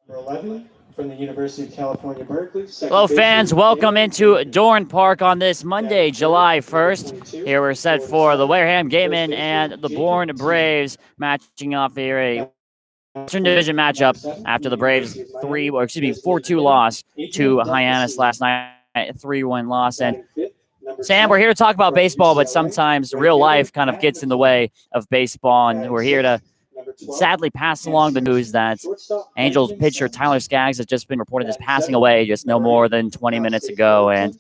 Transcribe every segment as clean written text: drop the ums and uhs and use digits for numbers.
Number 11 from the University of California, Berkeley. Hello, fans. Welcome into Bourne Park on this Monday, July 1st. Here we're set for the Wareham Gatemen and the Bourne Braves matching off here a Western Division matchup after the Braves 4-2 loss to Hyannis last night, 3-1 loss. And Sam, we're here to talk about baseball, but sometimes real life kind of gets in the way of baseball, and we're here to sadly pass along the news that Angels pitcher Tyler Skaggs has just been reported as passing away just no more than 20 minutes ago. And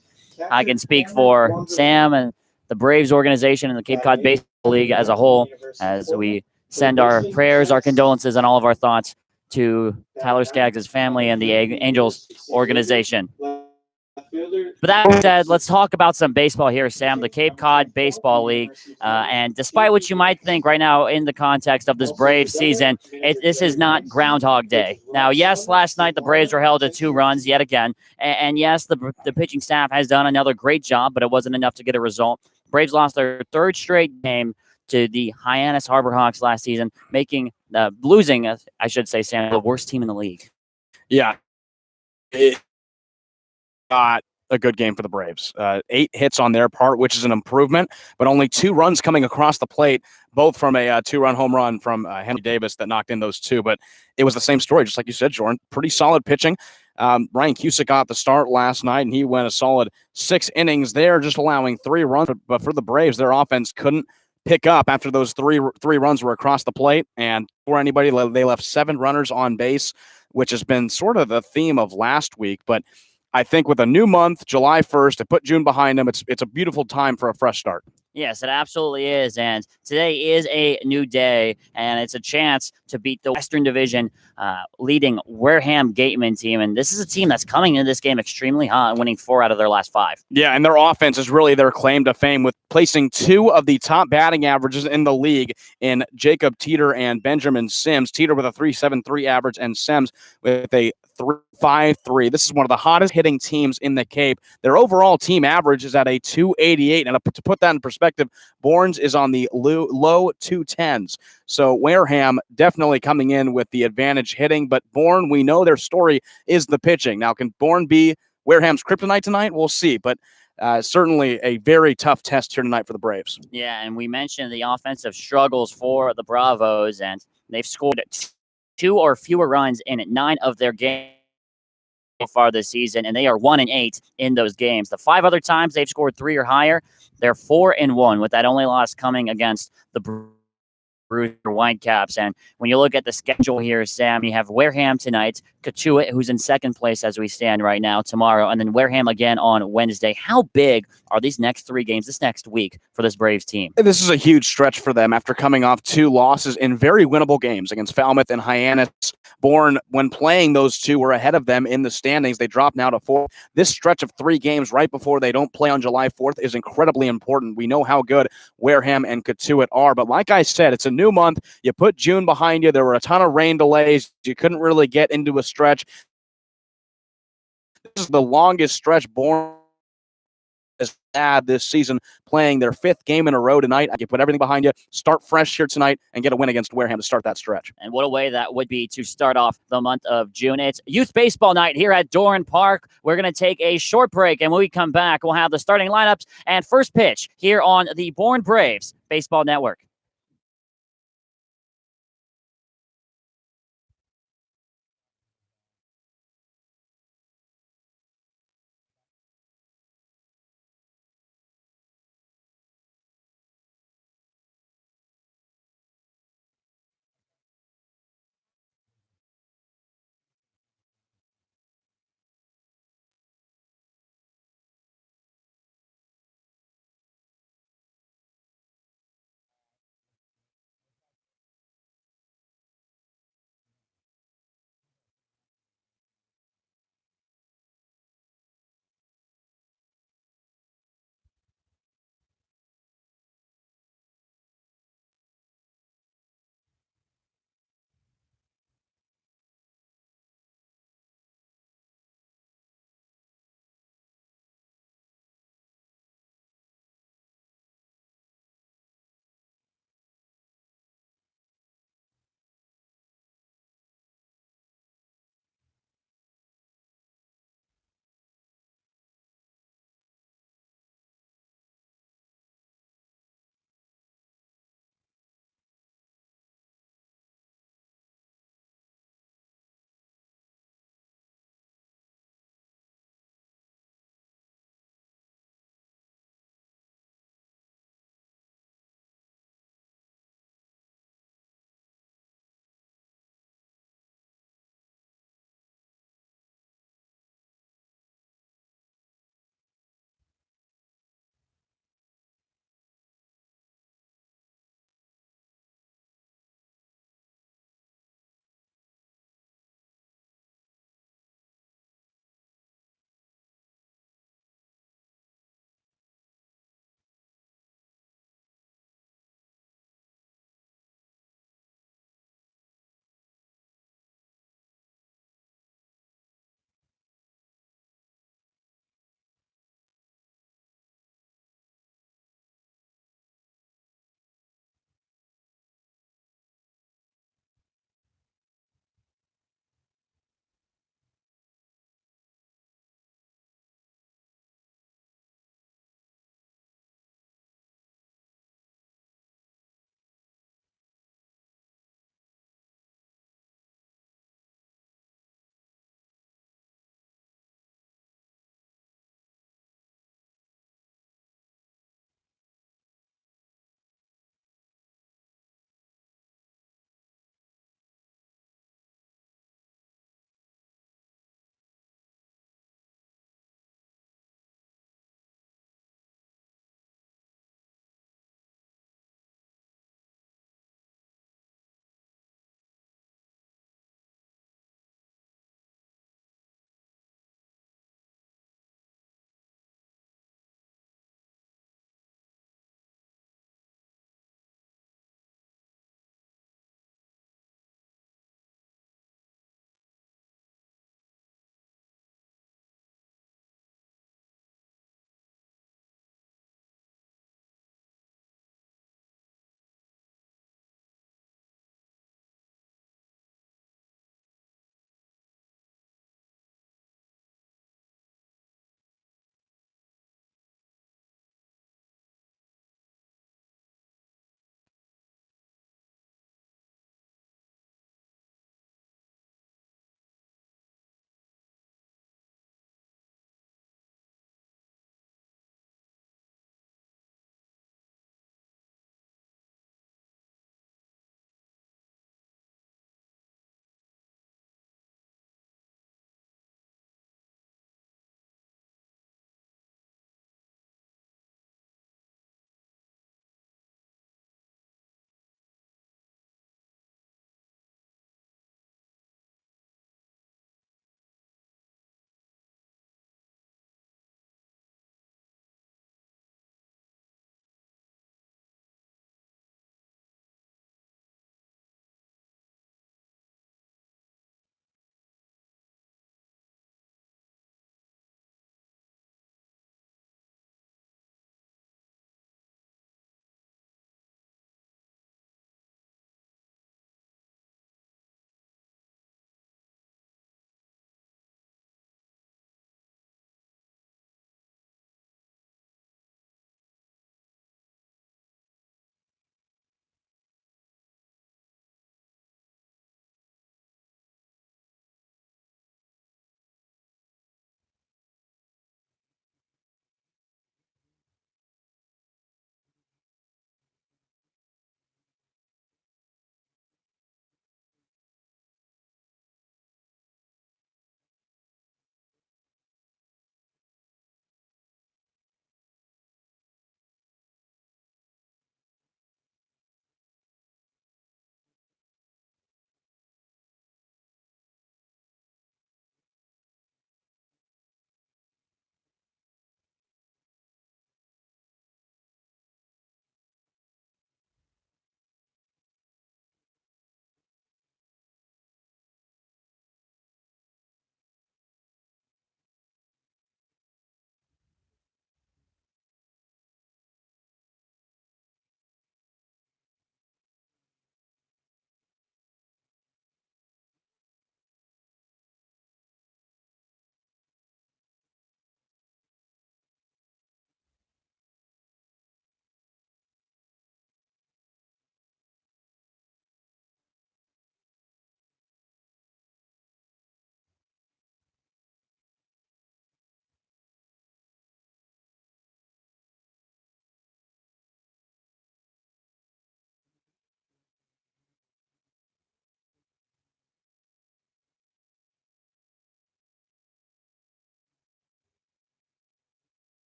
I can speak for Sam and the Braves organization and the Cape Cod Baseball League as a whole as we send our prayers, our condolences, and all of our thoughts to Tyler Skaggs' family and the Angels organization. But that being said, let's talk about some baseball here, Sam. The Cape Cod Baseball League. And despite what you might think right now in the context of this Braves season, this is not Groundhog Day. Now, yes, last night the Braves were held to 2 runs yet again. And yes, the pitching staff has done another great job, but it wasn't enough to get a result. Braves lost their 3rd straight game to the Hyannis Harbor Hawks last season, losing, I should say, Sam, the worst team in the league. Yeah. It got a good game for the Braves. 8 hits on their part, which is an improvement, but only 2 runs coming across the plate, both from a 2-run home run from Henry Davis that knocked in those 2. But it was the same story, just like you said, Jordan. Pretty solid pitching. Ryan Cusick got the start last night, and he went a solid 6 innings there, just allowing 3 runs. But for the Braves, their offense couldn't pick up after those three runs were across the plate. And for anybody, they left 7 runners on base, which has been sort of the theme of last week. But I think with a new month, July 1st, to put June behind them, it's a beautiful time for a fresh start. Yes, it absolutely is. And today is a new day, and it's a chance to beat the Western Division leading Wareham Gatemen team. And this is a team that's coming into this game extremely hot, winning 4 out of their last 5. Yeah, and their offense is really their claim to fame, with placing 2 of the top batting averages in the league in Jacob Teeter and Benjamin Sims. Teeter with a 3.73 average and Sims with a 3.53. This is one of the hottest hitting teams in the Cape. Their overall team average is at a 288. And to put that in perspective, Bourne's is on the low 210s. So Wareham definitely coming in with the advantage hitting. But Bourne, we know their story is the pitching. Now, can Bourne be Wareham's kryptonite tonight? We'll see. But certainly a very tough test here tonight for the Braves. Yeah, and we mentioned the offensive struggles for the Bravos, and they've scored 2 or fewer runs in 9 of their games so far this season, and they are 1-8 in those games. The 5 other times they've scored 3 or higher, they're 4-1, with that only loss coming against the Bruiser Whitecaps. And when you look at the schedule here, Sam, you have Wareham tonight, Katuitt, who's in 2nd place as we stand right now, tomorrow, and then Wareham again on Wednesday. How big are these next 3 games this next week for this Braves team? This is a huge stretch for them after coming off 2 losses in very winnable games against Falmouth and Hyannis. Bourne, when playing those 2, were ahead of them in the standings. They dropped now to 4. This stretch of 3 games right before they don't play on July 4th is incredibly important. We know how good Wareham and Katuitt are, but like I said, it's a new month. You put June behind you. There were a ton of rain delays. You couldn't really get into a stretch. This is the longest stretch Bourne has had this season, playing their 5th game in a row tonight. You put everything behind you, start fresh here tonight, and get a win against Wareham to start that stretch. And what a way that would be to start off the month of June. It's youth baseball night here at Bourne Park. We're going to take a short break, and when we come back, we'll have the starting lineups and first pitch here on the Bourne Braves Baseball Network.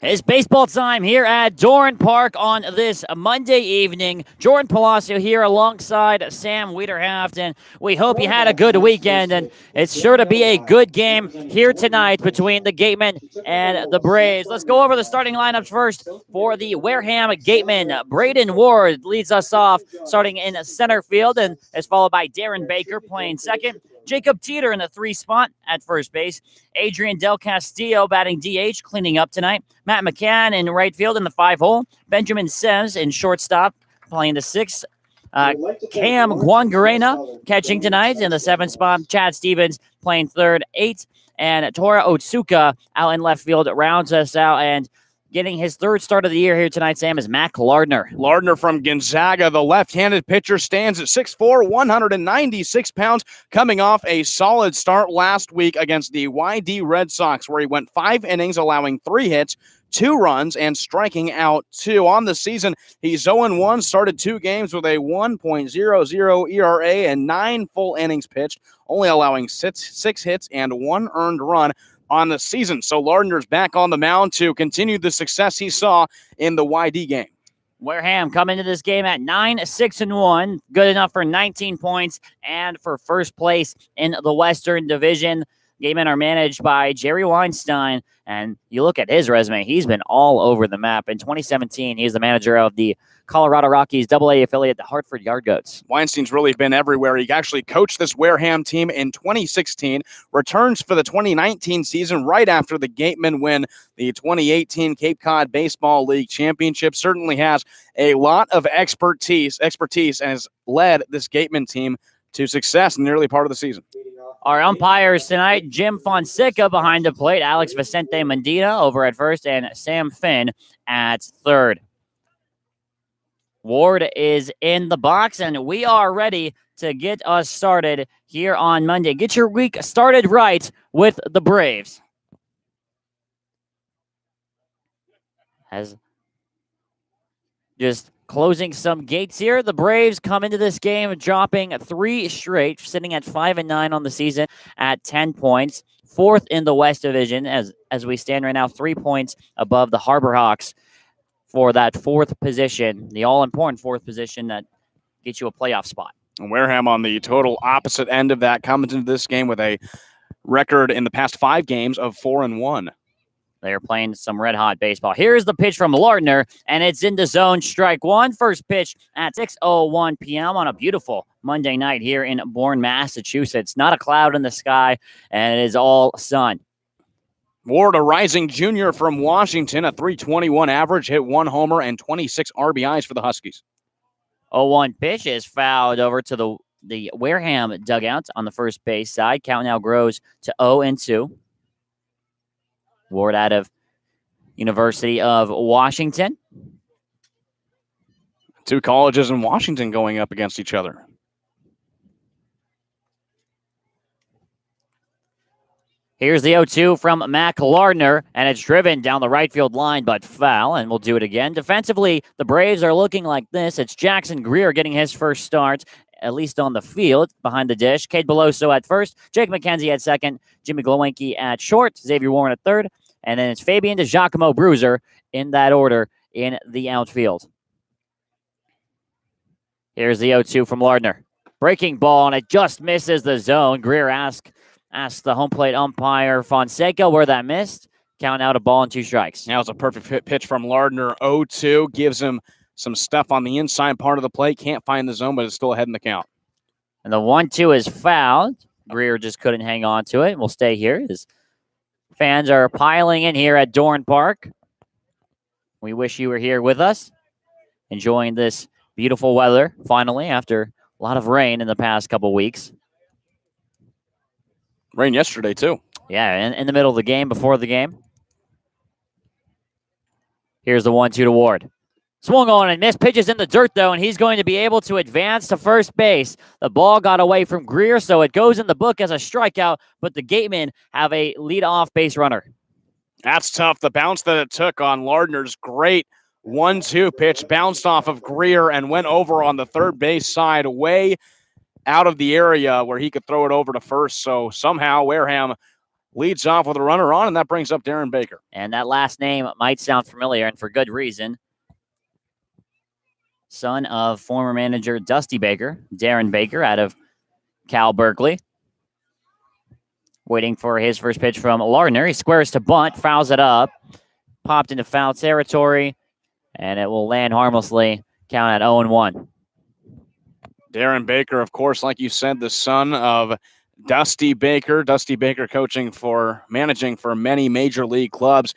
It's baseball time here at Doran Park on this Monday evening. Jordan Palacio here alongside Sam Wiederhaft, and we hope you had a good weekend, and it's sure to be a good game here tonight between the Gatemen and the Braves. Let's go over the starting lineups first for the Wareham Gatemen. Braden Ward leads us off, starting in center field, and is followed by Darren Baker playing second. Jacob Teeter in the 3 spot at first base. Adrian Del Castillo batting DH, cleaning up tonight. Matt McCann in right field in the 5 hole. Benjamin Sims in shortstop, playing the 6. Cam Guangarena catching tonight in the 7 spot. Chad Stevens playing third, 8. And Tora Otsuka out in left field rounds us out. And getting his 3rd start of the year here tonight, Sam, is Mac Lardner. Lardner from Gonzaga, the left-handed pitcher, stands at 6'4", 196 pounds, coming off a solid start last week against the YD Red Sox, where he went 5 innings, allowing 3 hits, 2 runs, and striking out 2. On the season, he's 0-1, started 2 games with a 1.00 ERA and 9 full innings pitched, only allowing 6 hits and 1 earned run on the season. So Lardner's back on the mound to continue the success he saw in the YD game. Wareham come into this game at 9-6-1, good enough for 19 points and for first place in the Western Division. Gatemen are managed by Jerry Weinstein, and you look at his resume, he's been all over the map. In 2017, he's the manager of the Colorado Rockies AA affiliate, the Hartford Yard Goats. Weinstein's really been everywhere. He actually coached this Wareham team in 2016, returns for the 2019 season right after the Gatemen win the 2018 Cape Cod Baseball League Championship. Certainly has a lot of expertise and has led this Gatemen team to success in the early part of the season. Our umpires tonight, Jim Fonseca behind the plate, Alex Vicente Medina over at first, and Sam Finn at third. Ward is in the box, and we are ready to get us started here on Monday. Get your week started right with the Braves. As just closing some gates here, the Braves come into this game dropping 3 straight, sitting at 5-9 on the season at 10 points, 4th in the West Division as we stand right now, 3 points above the Harbor Hawks for that 4th position, the all-important 4th position that gets you a playoff spot. And Wareham on the total opposite end of that comes into this game with a record in the past 5 games of 4-1. They're playing some red-hot baseball. Here's the pitch from Lardner, and it's in the zone. Strike 1. First pitch at 6:01 p.m. on a beautiful Monday night here in Bourne, Massachusetts. Not a cloud in the sky, and it is all sun. Ward, a rising junior from Washington, a .321 average, hit 1 homer and 26 RBIs for the Huskies. 0-1 pitch is fouled over to the Wareham dugout on the first base side. Count now grows to 0-2. Ward out of University of Washington. 2 colleges in Washington going up against each other. Here's the 0-2 from Mac Lardner, and it's driven down the right field line, but foul, and we'll do it again. Defensively, the Braves are looking like this. It's Jackson Greer getting his first start, at least on the field, behind the dish. Cade Beloso at first, Jake McKenzie at second, Jimmy Glowinky at short, Xavier Warren at third, and then it's Fabian DeGiacomo Bruiser in that order in the outfield. Here's the 0-2 from Lardner. Breaking ball, and it just misses the zone. Greer asks the home plate umpire Fonseca where that missed. Count out a ball and 2 strikes. Now it's a perfect pitch from Lardner. 0-2 gives him some stuff on the inside part of the plate. Can't find the zone, but it's still ahead in the count. And the 1-2 is fouled. Greer just couldn't hang on to it. We'll stay here. His fans are piling in here at Doran Park. We wish you were here with us, enjoying this beautiful weather finally after a lot of rain in the past couple weeks. Rain yesterday, too. Yeah, in the middle of the game, before the game. Here's the 1-2 to Ward. Swung on and missed. Pitches in the dirt, though, and he's going to be able to advance to first base. The ball got away from Greer, so it goes in the book as a strikeout, but the Gatemen have a lead-off base runner. That's tough. The bounce that it took on Lardner's great 1-2 pitch bounced off of Greer and went over on the third base side, way out of the area where he could throw it over to first. So somehow Wareham leads off with a runner on, and that brings up Darren Baker. And that last name might sound familiar, and for good reason. Son of former manager Dusty Baker, Darren Baker out of Cal Berkeley. Waiting for his first pitch from Lardner. He squares to bunt, fouls it up, popped into foul territory, and it will land harmlessly. Count at 0-1. Darren Baker, of course, like you said, the son of Dusty Baker. Dusty Baker managing for many major league clubs.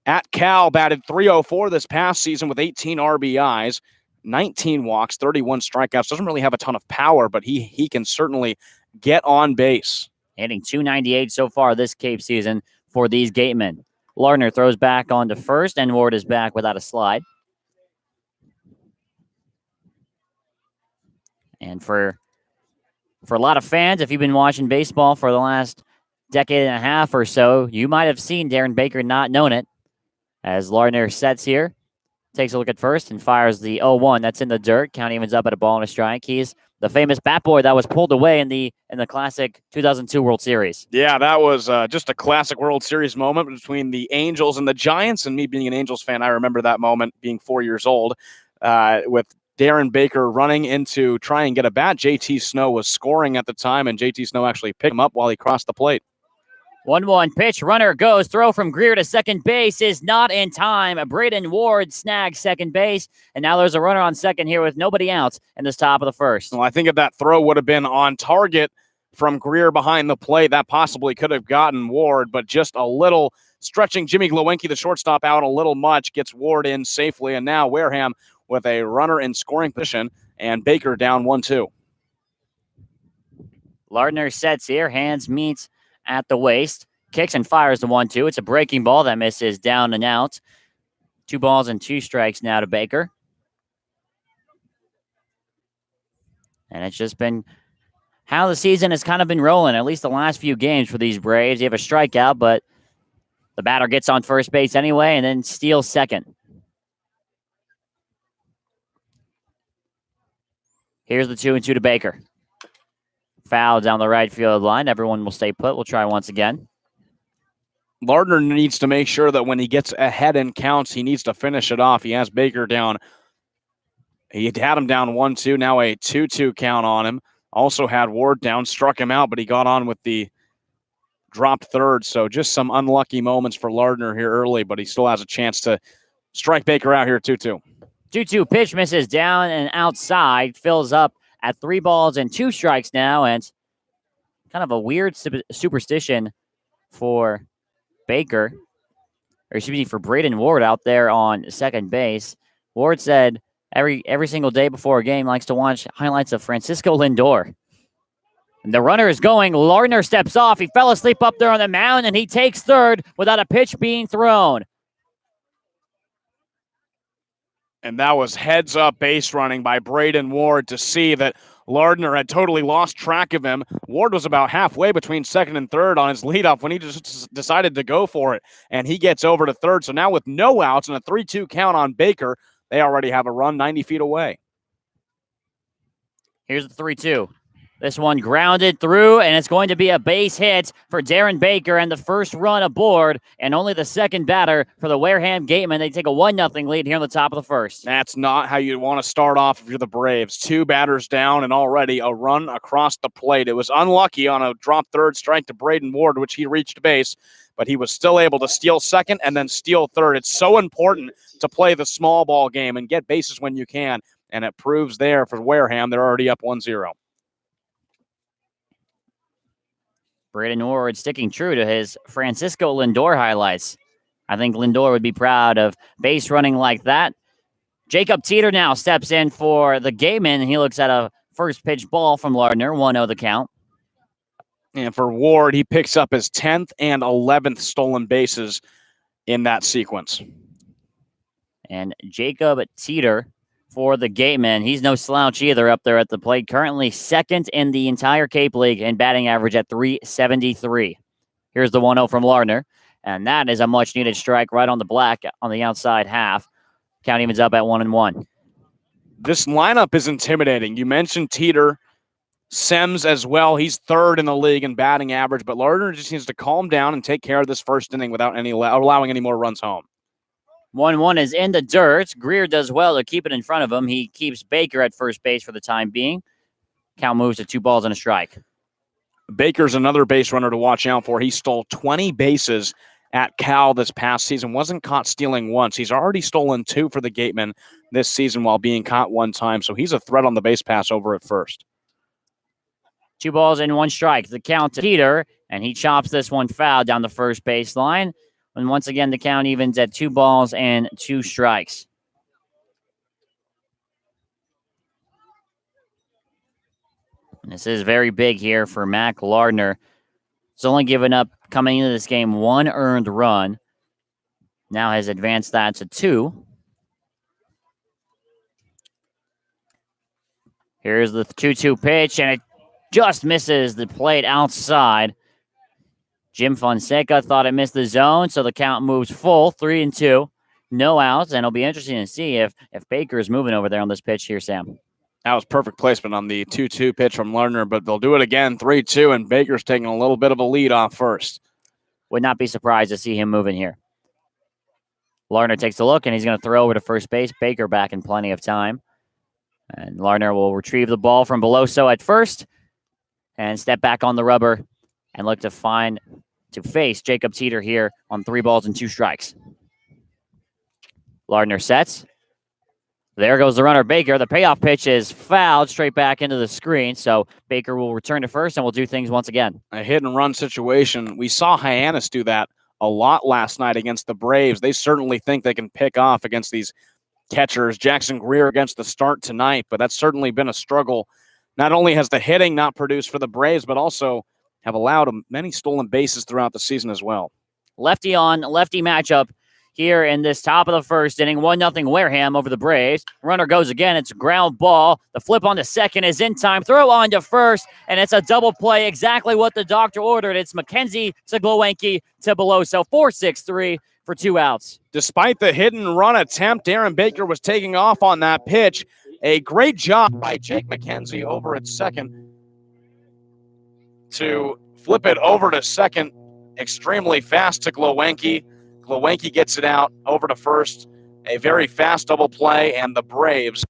At Cal, batted .304 this past season with 18 RBIs, 19 walks, 31 strikeouts. Doesn't really have a ton of power, but he can certainly get on base. Hitting .298 so far this Cape season for these Gatemen. Lardner throws back onto first, and Ward is back without a slide. And for a lot of fans, if you've been watching baseball for the last decade and a half or so, you might have seen Darren Baker, not known it. As Lardner sets here, takes a look at first and fires the 0-1. That's in the dirt. Count evens up at a ball and a strike. He's the famous bat boy that was pulled away in the classic 2002 World Series. Yeah, that was just a classic World Series moment between the Angels and the Giants. And me being an Angels fan, I remember that moment being 4 years old with Darren Baker running in to try and get a bat. JT Snow was scoring at the time, and JT Snow actually picked him up while he crossed the plate. 1-1 pitch. Runner goes. Throw from Greer to second base is not in time. Braden Ward snags second base, and now there's a runner on second here with nobody out in this top of the first. Well, I think if that throw would have been on target from Greer behind the plate, that possibly could have gotten Ward, but just a little stretching Jimmy Glowinski, the shortstop, out a little much, gets Ward in safely, and now Wareham with a runner in scoring position, and Baker down 1-2. Lardner sets here, hands meet at the waist, kicks and fires the 1-2. It's a breaking ball that misses down and out. 2 balls and 2 strikes now to Baker. And it's just been how the season has kind of been rolling, at least the last few games for these Braves. You have a strikeout, but the batter gets on first base anyway and then steals second. Here's the 2-2 to Baker. Foul down the right field line. Everyone will stay put. We'll try once again. Lardner needs to make sure that when he gets ahead in counts, he needs to finish it off. He has Baker down. He had him down 1-2. Now a 2-2 count on him. Also had Ward down, struck him out, but he got on with the dropped third. So just some unlucky moments for Lardner here early, but he still has a chance to strike Baker out here 2-2. 2-2 pitch misses down and outside. Fills up at 3 balls and 2 strikes now, and kind of a weird superstition for Baker, or excuse me, for Braden Ward out there on second base. Ward said every single day before a game likes to watch highlights of Francisco Lindor. And the runner is going. Lardner steps off. He fell asleep up there on the mound, and he takes third without a pitch being thrown. And that was heads-up base running by Braden Ward to see that Lardner had totally lost track of him. Ward was about halfway between second and third on his leadoff when he just decided to go for it, and he gets over to third. So now with no outs and a 3-2 count on Baker, they already have a run 90 feet away. Here's the 3-2. This one grounded through, and it's going to be a base hit for Darren Baker and the first run aboard, and only the second batter for the Wareham Gatemen. They take a 1-0 lead here on the top of the first. That's not how you want to start off if you're the Braves. 2 batters down and already a run across the plate. It was unlucky on a drop third strike to Braden Ward, which he reached base, but he was still able to steal second and then steal third. It's so important to play the small ball game and get bases when you can, and it proves there for Wareham. They're already up 1-0. Braden Ward sticking true to his Francisco Lindor highlights. I think Lindor would be proud of base running like that. Jacob Teeter now steps in for the Gatemen, and he looks at a first pitch ball from Lardner, 1-0 the count. And for Ward, he picks up his 10th and 11th stolen bases in that sequence. And Jacob Teeter for the Gatemen. He's no slouch either up there at the plate. Currently second in the entire Cape League in batting average at .373. Here's the 1-0 from Lardner. And that is a much-needed strike right on the black on the outside half. Count evens up at 1-1. This lineup is intimidating. You mentioned Teeter Sims as well. He's third in the league in batting average, but Lardner just needs to calm down and take care of this first inning without allowing any more runs home. 1-1 is in the dirt. Greer does well to keep it in front of him. He keeps Baker at first base for the time being. Count moves to 2 balls and a strike. Baker's another base runner to watch out for. He stole 20 bases at Cal this past season. Wasn't caught stealing once. He's already stolen 2 for the Gatemen this season while being caught 1 time. So he's a threat on the base pass over at first. 2 balls and 1 strike. The count to Peter, and he chops this one foul down the first base line. And once again, the count evens at 2 balls and 2 strikes. And this is very big here for Mac Lardner. He's only given up, coming into this game, 1 earned run. Now has advanced that to 2. Here's the 2-2 pitch, and it just misses the plate outside. Jim Fonseca thought it missed the zone, so the count moves full, 3-2. No outs, and it'll be interesting to see if Baker is moving over there on this pitch here, Sam. That was perfect placement on the 2-2 pitch from Lardner, but they'll do it again, 3-2, and Baker's taking a little bit of a lead off first. Would not be surprised to see him moving here. Lardner takes a look, and he's going to throw over to first base. Baker back in plenty of time. And Lardner will retrieve the ball from Beloso at first and step back on the rubber and look to face Jacob Teeter here on 3 balls and 2 strikes. Lardner sets. There goes the runner, Baker. The payoff pitch is fouled straight back into the screen, so Baker will return to first and will do things once again. A hit-and-run situation. We saw Hyannis do that a lot last night against the Braves. They certainly think they can pick off against these catchers. Jackson Greer against the start tonight, but that's certainly been a struggle. Not only has the hitting not produced for the Braves, but also have allowed many stolen bases throughout the season as well. Lefty on lefty matchup here in this top of the first inning. 1-0 Wareham over the Braves. Runner goes again. It's a ground ball. The flip on to second is in time. Throw on to first, and it's a double play. Exactly what the doctor ordered. It's McKenzie to Glowenke to Beloso. 4-6-3 for 2 outs. Despite the hit and run attempt, Aaron Baker was taking off on that pitch. A great job by Jake McKenzie over at second to flip it over to second extremely fast to Glowenke. Glowenke gets it out over to first. A very fast double play, and the Braves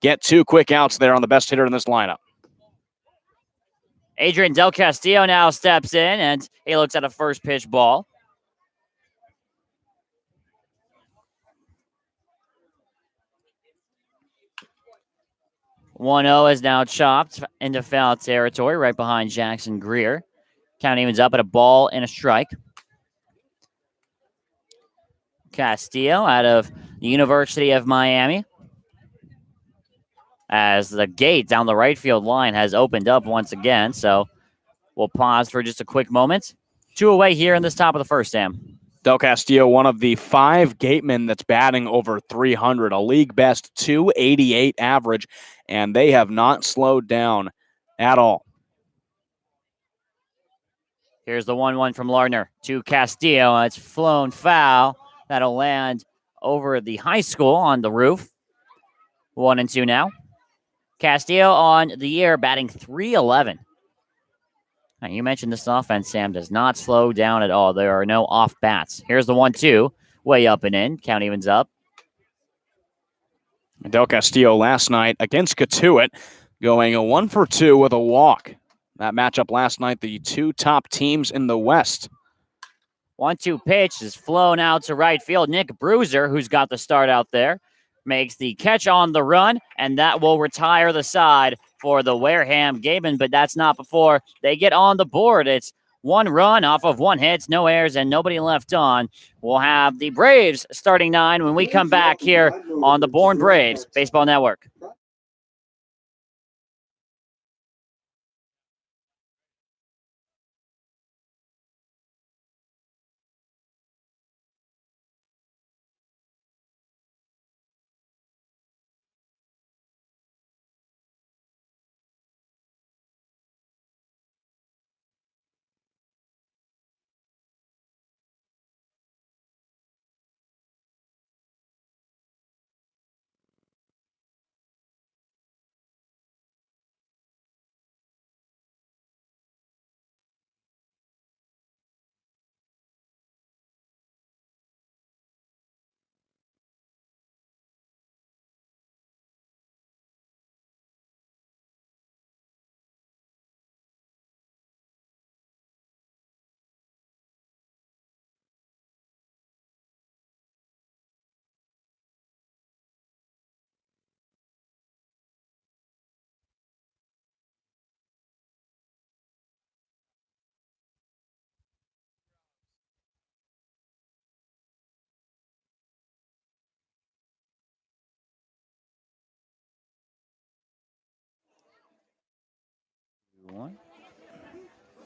get 2 quick outs there on the best hitter in this lineup. Adrian Del Castillo now steps in, and he looks at a first pitch ball. "1-0 is now chopped into foul territory right behind Jackson Greer. Count evens up at a ball and a strike. Castillo out of the University of Miami. As the gate down the right field line has opened up once again, so we'll pause for just a quick moment. 2 away here in this top of the first, Sam. Del Castillo, one of the 5 Gatemen that's batting over 300, a league best 288 average, and they have not slowed down at all. Here's the 1-1 from Lardner to Castillo. It's flown foul. That'll land over the high school on the roof. 1-2 now. Castillo on the year batting .311. Now, you mentioned this offense, Sam, does not slow down at all. There are no off bats. Here's the 1-2, way up and in. Count evens up. Del Castillo last night against Katuitt going a 1-for-2 with a walk. That matchup last night, the 2 top teams in the West. 1-2 pitch is flown out to right field. Nick Bruiser, who's got the start out there, makes the catch on the run, and that will retire the side for the Wareham Gatemen, but that's not before they get on the board. It's 1 run off of 1 hit, no errors, and nobody left on. We'll have the Braves starting 9 when we come back here on the Bourne Braves Baseball Network.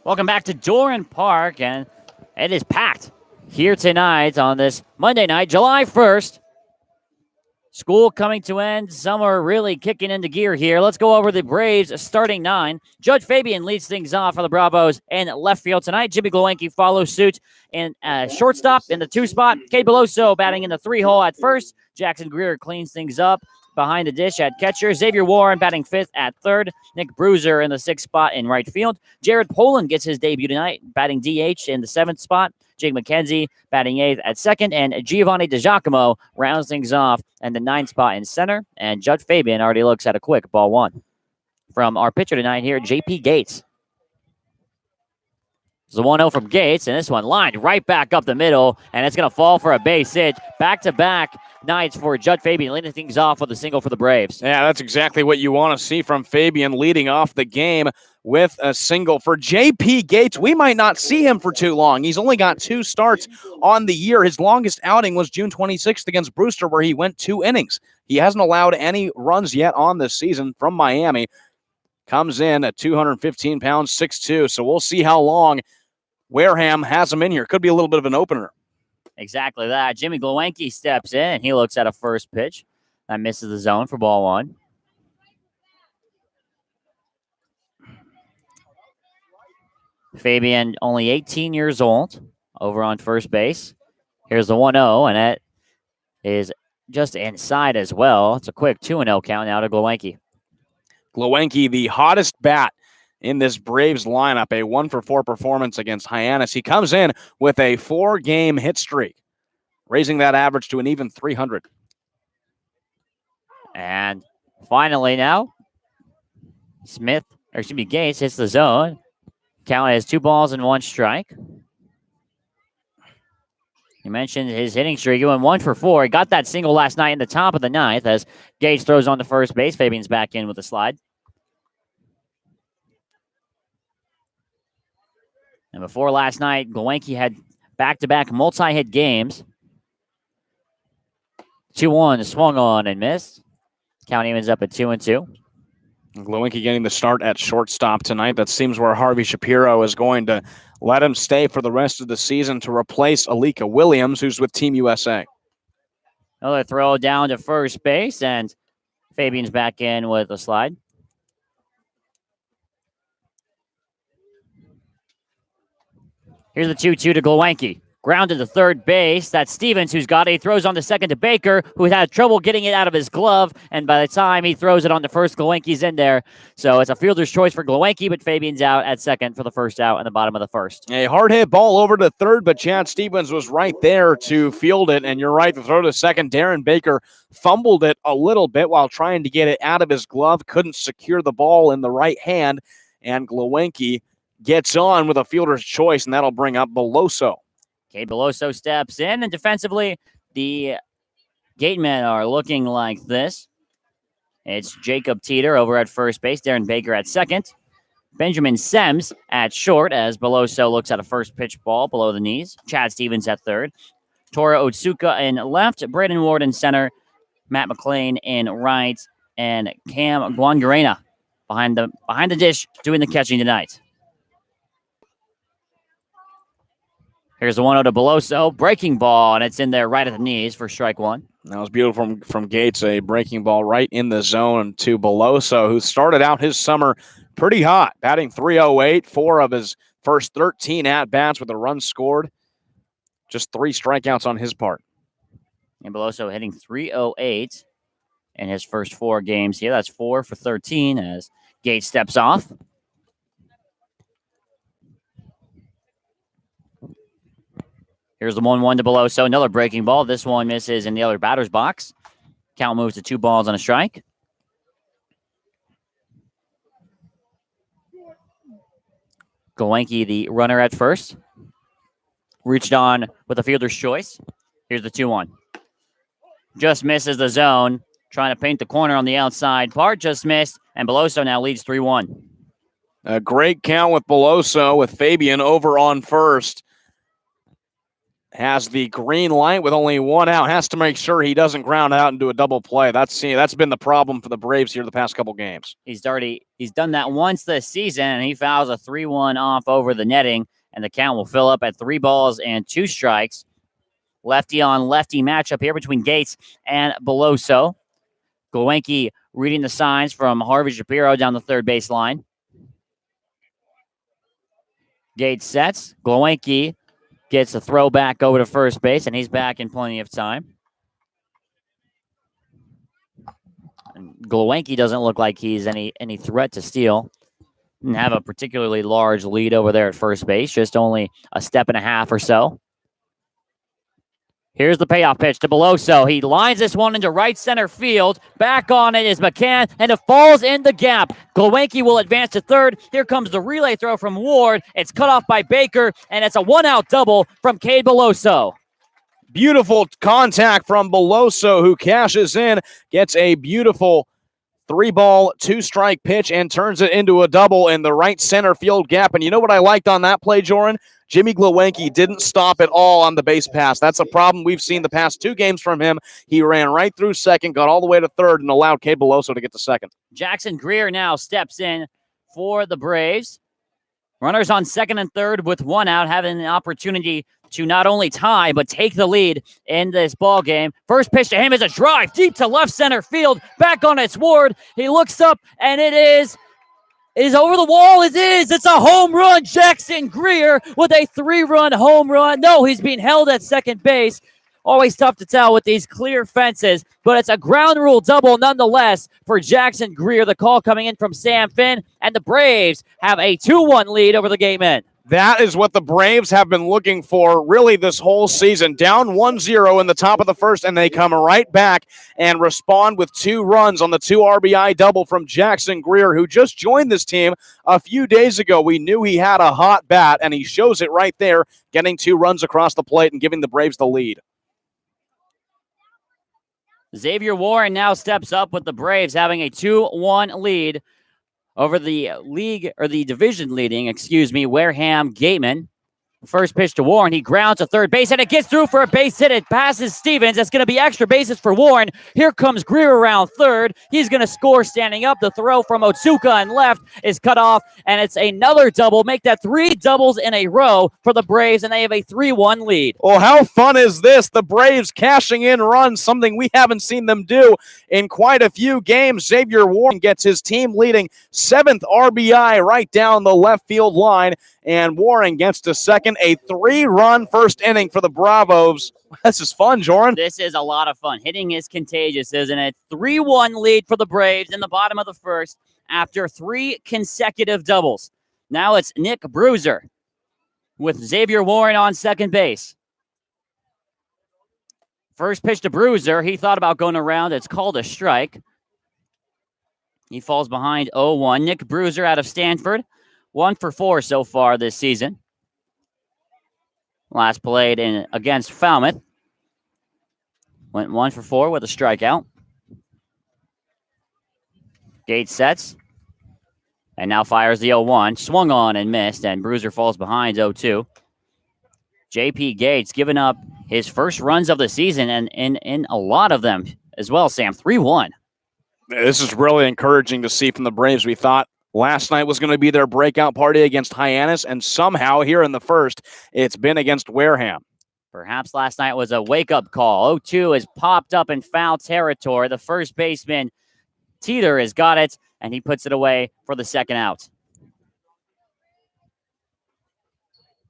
Welcome back to Doran Park, and it is packed here tonight on this Monday night, July 1st. School coming to end. Summer really kicking into gear here. Let's go over the Braves starting 9. Judge Fabian leads things off for the Bravos in left field tonight. Jimmy Glowinski follows suit in shortstop in the 2 spot. Kay Beloso batting in the 3 hole at first. Jackson Greer cleans things up behind the dish at catcher. Xavier Warren batting 5th at 3rd. Nick Bruiser in the 6th spot in right field. Jared Poland gets his debut tonight, batting DH in the 7th spot. Jake McKenzie batting 8th at 2nd, and Giovanni DiGiacomo rounds things off in the 9th spot in center. And Judge Fabian already looks at a quick ball 1. From our pitcher tonight here, J.P. Gates. It's a 1-0 from Gates, and this one lined right back up the middle, and it's going to fall for a base hit. Back-to-back nights for Judge Fabian, leading things off with a single for the Braves. Yeah, that's exactly what you want to see from Fabian, leading off the game with a single. For J.P. Gates, we might not see him for too long. He's only got 2 starts on the year. His longest outing was June 26th against Brewster, where he went 2 innings. He hasn't allowed any runs yet on this season from Miami. Comes in at 215 pounds, 6'2", so we'll see how long Wareham has him in here. Could be a little bit of an opener. Exactly that. Jimmy Glowinski steps in, and he looks at a first pitch. That misses the zone for ball 1. Fabian, only 18 years old, over on first base. Here's the 1-0, and that is just inside as well. It's a quick 2-0 count now to Glowinski. Glowinski, the hottest bat in this Braves lineup, a 1-for-4 performance against Hyannis. He comes in with a 4-game hit streak, raising that average to an even 300. And finally now, Gates hits the zone. Count is 2 balls and 1 strike. You mentioned his hitting streak. He went 1-for-4. He got that single last night in the top of the 9th as Gates throws on to first base. Fabian's back in with a slide. And before last night, Glowinski had back-to-back multi-hit games. 2-1 swung on and missed. Count evens up at 2-2. Glowinski getting the start at shortstop tonight. That seems where Harvey Shapiro is going to let him stay for the rest of the season to replace Alika Williams, who's with Team USA. Another throw down to first base, and Fabian's back in with a slide. Here's the 2-2 to Glowinski. Grounded to third base. That's Stevens who's got it. He throws on to second to Baker, who had trouble getting it out of his glove. And by the time he throws it on to first, Glowinski's in there. So it's a fielder's choice for Glowinski, but Fabian's out at second for the first out in the bottom of the first. A hard hit ball over to third, but Chad Stevens was right there to field it. And you're right, the throw to second. Darren Baker fumbled it a little bit while trying to get it out of his glove. Couldn't secure the ball in the right hand. And Glowinski gets on with a fielder's choice, and that'll bring up Beloso. Okay, Beloso steps in, and defensively, the Gatemen are looking like this. It's Jacob Teeter over at first base, Darren Baker at second, Benjamin Sems at short as Beloso looks at a first pitch ball below the knees, Chad Stevens at third, Tora Otsuka in left, Braden Ward in center, Matt McLean in right, and Cam Guangarena behind the dish doing the catching tonight. Here's the 1-0 to Beloso. Breaking ball, and it's in there right at the knees for strike 1. That was beautiful from Gates, a breaking ball right in the zone to Beloso, who started out his summer pretty hot, batting .308, 4 of his first 13 at-bats with a run scored. Just 3 strikeouts on his part. And Beloso hitting .308 in his first 4 games here. That's 4 for 13 as Gates steps off. Here's the 1-1 to Beloso. Another breaking ball. This one misses in the other batter's box. Count moves to 2 balls and a strike. Glowinski, the runner at first. Reached on with a fielder's choice. Here's the 2-1. Just misses the zone. Trying to paint the corner on the outside part. Just missed. And Beloso now leads 3-1. A great count with Beloso with Fabian over on first. has the green light with only one out. Has to make sure he doesn't ground out into a double play. That's been the problem for the Braves here the past couple games. He's done that once this season, and he fouls a 3-1 off over the netting, and the count will fill up at 3 balls and 2 strikes. Lefty on lefty matchup here between Gates and Beloso. Głowenki reading the signs from Harvey Shapiro down the third base line. Gates sets. Głowenki gets a throw back over to first base, and he's back in plenty of time. And Głowenki doesn't look like he's any threat to steal. Didn't have a particularly large lead over there at first base, just only a step and a half or so. Here's the payoff pitch to Beloso. He lines this one into right center field. Back on it is McCann, and it falls in the gap. Głowenki will advance to third. Here comes the relay throw from Ward. It's cut off by Baker, and it's a 1-out double from Cade Beloso. Beautiful contact from Beloso, who cashes in, gets a beautiful 3-ball, 2-strike pitch, and turns it into a double in the right center field gap. And you know what I liked on that play, Joran? Jimmy Głowenki didn't stop at all on the base pass. That's a problem we've seen the past 2 games from him. He ran right through second, got all the way to third, and allowed Cade Beloso to get to second. Jackson Greer now steps in for the Braves. Runners on second and third with 1 out, having an opportunity to not only tie, but take the lead in this ball game. First pitch to him is a drive deep to left center field. Back on its Ward. He looks up, and it is over the wall. It is. It's a home run. Jackson Greer with a 3-run home run. No, he's being held at second base. Always tough to tell with these clear fences, but it's a ground rule double nonetheless for Jackson Greer. The call coming in from Sam Finn, and the Braves have a 2-1 lead over the Gatemen. That is what the Braves have been looking for really this whole season. Down 1-0 in the top of the first, and they come right back and respond with 2 runs on the 2 RBI double from Jackson Greer, who just joined this team a few days ago. We knew he had a hot bat, and he shows it right there, getting 2 runs across the plate and giving the Braves the lead. Xavier Warren now steps up with the Braves having a 2-1 lead over the division leading, Wareham Gatemen. First pitch to Warren. He grounds to third base, and it gets through for a base hit. It passes Stevens. That's going to be extra bases for Warren. Here comes Greer around third. He's going to score standing up. The throw from Otsuka on left is cut off, and it's another double. Make that 3 doubles in a row for the Braves, and they have a 3-1 lead. Well, how fun is this? The Braves cashing in runs, something we haven't seen them do in quite a few games. Xavier Warren gets his team leading 7th RBI right down the left field line, and Warren gets to second. A 3-run first inning for the Bravos. This is fun, Joran. This is a lot of fun. Hitting is contagious, isn't it? 3-1 lead for the Braves in the bottom of the first after 3 consecutive doubles. Now it's Nick Bruiser with Xavier Warren on second base. First pitch to Bruiser. He thought about going around. It's called a strike. He falls behind 0-1. Nick Bruiser out of Stanford. 1 for 4 so far this season. Last played against Falmouth. Went 1 for 4 with a strikeout. Gates sets. And now fires the 0-1. Swung on and missed, and Bruiser falls behind 0-2. JP Gates giving up his first runs of the season, and in a lot of them as well, Sam. 3-1. This is really encouraging to see from the Braves. We thought last night was going to be their breakout party against Hyannis, and somehow here in the first, it's been against Wareham. Perhaps last night was a wake-up call. 0-2 has popped up in foul territory. The first baseman, Teeter, has got it, and he puts it away for the second out.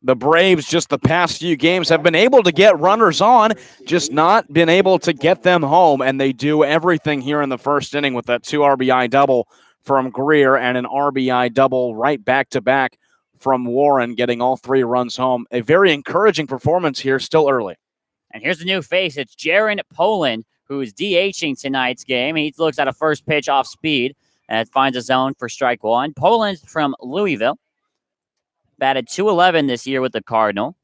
The Braves, just the past few games, have been able to get runners on, just not been able to get them home, and they do everything here in the first inning with that 2 RBI double from Greer and an RBI double right back-to-back from Warren, getting all 3 runs home. A very encouraging performance here, still early. And here's the new face. It's Jaron Poland, who is DHing tonight's game. He looks at a first pitch off speed and finds a zone for strike 1. Poland from Louisville. Batted .211 this year with the Cardinal.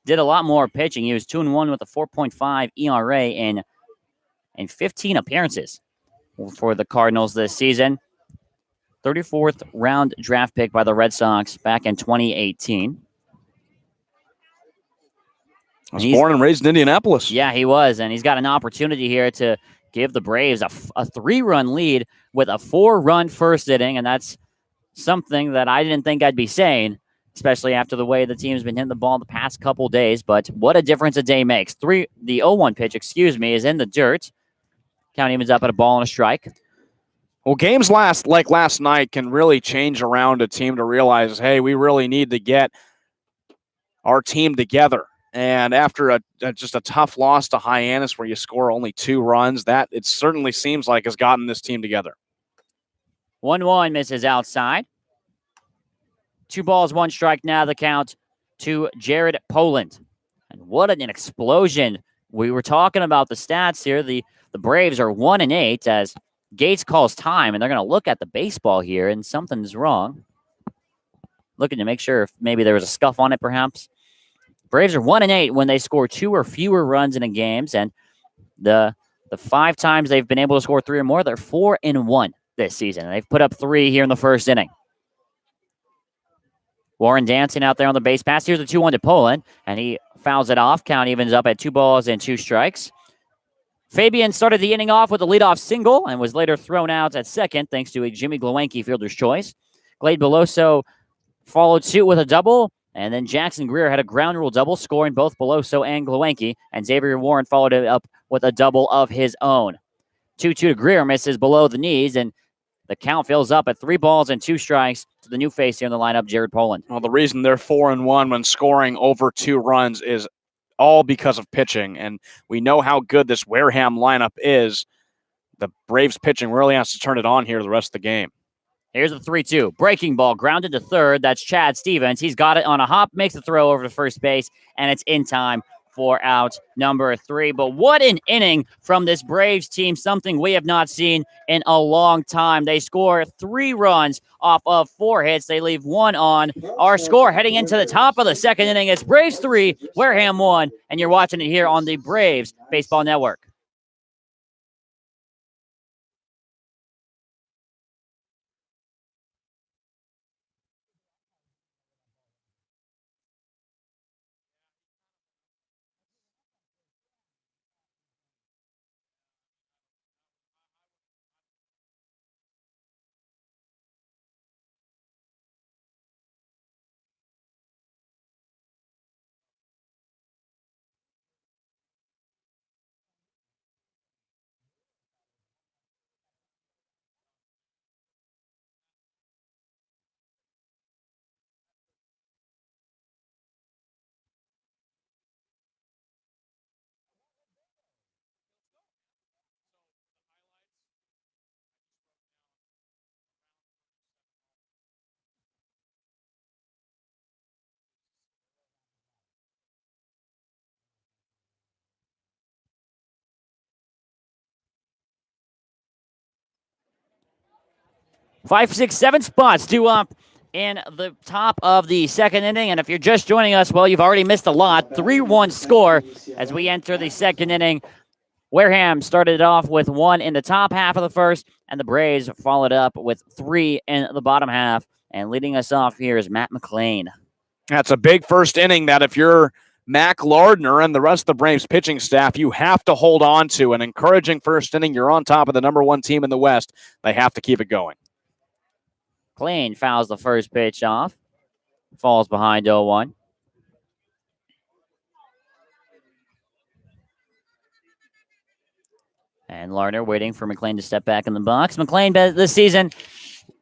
Did a lot more pitching. He was 2-1 with a 4.5 ERA in 15 appearances for the Cardinals this season. 34th round draft pick by the Red Sox back in 2018. Was born and raised in Indianapolis. Yeah, he was, and he's got an opportunity here to give the Braves a 3-run lead with a 4-run first inning, and that's something that I didn't think I'd be saying, especially after the way the team's been hitting the ball the past couple days. But what a difference a day makes. The 0-1 pitch, is in the dirt. Count evens up at a ball and a strike. Well, games like last night can really change around a team to realize, hey, we really need to get our team together. And after just a tough loss to Hyannis where you score only 2 runs, that it certainly seems like has gotten this team together. 1-1 misses outside. 2 balls, 1 strike now the count to Jared Poland. And what an explosion. We were talking about the stats here. The Braves are 1-8 as Gates calls time, and they're going to look at the baseball here, and something's wrong. Looking to make sure if maybe there was a scuff on it, perhaps. Braves are 1-8 when they score 2 or fewer runs in a games, and the 5 times they've been able to score 3 or more, they're 4-1 this season. They've put up 3 here in the first inning. Warren dancing out there on the base pass. Here's a 2-1 to Poland, and he fouls it off. Count evens up at 2 balls and 2 strikes. Fabian started the inning off with a leadoff single and was later thrown out at second thanks to a Jimmy Glowacki fielder's choice. Glade Beloso followed suit with a double, and then Jackson Greer had a ground rule double, scoring both Beloso and Glowacki, and Xavier Warren followed it up with a double of his own. 2-2 to Greer misses below the knees, and the count fills up at 3 balls and 2 strikes to the new face here in the lineup, Jared Poland. Well, the reason they're 4-1 when scoring over 2 runs is all because of pitching, and we know how good this Wareham lineup is. The Braves pitching really has to turn it on here the rest of the game. Here's the 3-2. Breaking ball grounded to third. That's Chad Stevens. He's got it on a hop, makes the throw over to first base, and it's in time for out number 3. But what an inning from this Braves team, something we have not seen in a long time. They score 3 runs off of 4 hits. They leave 1 on. Our score heading into the top of the second inning, it's Braves 3, Wareham 1, and you're watching it here on the Braves Baseball Network. Five, six, 7 spots due up in the top of the second inning. And if you're just joining us, well, you've already missed a lot. 3-1 score as we enter the second inning. Wareham started off with 1 in the top half of the first, and the Braves followed up with 3 in the bottom half. And leading us off here is Matt McLean. That's a big first inning that if you're Mac Lardner and the rest of the Braves pitching staff, you have to hold on to. An encouraging first inning. You're on top of the number 1 team in the West. They have to keep it going. McLean fouls the first pitch off. Falls behind 0-1. And Lardner waiting for McLean to step back in the box. McLean this season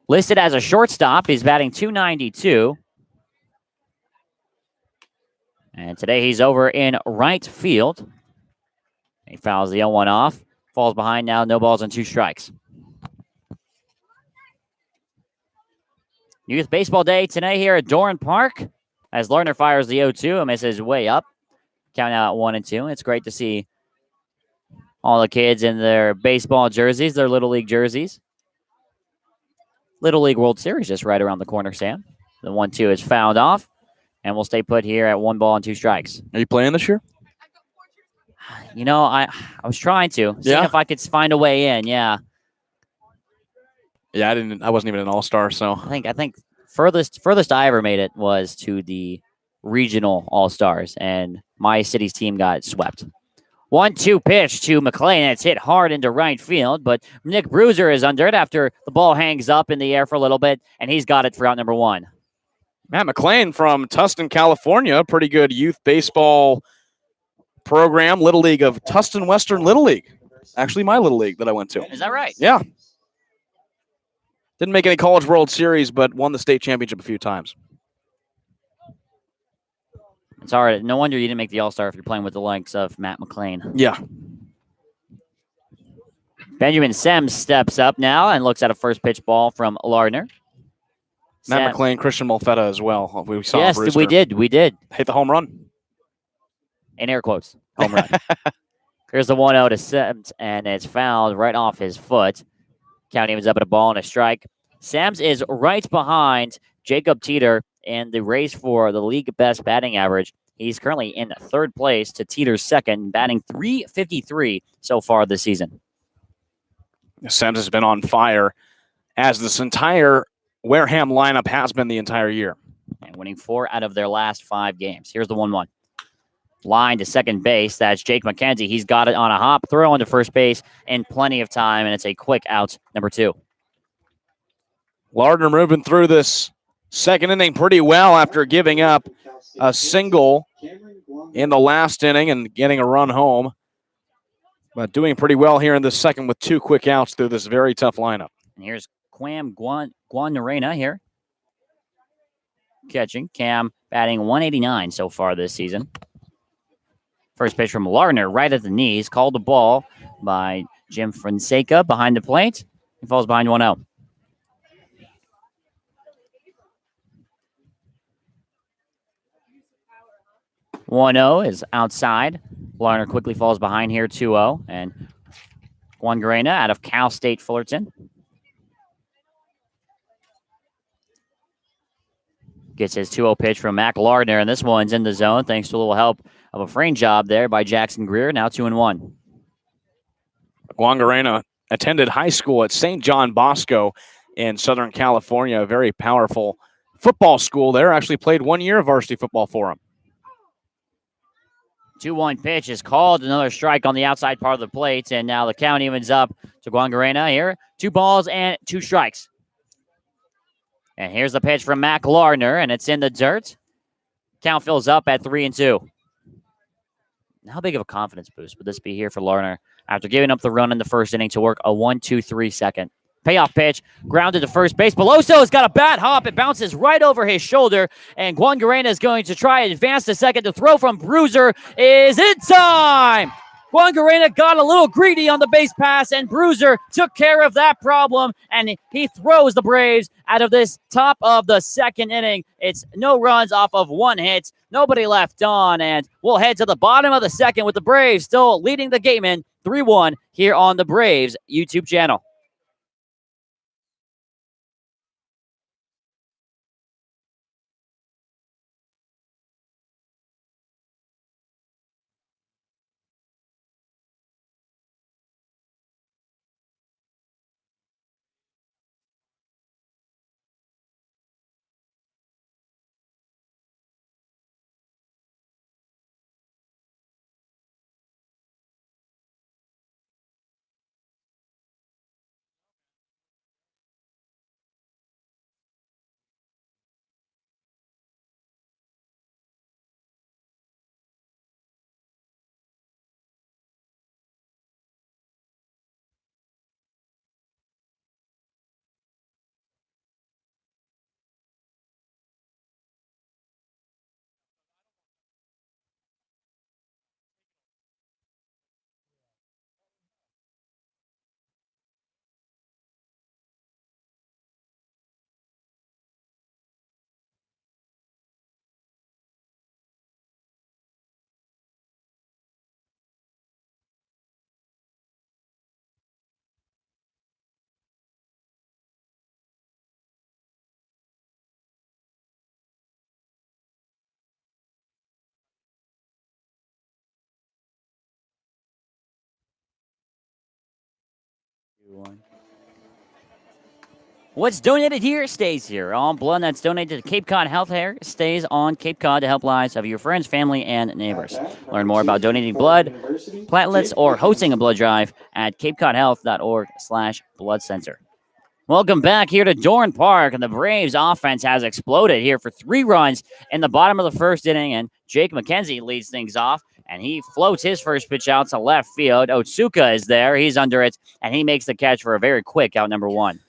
listed as a shortstop. He's batting .292. And today he's over in right field. He fouls the 0-1 off. Falls behind now, no balls and 2 strikes. Youth Baseball Day today here at Doran Park. As Lardner fires the 0-2 and misses way up. Count out 1-2. It's great to see all the kids in their baseball jerseys, their Little League jerseys. Little League World Series just right around the corner, Sam. The 1-2 is fouled off, and we'll stay put here at 1 ball and 2 strikes. Are you playing this year? You know, I was trying to see if I could find a way in. Yeah. Yeah, I wasn't even an all-star, so I think furthest I ever made it was to the regional all-stars, and my city's team got swept. 1-2 pitch to McLean. It's hit hard into right field, but Nick Bruiser is under it after the ball hangs up in the air for a little bit, and he's got it for out number 1. Matt McLean from Tustin, California. Pretty good youth baseball program, Little League of Tustin Western Little League. Actually, my Little League that I went to. Is that right? Yeah. Didn't make any College World Series, but won the state championship a few times. It's all right. No wonder you didn't make the All-Star if you're playing with the likes of Matt McLean. Yeah. Benjamin Sems steps up now and looks at a first pitch ball from Lardner. Matt McLean, Christian Molfetta as well. We saw yes, Brewster we did. We did. hit the home run. In air quotes, home run. Here's the 1-0 to Sems, and it's fouled right off his foot. Count evens up at a ball and a strike. Sems is right behind Jacob Teeter in the race for the league best batting average. He's currently in third place to Teeter's second, batting .353 so far this season. Sems has been on fire, as this entire Wareham lineup has been the entire year. And winning 4 out of their last 5 games. Here's the 1-1. Line to second base. That's Jake McKenzie. He's got it on a hop, throw into first base in plenty of time, and it's a quick out, number 2. Lardner moving through this second inning pretty well after giving up a single in the last inning and getting a run home. But doing pretty well here in the second with 2 quick outs through this very tough lineup. And here's Quam Guanarena here. Catching. Cam batting 189 so far this season. First pitch from Lardner right at the knees. Called the ball by Jim Fonseca behind the plate. He falls behind 1-0. Is outside. Lardner quickly falls behind here, 2-0. And Guanarena out of Cal State Fullerton. Gets his 2-0 pitch from Mac Lardner, and this one's in the zone thanks to a little help of a frame job there by Jackson Greer. Now 2-1. Guanarena attended high school at St. John Bosco in Southern California, a very powerful football school there. Actually played 1 year of varsity football for him. 2-1 pitch is called. Another strike on the outside part of the plate, and now the count evens up to Guanarena here. 2 balls and 2 strikes. And here's the pitch from Mac Lardner, and it's in the dirt. Count fills up at 3-2. How big of a confidence boost would this be here for Lardner after giving up the run in the first inning to work a 1-2-3 second? Payoff pitch, grounded to first base. Beloso has got a bat hop. It bounces right over his shoulder, and Guanarena is going to try and advance to second. The throw from Bruiser is in time. Guanarena got a little greedy on the base pass, and Bruiser took care of that problem, and he throws the Braves out of this top of the second inning. It's no runs off of 1 hit, nobody left on, and we'll head to the bottom of the second with the Braves still leading the Gatemen 3-1 here on the Braves YouTube channel. What's donated here stays here. All blood that's donated to Cape Cod Health Care stays on Cape Cod to help lives of your friends, family, and neighbors. Learn more about donating blood, platelets, or hosting a blood drive at capecodhealth.org/blood center. Welcome back here to Dorn Park, and the Braves offense has exploded here for 3 runs in the bottom of the first inning, and Jake McKenzie leads things off, and he floats his first pitch out to left field. Otsuka is there. He's under it, and he makes the catch for a very quick out number 1.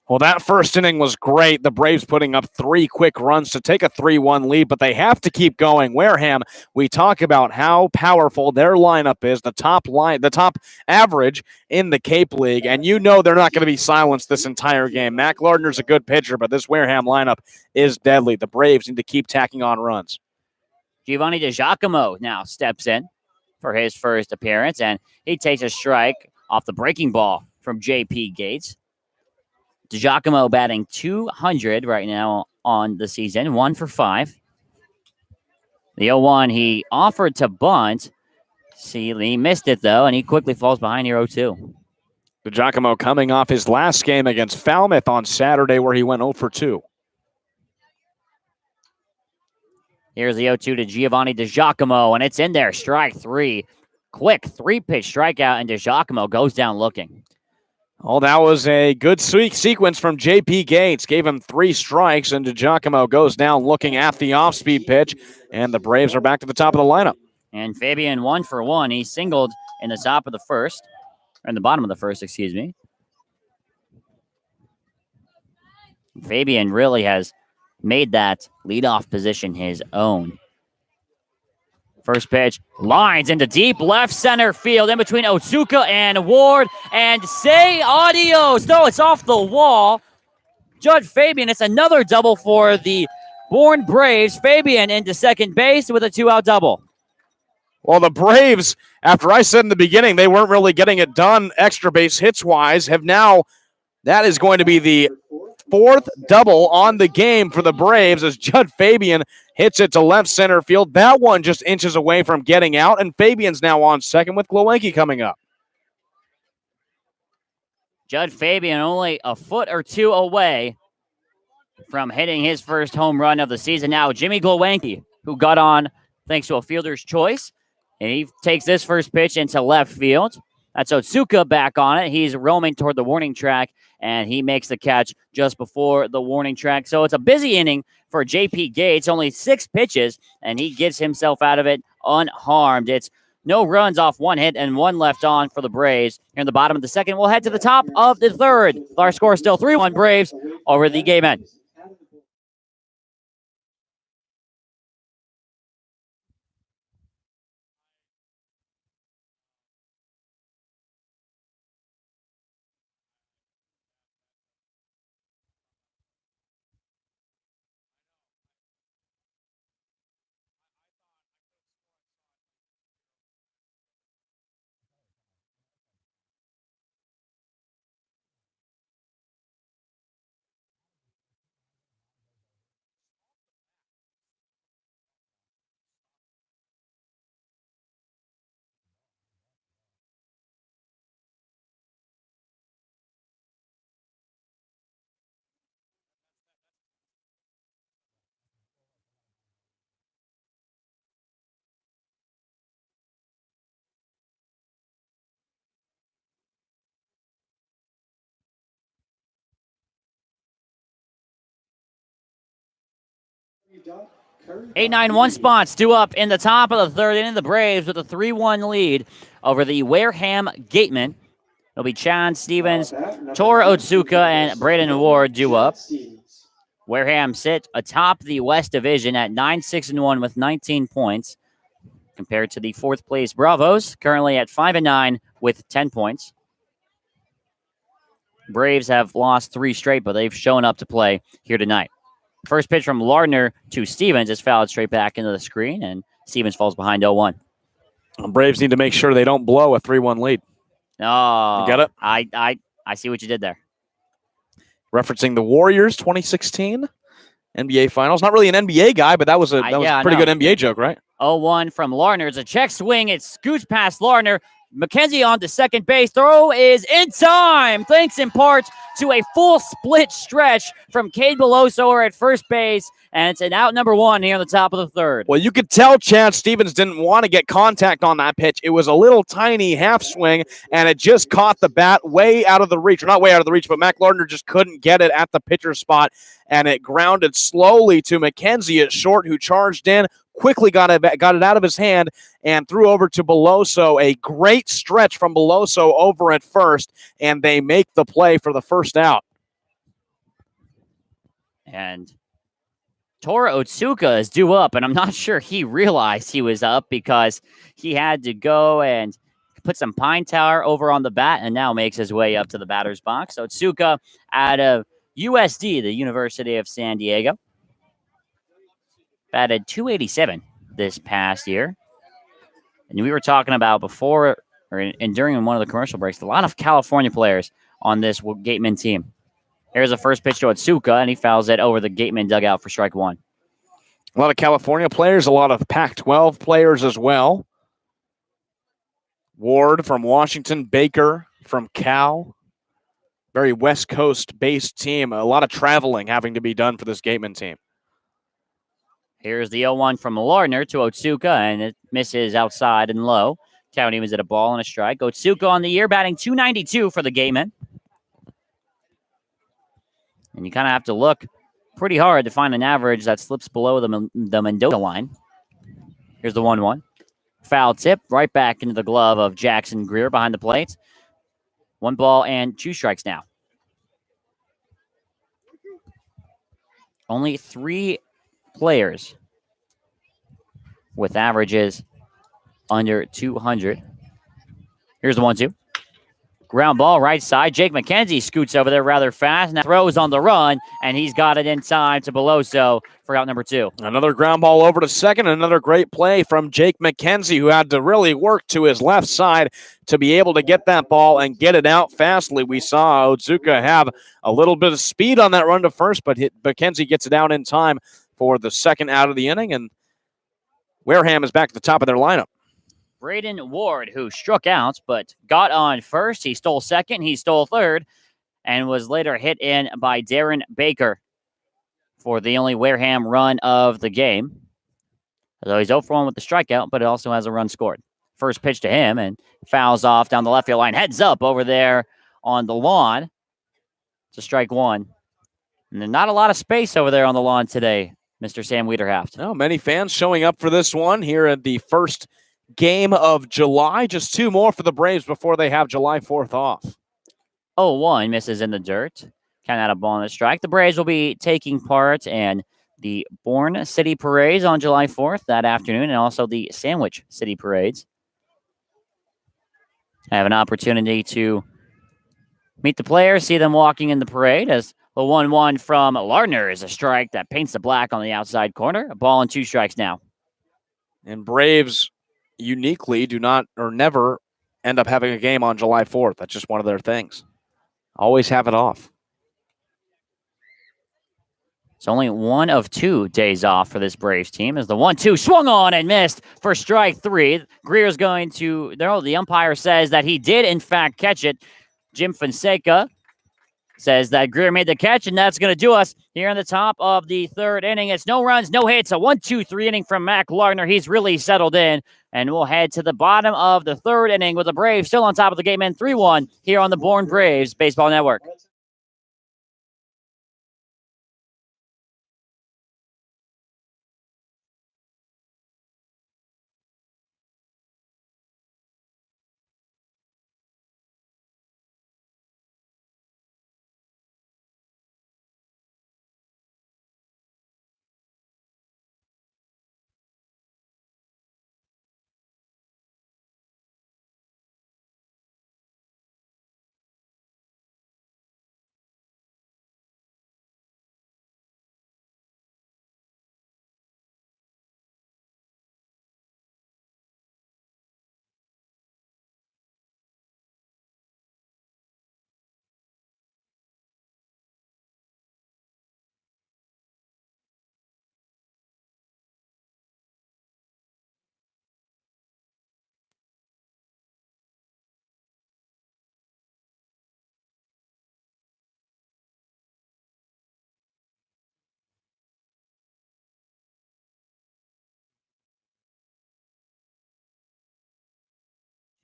Well, that first inning was great. The Braves putting up 3 quick runs to take a 3-1 lead, but they have to keep going. Wareham, we talk about how powerful their lineup is, the top average in the Cape League, and you know they're not going to be silenced this entire game. Mac Lardner's a good pitcher, but this Wareham lineup is deadly. The Braves need to keep tacking on runs. Giovanni DiGiacomo now steps in for his first appearance, and he takes a strike off the breaking ball from J.P. Gates. DiGiacomo batting .200 right now on the season, 1 for 5. The 0-1, he offered to bunt. See, he missed it, though, and he quickly falls behind here 0-2. DiGiacomo coming off his last game against Falmouth on Saturday where he went 0 for 2. Here's the 0-2 to Giovanni DiGiacomo, and it's in there, strike 3. Quick 3-pitch strikeout, and DiGiacomo goes down looking. Oh, that was a good sequence from J.P. Gates. Gave him 3 strikes, and DiGiacomo goes down looking at the off-speed pitch, and the Braves are back to the top of the lineup. And Fabian 1 for 1. He singled in the top of the first, or in the bottom of the first, excuse me. Fabian really has made that leadoff position his own. First pitch, lines into deep left center field in between Otsuka and Ward. And say adios. No, it's off the wall. Judd Fabian, it's another double for the Bourne Braves. Fabian into second base with a 2-out double. Well, the Braves, after I said in the beginning they weren't really getting it done extra base hits-wise, have now, that is going to be the 4th double on the game for the Braves as Judd Fabian hits it to left center field. That one just inches away from getting out, and Fabian's now on second with Glowenke coming up. Judd Fabian only a foot or 2 away from hitting his first home run of the season. Now, Jimmy Glowenke, who got on thanks to a fielder's choice, and he takes this first pitch into left field. That's Otsuka back on it. He's roaming toward the warning track, and he makes the catch just before the warning track. So it's a busy inning for J.P. Gates, only 6 pitches, and he gets himself out of it unharmed. It's no runs off 1 hit and 1 left on for the Braves. Here in the bottom of the second, we'll head to the top of the third. Our score is still 3-1 Braves over the Gatemen. Eight, 9-1 spots due up in the top of the third inning. The Braves with a 3-1 lead over the Wareham Gatemen. It'll be Chad Stevens, Tor Otsuka, and Braden Ward due up. Wareham sit atop the West Division at 9-6-1 with 19 points, compared to the 4th place Bravos, currently at 5-9 with 10 points. Braves have lost 3 straight, but they've shown up to play here tonight. First pitch from Lardner to Stevens is fouled straight back into the screen, and Stevens falls behind 0-1. Braves need to make sure they don't blow a 3-1 lead. Oh, you get it? I see what you did there. Referencing the Warriors 2016 NBA Finals. Not really an NBA guy, but that was a pretty good NBA joke, right? 0-1 from Lardner. It's a check swing. It scoots past Lardner. McKenzie on to second base. Throw is in time, thanks in part to a full split stretch from Cade Beloso at first base, and it's an out number one here on the top of the third. Well, you could tell Chad Stevens didn't want to get contact on that pitch. It was a little tiny half swing, and it just caught the bat way out of the reach. Or not way out of the reach, but Mac Lardner just couldn't get it at the pitcher spot, and it grounded slowly to McKenzie at short, who charged in, quickly got it out of his hand, and threw over to Beloso. A great stretch from Beloso over at first, and they make the play for the first out. And Tora Otsuka is due up, and I'm not sure he realized he was up because he had to go and put some pine tar over on the bat and now makes his way up to the batter's box. Otsuka out of USD, the University of San Diego, batted .287 this past year. And we were talking about before and during one of the commercial breaks, a lot of California players on this Gatemen team. Here's a first pitch to Otsuka, and he fouls it over the Gatemen dugout for strike one. A lot of California players, a lot of Pac-12 players as well. Ward from Washington, Baker from Cal. Very West Coast-based team. A lot of traveling having to be done for this Gatemen team. Here's the 0-1 from Lardner to Otsuka, and it misses outside and low. County was at a ball and a strike. Otsuka on the year, batting .292 for the Gatemen. And you kind of have to look pretty hard to find an average that slips below the Mendoza line. Here's the 1-1. Foul tip right back into the glove of Jackson Greer behind the plate. 1 ball and 2 strikes now. Only 3 players with averages under 200. Here's the 1-2. Ground ball right side. Jake McKenzie scoots over there rather fast. Now throws on the run, and he's got it in time to Beloso for out number 2. Another ground ball over to second. Another great play from Jake McKenzie, who had to really work to his left side to be able to get that ball and get it out fastly. We saw Otsuka have a little bit of speed on that run to first, but McKenzie gets it out in time for the second out of the inning, and Wareham is back at the top of their lineup. Braden Ward, who struck out but got on first. He stole second, he stole third, and was later hit in by Darren Baker for the only Wareham run of the game. So he's 0 for 1 with the strikeout, but it also has a run scored. First pitch to him, and fouls off down the left field line. Heads up over there on the lawn. It's a strike one. And there's not a lot of space over there on the lawn today, Mr. Sam Wiederhaft. No, many fans showing up for this one here at the first game of July. Just 2 more for the Braves before they have July 4th off. 0-1 misses in the dirt. Count out a ball and a strike. The Braves will be taking part in the Bourne City Parades on July 4th that afternoon, and also the Sandwich City Parades. I have an opportunity to meet the players, see them walking in the parade, as the 1-1 from Lardner is a strike that paints the black on the outside corner. A ball and 2 strikes now. And Braves uniquely do not or never end up having a game on July 4th. That's just one of their things. Always have it off. It's only 1 of 2 days off for this Braves team as the 1-2 swung on and missed for strike 3. Greer's going to, the umpire says that he did in fact catch it. Jim Fonseca says that Greer made the catch, and that's going to do us here in the top of the 3rd inning. It's no runs, no hits, a 1-2-3 inning from Mac Lardner. He's really settled in, and we'll head to the bottom of the 3rd inning with the Braves still on top of the Gatemen 3-1 here on the Bourne Braves Baseball Network.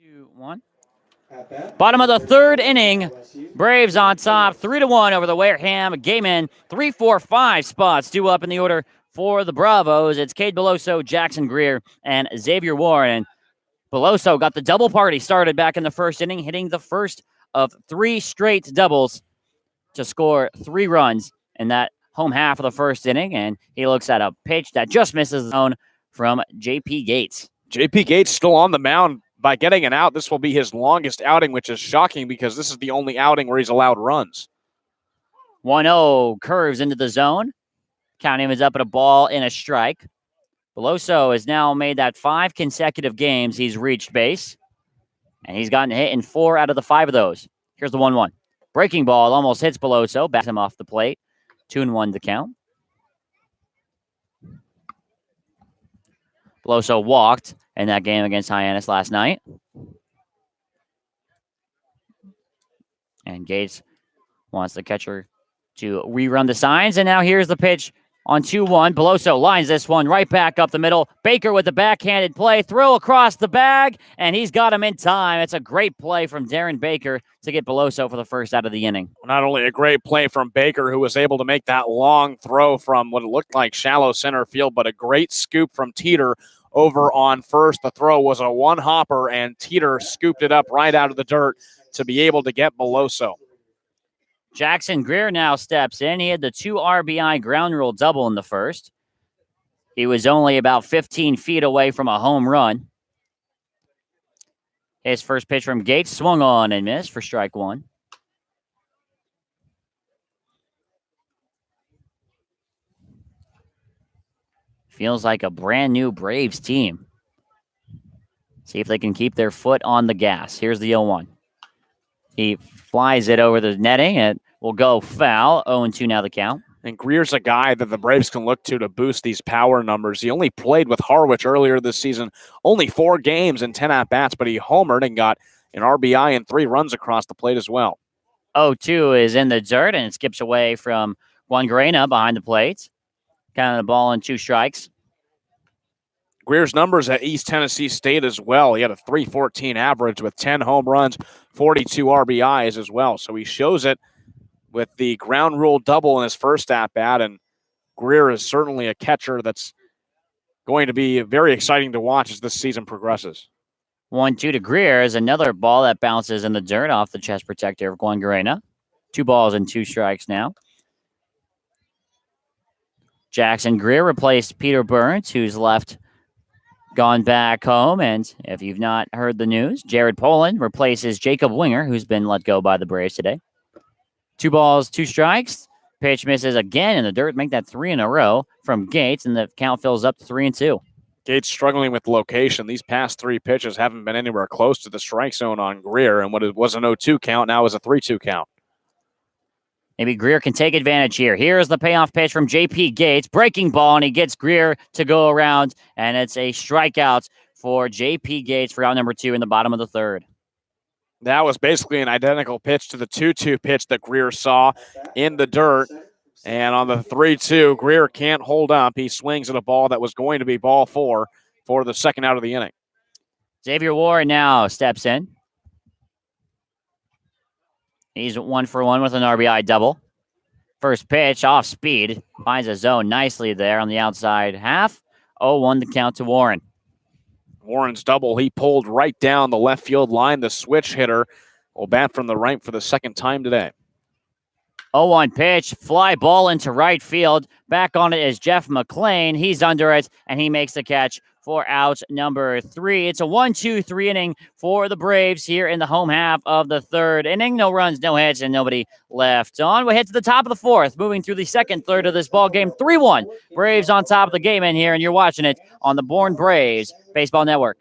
2-1. At bat, Bottom of the third inning, LSU. Braves on top, 3-1 over the Wareham Gatemen. 3, 4, 5 spots due up in the order for the Bravos. It's Cade Beloso, Jackson Greer, and Xavier Warren. Beloso got the double party started back in the first inning, hitting the first of 3 straight doubles to score 3 runs in that home half of the first inning, and he looks at a pitch that just misses the zone from J.P. Gates. J.P. Gates still on the mound by getting an out. This will be his longest outing, which is shocking because this is the only outing where he's allowed runs. 1-0 curves into the zone. Counting is up at a ball and a strike. Beloso has now made that 5 consecutive games he's reached base, and he's gotten hit in 4 out of the 5 of those. Here's the 1-1. Breaking ball almost hits Beloso, backs him off the plate. 2-1 to count. Beloso walked in that game against Hyannis last night. And Gates wants the catcher to rerun the signs. And now here's the pitch on 2-1. Beloso lines this one right back up the middle. Baker with the backhanded play. Throw across the bag, and he's got him in time. It's a great play from Darren Baker to get Beloso for the first out of the inning. Not only a great play from Baker, who was able to make that long throw from what it looked like shallow center field, but a great scoop from Teeter over on first. The throw was a one-hopper, and Teeter scooped it up right out of the dirt to be able to get Beloso. Jackson Greer now steps in. He had the 2 RBI ground rule double in the first. He was only about 15 feet away from a home run. His first pitch from Gates swung on and missed for strike 1. Feels like a brand new Braves team. See if they can keep their foot on the gas. Here's the 0-1. He flies it over the netting. It will go foul. 0-2 now the count. And Greer's a guy that the Braves can look to boost these power numbers. He only played with Harwich earlier this season, only 4 games and 10 at-bats, but he homered and got an RBI and 3 runs across the plate as well. 0-2 is in the dirt, and it skips away from Guangarena behind the plate. Counting the ball in 2 strikes. Greer's numbers at East Tennessee State as well. He had a .314 average with 10 home runs, 42 RBIs as well. So he shows it with the ground rule double in his first at-bat, and Greer is certainly a catcher that's going to be very exciting to watch as this season progresses. 1-2 to Greer is another ball that bounces in the dirt off the chest protector of Guangarena. 2 balls and 2 strikes now. Jackson Greer replaced Peter Burns, who's gone back home. And if you've not heard the news, Jared Poland replaces Jacob Winger, who's been let go by the Braves today. 2 balls, 2 strikes. Pitch misses again in the dirt. Make that 3 in a row from Gates, and the count fills up to 3-2. Gates struggling with location. These past 3 pitches haven't been anywhere close to the strike zone on Greer, and what it was an 0-2 count now is a 3-2 count. Maybe Greer can take advantage here. Here's the payoff pitch from J.P. Gates. Breaking ball, and he gets Greer to go around, and it's a strikeout for J.P. Gates for out number 2 in the bottom of the third. That was basically an identical pitch to the 2-2 pitch that Greer saw in the dirt. And on the 3-2, Greer can't hold up. He swings at a ball that was going to be ball 4 for the second out of the inning. Xavier Warren now steps in. He's 1 for 1 with an RBI double. First pitch off speed. Finds a zone nicely there on the outside half. 0-1 to count to Warren. Warren's double. He pulled right down the left field line. The switch hitter will bat from the right for the second time today. 0-1 pitch. Fly ball into right field. Back on it is Jeff McClain. He's under it, and he makes the catch for out number 3. It's a 1-2-3 inning for the Braves here in the home half of the third inning. No runs, no hits, and nobody left on. We head to the top of the fourth, moving through the second third of this ball game. 3-1. Braves on top of the Gatemen here, and you're watching it on the Bourne Braves Baseball Network.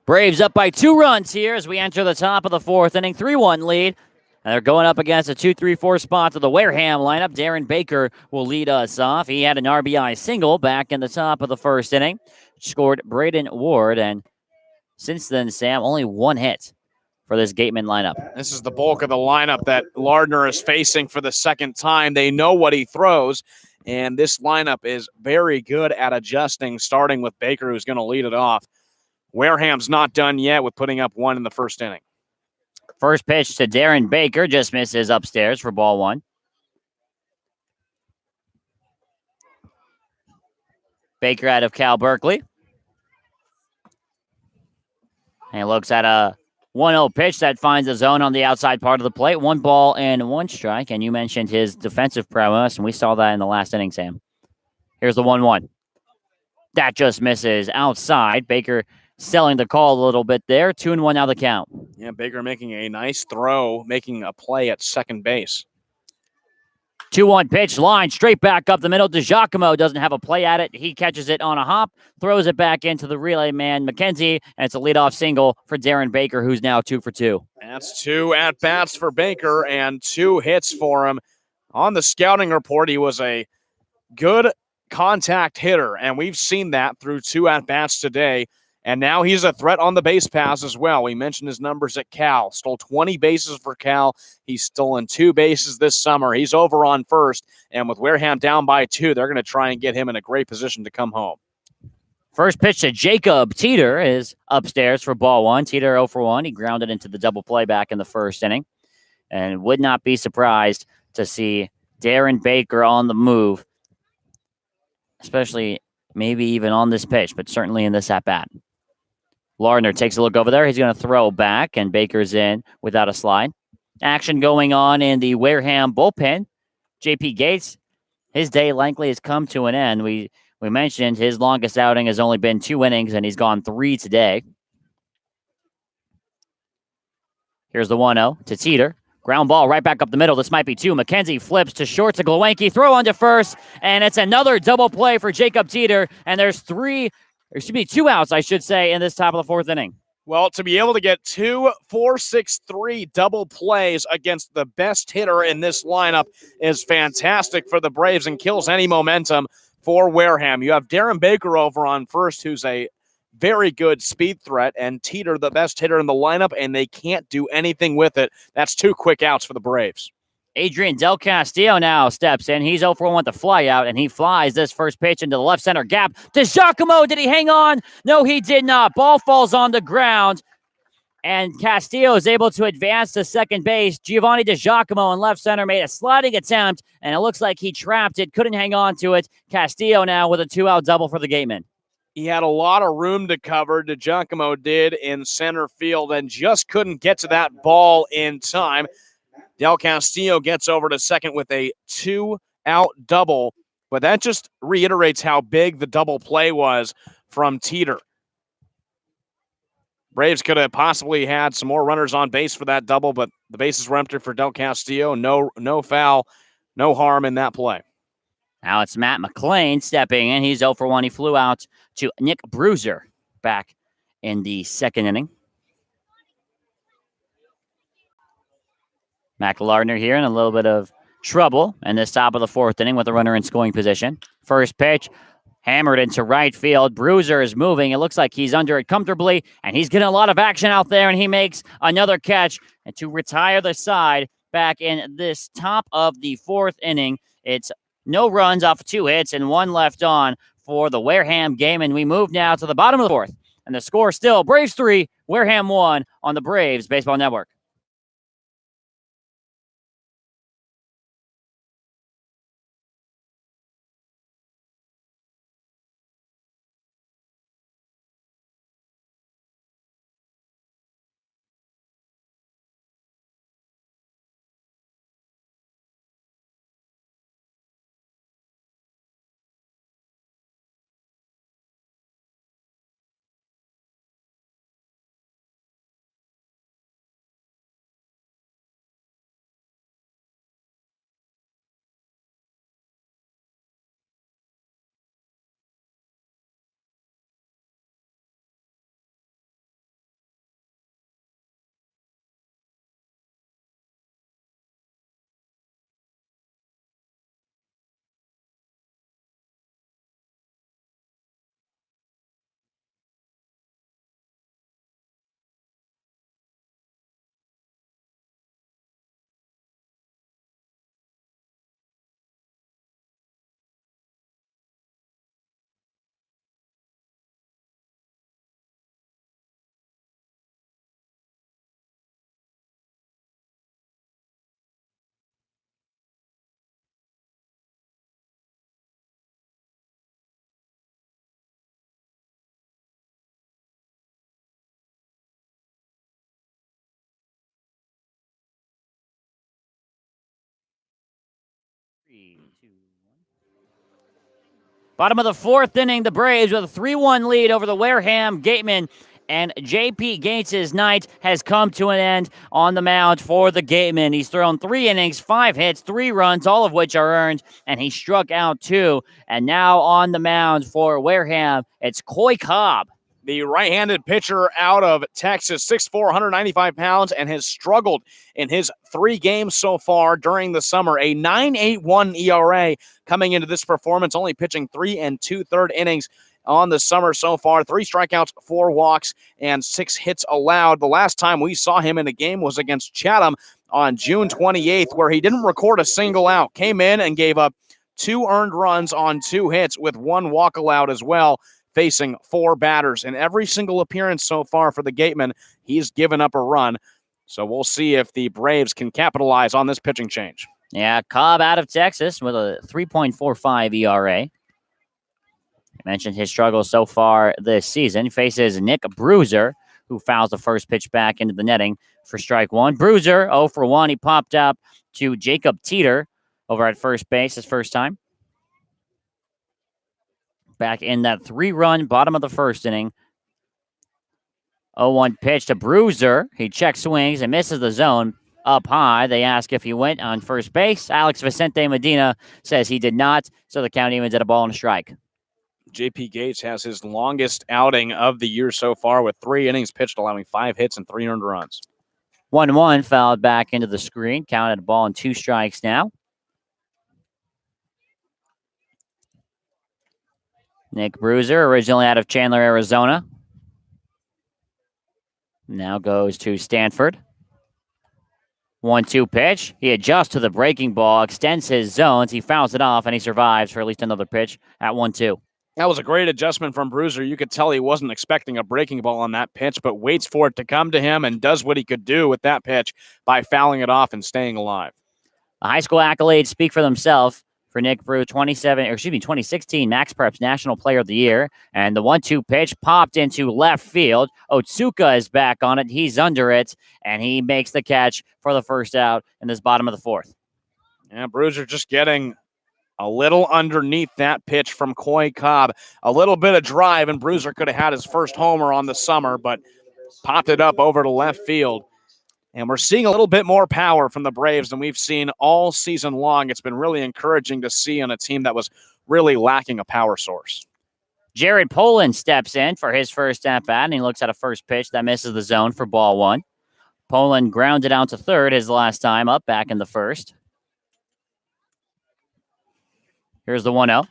Braves up by 2 runs here as we enter the top of the 4th inning, 3-1 lead. And they're going up against a 2-3-4 spot to the Wareham lineup. Darren Baker will lead us off. He had an RBI single back in the top of the 1st inning. Scored Braden Ward, and since then, Sam, only 1 hit for this Gatemen lineup. This is the bulk of the lineup that Lardner is facing for the second time. They know what he throws, and this lineup is very good at adjusting, starting with Baker, who's going to lead it off. Wareham's not done yet with putting up 1 in the 1st inning. First pitch to Darren Baker, just misses upstairs for ball 1. Baker out of Cal Berkeley. And he looks at a 1-0 pitch that finds the zone on the outside part of the plate. 1 ball and 1 strike. And you mentioned his defensive prowess, and we saw that in the last inning, Sam. Here's the 1-1. That just misses outside. Baker selling the call a little bit there. 2-1 now the count. Yeah, Baker making a nice throw, making a play at second base. 2-1 pitch, line straight back up the middle. DiGiacomo doesn't have a play at it. He catches it on a hop, throws it back into the relay man, McKenzie, and it's a leadoff single for Darren Baker, who's now 2 for 2. That's 2 at-bats for Baker and 2 hits for him. On the scouting report, he was a good contact hitter, and we've seen that through 2 at-bats today. And now he's a threat on the base paths as well. We mentioned his numbers at Cal. Stole 20 bases for Cal. He's stolen 2 bases this summer. He's over on first. And with Wareham down by 2, they're going to try and get him in a great position to come home. First pitch to Jacob Teeter is upstairs for ball 1. Teeter 0 for 1. He grounded into the double play back in the 1st inning. And would not be surprised to see Darren Baker on the move, especially maybe even on this pitch, but certainly in this at-bat. Lardner takes a look over there. He's going to throw back, and Baker's in without a slide. Action going on in the Wareham bullpen. J.P. Gates, his day likely has come to an end. We mentioned his longest outing has only been 2 innings, and he's gone 3 today. Here's the 1-0 to Teeter. Ground ball right back up the middle. This might be 2. McKenzie flips to short to Glowacki. Throw onto first, and it's another double play for Jacob Teeter, and there's 2 outs, I should say, in this top of the 4th inning. Well, to be able to get 2 4-6-3 double plays against the best hitter in this lineup is fantastic for the Braves and kills any momentum for Wareham. You have Darren Baker over on first, who's a very good speed threat, and Teeter, the best hitter in the lineup, and they can't do anything with it. That's 2 quick outs for the Braves. Adrian Del Castillo now steps in. He's 0 for 1 with the fly out, and he flies this first pitch into the left center gap. DiGiacomo, did he hang on? No, he did not. Ball falls on the ground, and Castillo is able to advance to second base. Giovanni DiGiacomo in left center made a sliding attempt, and it looks like he trapped it, couldn't hang on to it. Castillo now with a 2-out double for the Gatemen. He had a lot of room to cover. DiGiacomo did in center field and just couldn't get to that ball in time. Del Castillo gets over to second with a 2-out double, but that just reiterates how big the double play was from Teeter. Braves could have possibly had some more runners on base for that double, but the bases were empty for Del Castillo. No foul, no harm in that play. Now it's Matt McLean stepping in. He's 0 for 1. He flew out to Nick Bruiser back in the 2nd inning. Mac Lardner here in a little bit of trouble in this top of the 4th inning with a runner in scoring position. First pitch, hammered into right field. Bruiser is moving. It looks like he's under it comfortably, and he's getting a lot of action out there, and he makes another catch and to retire the side back in this top of the 4th inning. It's no runs off 2 hits and 1 left on for the Wareham game, and we move now to the bottom of the 4th. And the score still Braves 3, Wareham 1 on the Braves Baseball Network. 3, 2, 1. Bottom of the fourth inning, the Braves with a 3-1 lead over the Wareham Gatemen. And J.P. Gates' night has come to an end on the mound for the Gatemen. He's thrown 3 innings, 5 hits, 3 runs, all of which are earned, and he struck out 2. And now on the mound for Wareham, it's Coy Cobb. The right-handed pitcher out of Texas, 6'4", 195 pounds, and has struggled in his 3 games so far during the summer. A 9.81 ERA coming into this performance, only pitching 3 2/3 innings on the summer so far. 3 strikeouts, 4 walks, and 6 hits allowed. The last time we saw him in a game was against Chatham on June 28th, where he didn't record a single out. Came in and gave up 2 earned runs on 2 hits with 1 walk allowed as well, facing 4 batters. In every single appearance so far for the Gatemen, he's given up a run. So we'll see if the Braves can capitalize on this pitching change. Yeah, Cobb out of Texas with a 3.45 ERA. I mentioned his struggles so far this season. Faces Nick Bruiser, who fouls the first pitch back into the netting for strike 1. Bruiser, 0 for 1. He popped up to Jacob Teeter over at first base his first time. Back in that 3-run bottom of the first inning. 0-1 pitch to Bruiser. He checks swings and misses the zone up high. They ask if he went on first base. Alex Vicente Medina says he did not, so the count evens at a ball and a strike. J.P. Gates has his longest outing of the year so far with 3 innings pitched, allowing 5 hits and 3 earned runs. 1-1 fouled back into the screen. Counted a ball and 2 strikes now. Nick Bruiser, originally out of Chandler, Arizona. Now goes to Stanford. 1-2 pitch. He adjusts to the breaking ball, extends his zones. He fouls it off, and he survives for at least another pitch at 1-2. That was a great adjustment from Bruiser. You could tell he wasn't expecting a breaking ball on that pitch, but waits for it to come to him and does what he could do with that pitch by fouling it off and staying alive. The high school accolades speak for themselves for Nick Brew. 2016 Max Preps National Player of the Year. And the 1-2 pitch popped into left field. Otsuka is back on it. He's under it, and he makes the catch for the first out in this bottom of the fourth. Yeah, Bruiser just getting a little underneath that pitch from Coy Cobb. A little bit of drive, and Bruiser could have had his first homer on the summer, but popped it up over to left field. And we're seeing a little bit more power from the Braves than we've seen all season long. It's been really encouraging to see on a team that was really lacking a power source. Jared Poland steps in for his first at-bat, and he looks at a first pitch that misses the zone for ball 1. Poland grounded out to third his last time up back in the first. Here's the 1-0.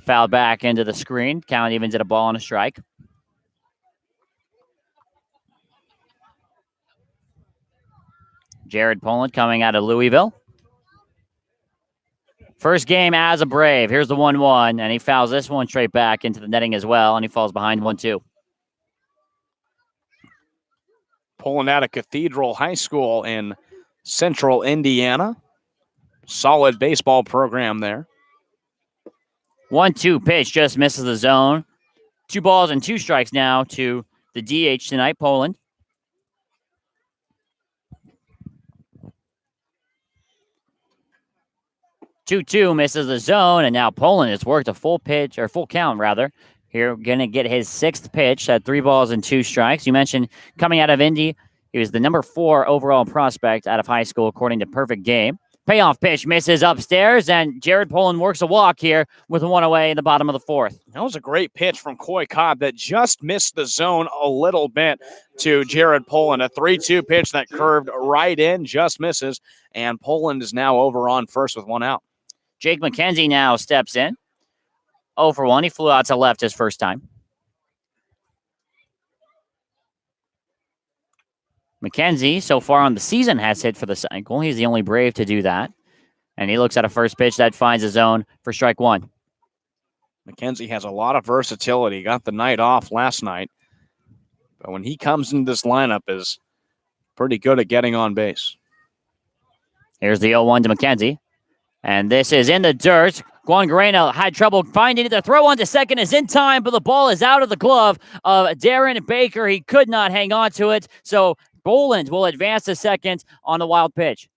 Foul back into the screen. Count evens at a ball and a strike. Jared Poland coming out of Louisville. First game as a Brave. Here's the 1-1, and he fouls this one straight back into the netting as well, and he falls behind 1-2. Poland out of Cathedral High School in Central Indiana. Solid baseball program there. 1-2 pitch just misses the zone. 2 balls and 2 strikes now to the DH tonight, Poland. 2-2 misses the zone, and now Poland has worked a full count rather. Here, gonna get his 6th pitch at 3 balls and 2 strikes. You mentioned coming out of Indy, he was the number 4 overall prospect out of high school, according to Perfect Game. Payoff pitch misses upstairs, and Jared Poland works a walk here with 1 away in the bottom of the 4th. That was a great pitch from Coy Cobb that just missed the zone a little bit to Jared Poland. A 3-2 pitch that curved right in, just misses, and Poland is now over on first with 1 out. Jake McKenzie now steps in. 0 for 1. He flew out to left his first time. McKenzie, so far on the season, has hit for the cycle. He's the only Brave to do that. And he looks at a first pitch that finds a zone for strike 1. McKenzie has a lot of versatility. Got the night off last night. But when he comes into this lineup, is pretty good at getting on base. Here's the 0-1 to McKenzie. And this is in the dirt. Juan Guareno had trouble finding it. The throw on to second is in time, but the ball is out of the glove of Darren Baker. He could not hang on to it. So Boland will advance to second on the wild pitch.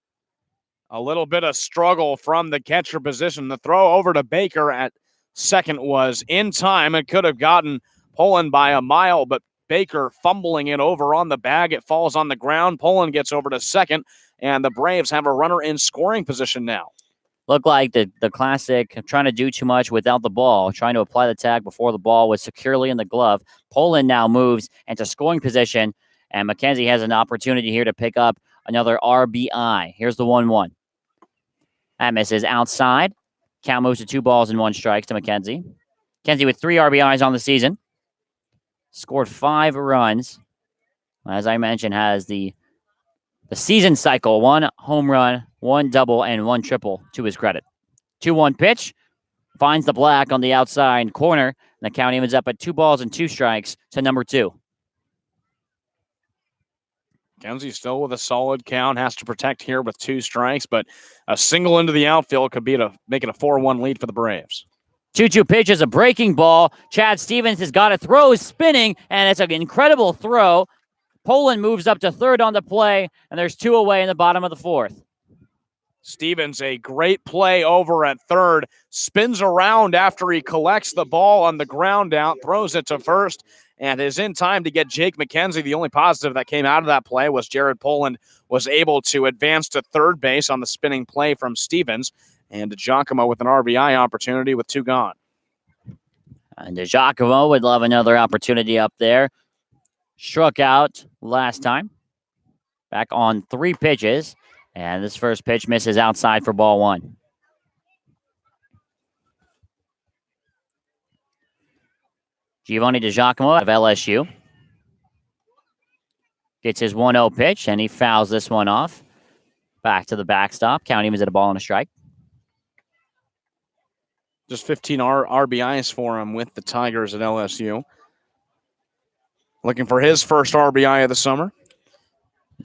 A little bit of struggle from the catcher position. The throw over to Baker at second was in time. It could have gotten Poland by a mile, but Baker fumbling it over on the bag. It falls on the ground. Poland gets over to second, and the Braves have a runner in scoring position now. Looked like the classic trying to do too much without the ball, trying to apply the tag before the ball was securely in the glove. Poland now moves into scoring position, and McKenzie has an opportunity here to pick up another RBI. Here's the 1-1. That misses outside. Count moves to 2 balls and 1 strike to McKenzie. McKenzie with 3 RBIs on the season. Scored 5 runs. As I mentioned, has the season cycle, 1 home run, 1 double, and 1 triple to his credit. 2-1 pitch. Finds the black on the outside corner. And the count evens up at 2 balls and 2 strikes to number 2. McKenzie still with a solid count. Has to protect here with 2 strikes, but a single into the outfield could be to make it a 4-1 lead for the Braves. 2-2 pitch is a breaking ball. Chad Stevens has got it. Throw spinning, and it's an incredible throw. Poland moves up to third on the play, and there's 2 away in the bottom of the 4th. Stevens, a great play over at third, spins around after he collects the ball on the ground out, throws it to first, and is in time to get Jake McKenzie. The only positive that came out of that play was Jared Poland was able to advance to third base on the spinning play from Stevens, and DeGiacomo with an RBI opportunity with 2 gone. And DeGiacomo would love another opportunity up there. Struck out last time. Back on 3 pitches. And this first pitch misses outside for ball 1. Giovanni DeGiacomo of LSU gets his 1-0 pitch, and he fouls this one off. Back to the backstop. Count evens at a ball and a strike. Just 15 RBIs for him with the Tigers at LSU. Looking for his first RBI of the summer.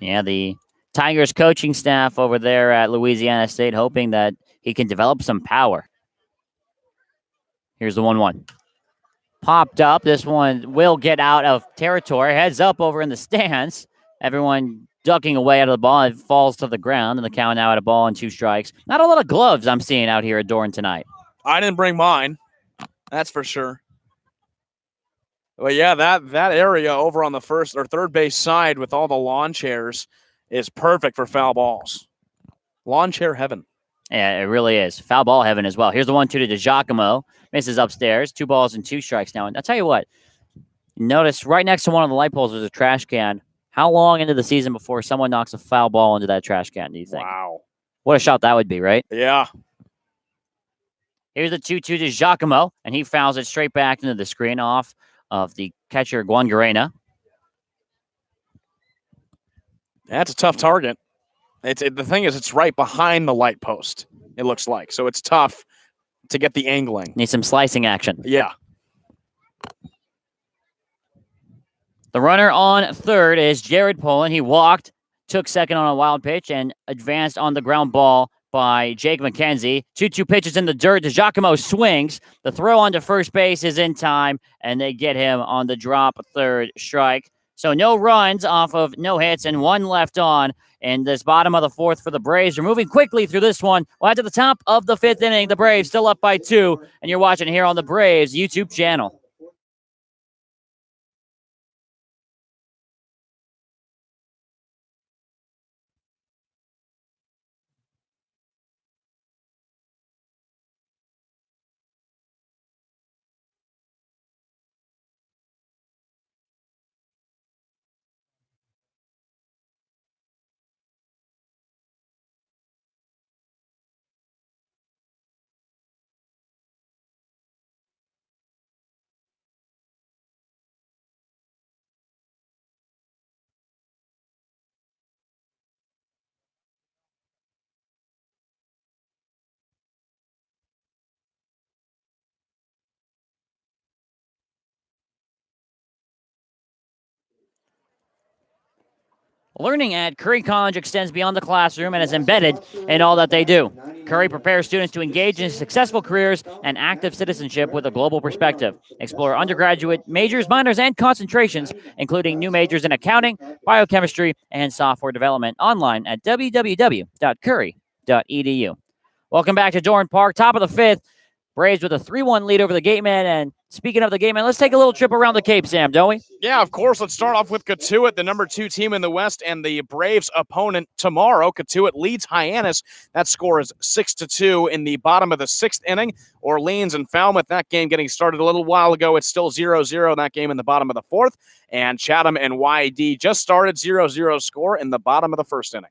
Yeah, the Tigers coaching staff over there at Louisiana State hoping that he can develop some power. Here's the 1-1. Popped up. This one will get out of territory. Heads up over in the stands. Everyone ducking away out of the ball. It falls to the ground, and the count now at a ball and 2 strikes. Not a lot of gloves I'm seeing out here at Bourne tonight. I didn't bring mine. That's for sure. But yeah, that area over on the first or third base side with all the lawn chairs is perfect for foul balls. Lawn chair heaven. Yeah, it really is. Foul ball heaven as well. Here's the 1-2 to DeGiacomo. Misses upstairs. 2 balls and 2 strikes now. And I'll tell you what. Notice right next to one of the light poles there's a trash can. How long into the season before someone knocks a foul ball into that trash can, do you think? Wow. What a shot that would be, right? Yeah. Here's the 2-2 to DeGiacomo, and he fouls it straight back into the screen off of the catcher, Guangarena. That's a tough target. The thing is, it's right behind the light post, it looks like. So it's tough to get the angling. Need some slicing action. Yeah. The runner on third is Jared Poland. He walked, took second on a wild pitch, and advanced on the ground ball by Jake McKenzie. 2-2 pitches in the dirt. DeGiacomo swings. The throw onto first base is in time, and they get him on the drop third strike. So no runs off of no hits and 1 left on in this bottom of the 4th for the Braves. They're moving quickly through this one. Well, to the top of the 5th inning, the Braves still up by 2, and you're watching here on the Braves YouTube channel. Learning at Curry College extends beyond the classroom and is embedded in all that they do. Curry prepares students to engage in successful careers and active citizenship with a global perspective. Explore undergraduate majors, minors, and concentrations, including new majors in accounting, biochemistry, and software development online at www.curry.edu. wareham.edu. Welcome back to Dorn Park, top of the fifth. Braves with a 3-1 lead over the Gatemen. And speaking of the Gatemen, let's take a little trip around the Cape, Sam, don't we? Yeah, of course. Let's start off with Catuit, the number 2 team in the West, and the Braves' opponent tomorrow. Catuit leads Hyannis. That score is 6-2 in the bottom of the 6th inning. Orleans and Falmouth, that game getting started a little while ago. It's still 0-0 that game in the bottom of the 4th. And Chatham and YD just started 0-0 score in the bottom of the 1st inning.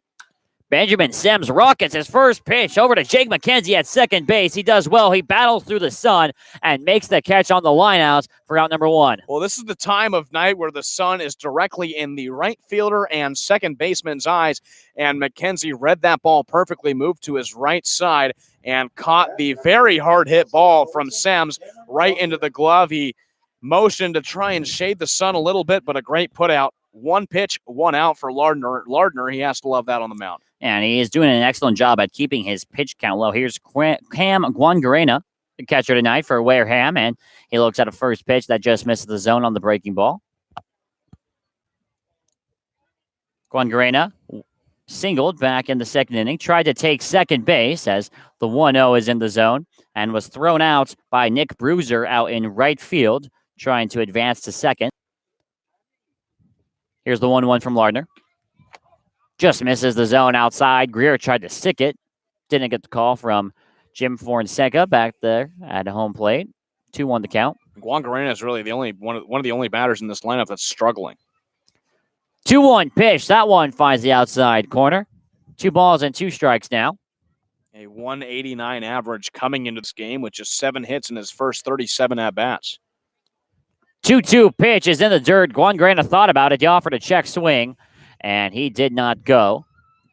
Benjamin Sims rockets his first pitch over to Jake McKenzie at second base. He does well. He battles through the sun and makes the catch on the lineouts for out number 1. Well, this is the time of night where the sun is directly in the right fielder and second baseman's eyes, and McKenzie read that ball perfectly, moved to his right side, and caught the very hard-hit ball from Sims right into the glove. He motioned to try and shade the sun a little bit, but a great put-out. 1 pitch, 1 out for Lardner. Lardner, he has to love that on the mound. And he is doing an excellent job at keeping his pitch count low. Here's Cam Guangarena, the catcher tonight for Wareham, and he looks at a first pitch that just misses the zone on the breaking ball. Guangarena singled back in the 2nd inning, tried to take second base as the 1-0 is in the zone, and was thrown out by Nick Bruiser out in right field, trying to advance to second. Here's the 1-1 from Lardner. Just misses the zone outside. Greer tried to stick it. Didn't get the call from Jim Fonseca back there at home plate. 2-1 to count. Guangarena is really the only one of the only batters in this lineup that's struggling. 2-1 pitch. That one finds the outside corner. 2 balls and 2 strikes now. A 189 average coming into this game with just 7 hits in his first 37 at-bats. 2-2 pitch is in the dirt. Guangarena thought about it. He offered a check swing, and he did not go.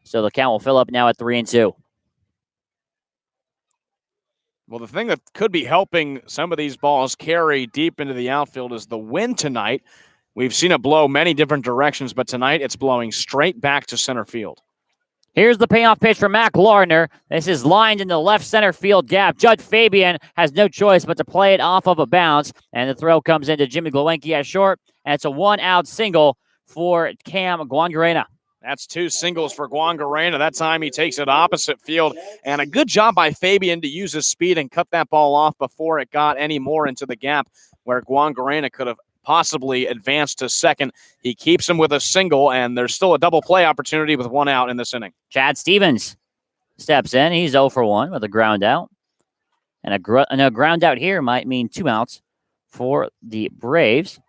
So the count will fill up now at 3-2. Well, the thing that could be helping some of these balls carry deep into the outfield is the wind tonight. We've seen it blow many different directions, but tonight it's blowing straight back to center field. Here's the payoff pitch for Mac Lardner. This is lined in the left center field gap. Judd Fabian has no choice but to play it off of a bounce, and the throw comes into Jimmy Glowinski at short, and it's a 1-out single for Cam Guangarena. That's 2 singles for Guangarena. That time he takes it opposite field, and a good job by Fabian to use his speed and cut that ball off before it got any more into the gap where Guangarena could have possibly advanced to second. He keeps him with a single, and there's still a double play opportunity with 1 out in this inning. Chad Stevens steps in. He's 0 for 1 with a ground out. And a ground out here might mean 2 outs for the Braves.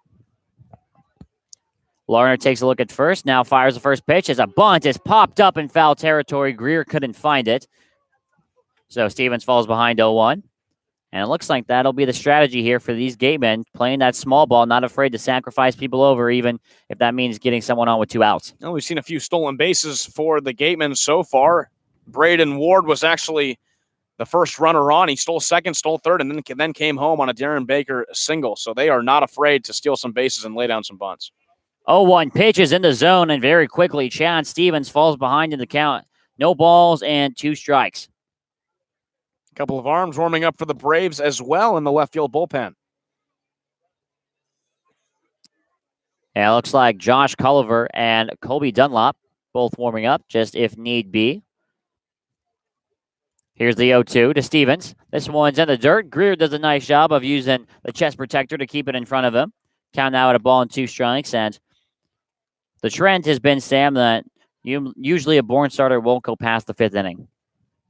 Lardner takes a look at first. Now fires the first pitch as a bunt is popped up in foul territory. Greer couldn't find it. So Stevens falls behind 0-1. And it looks like that'll be the strategy here for these Gatemen, playing that small ball, not afraid to sacrifice people over, even if that means getting someone on with 2 outs. Well, we've seen a few stolen bases for the Gatemen so far. Braden Ward was actually the first runner on. He stole second, stole third, and then came home on a Darren Baker single. So they are not afraid to steal some bases and lay down some bunts. 0-1 pitch is in the zone, and very quickly, Chad Stevens falls behind in the count. No balls and 2 strikes. Couple of arms warming up for the Braves as well in the left field bullpen. Yeah, it looks like Josh Culliver and Colby Dunlop both warming up, just if need be. Here's the 0-2 to Stevens. This one's in the dirt. Greer does a nice job of using the chest protector to keep it in front of him. Count now at a ball and 2 strikes. And the trend has been, Sam, that usually a Bourne starter won't go past the 5th inning.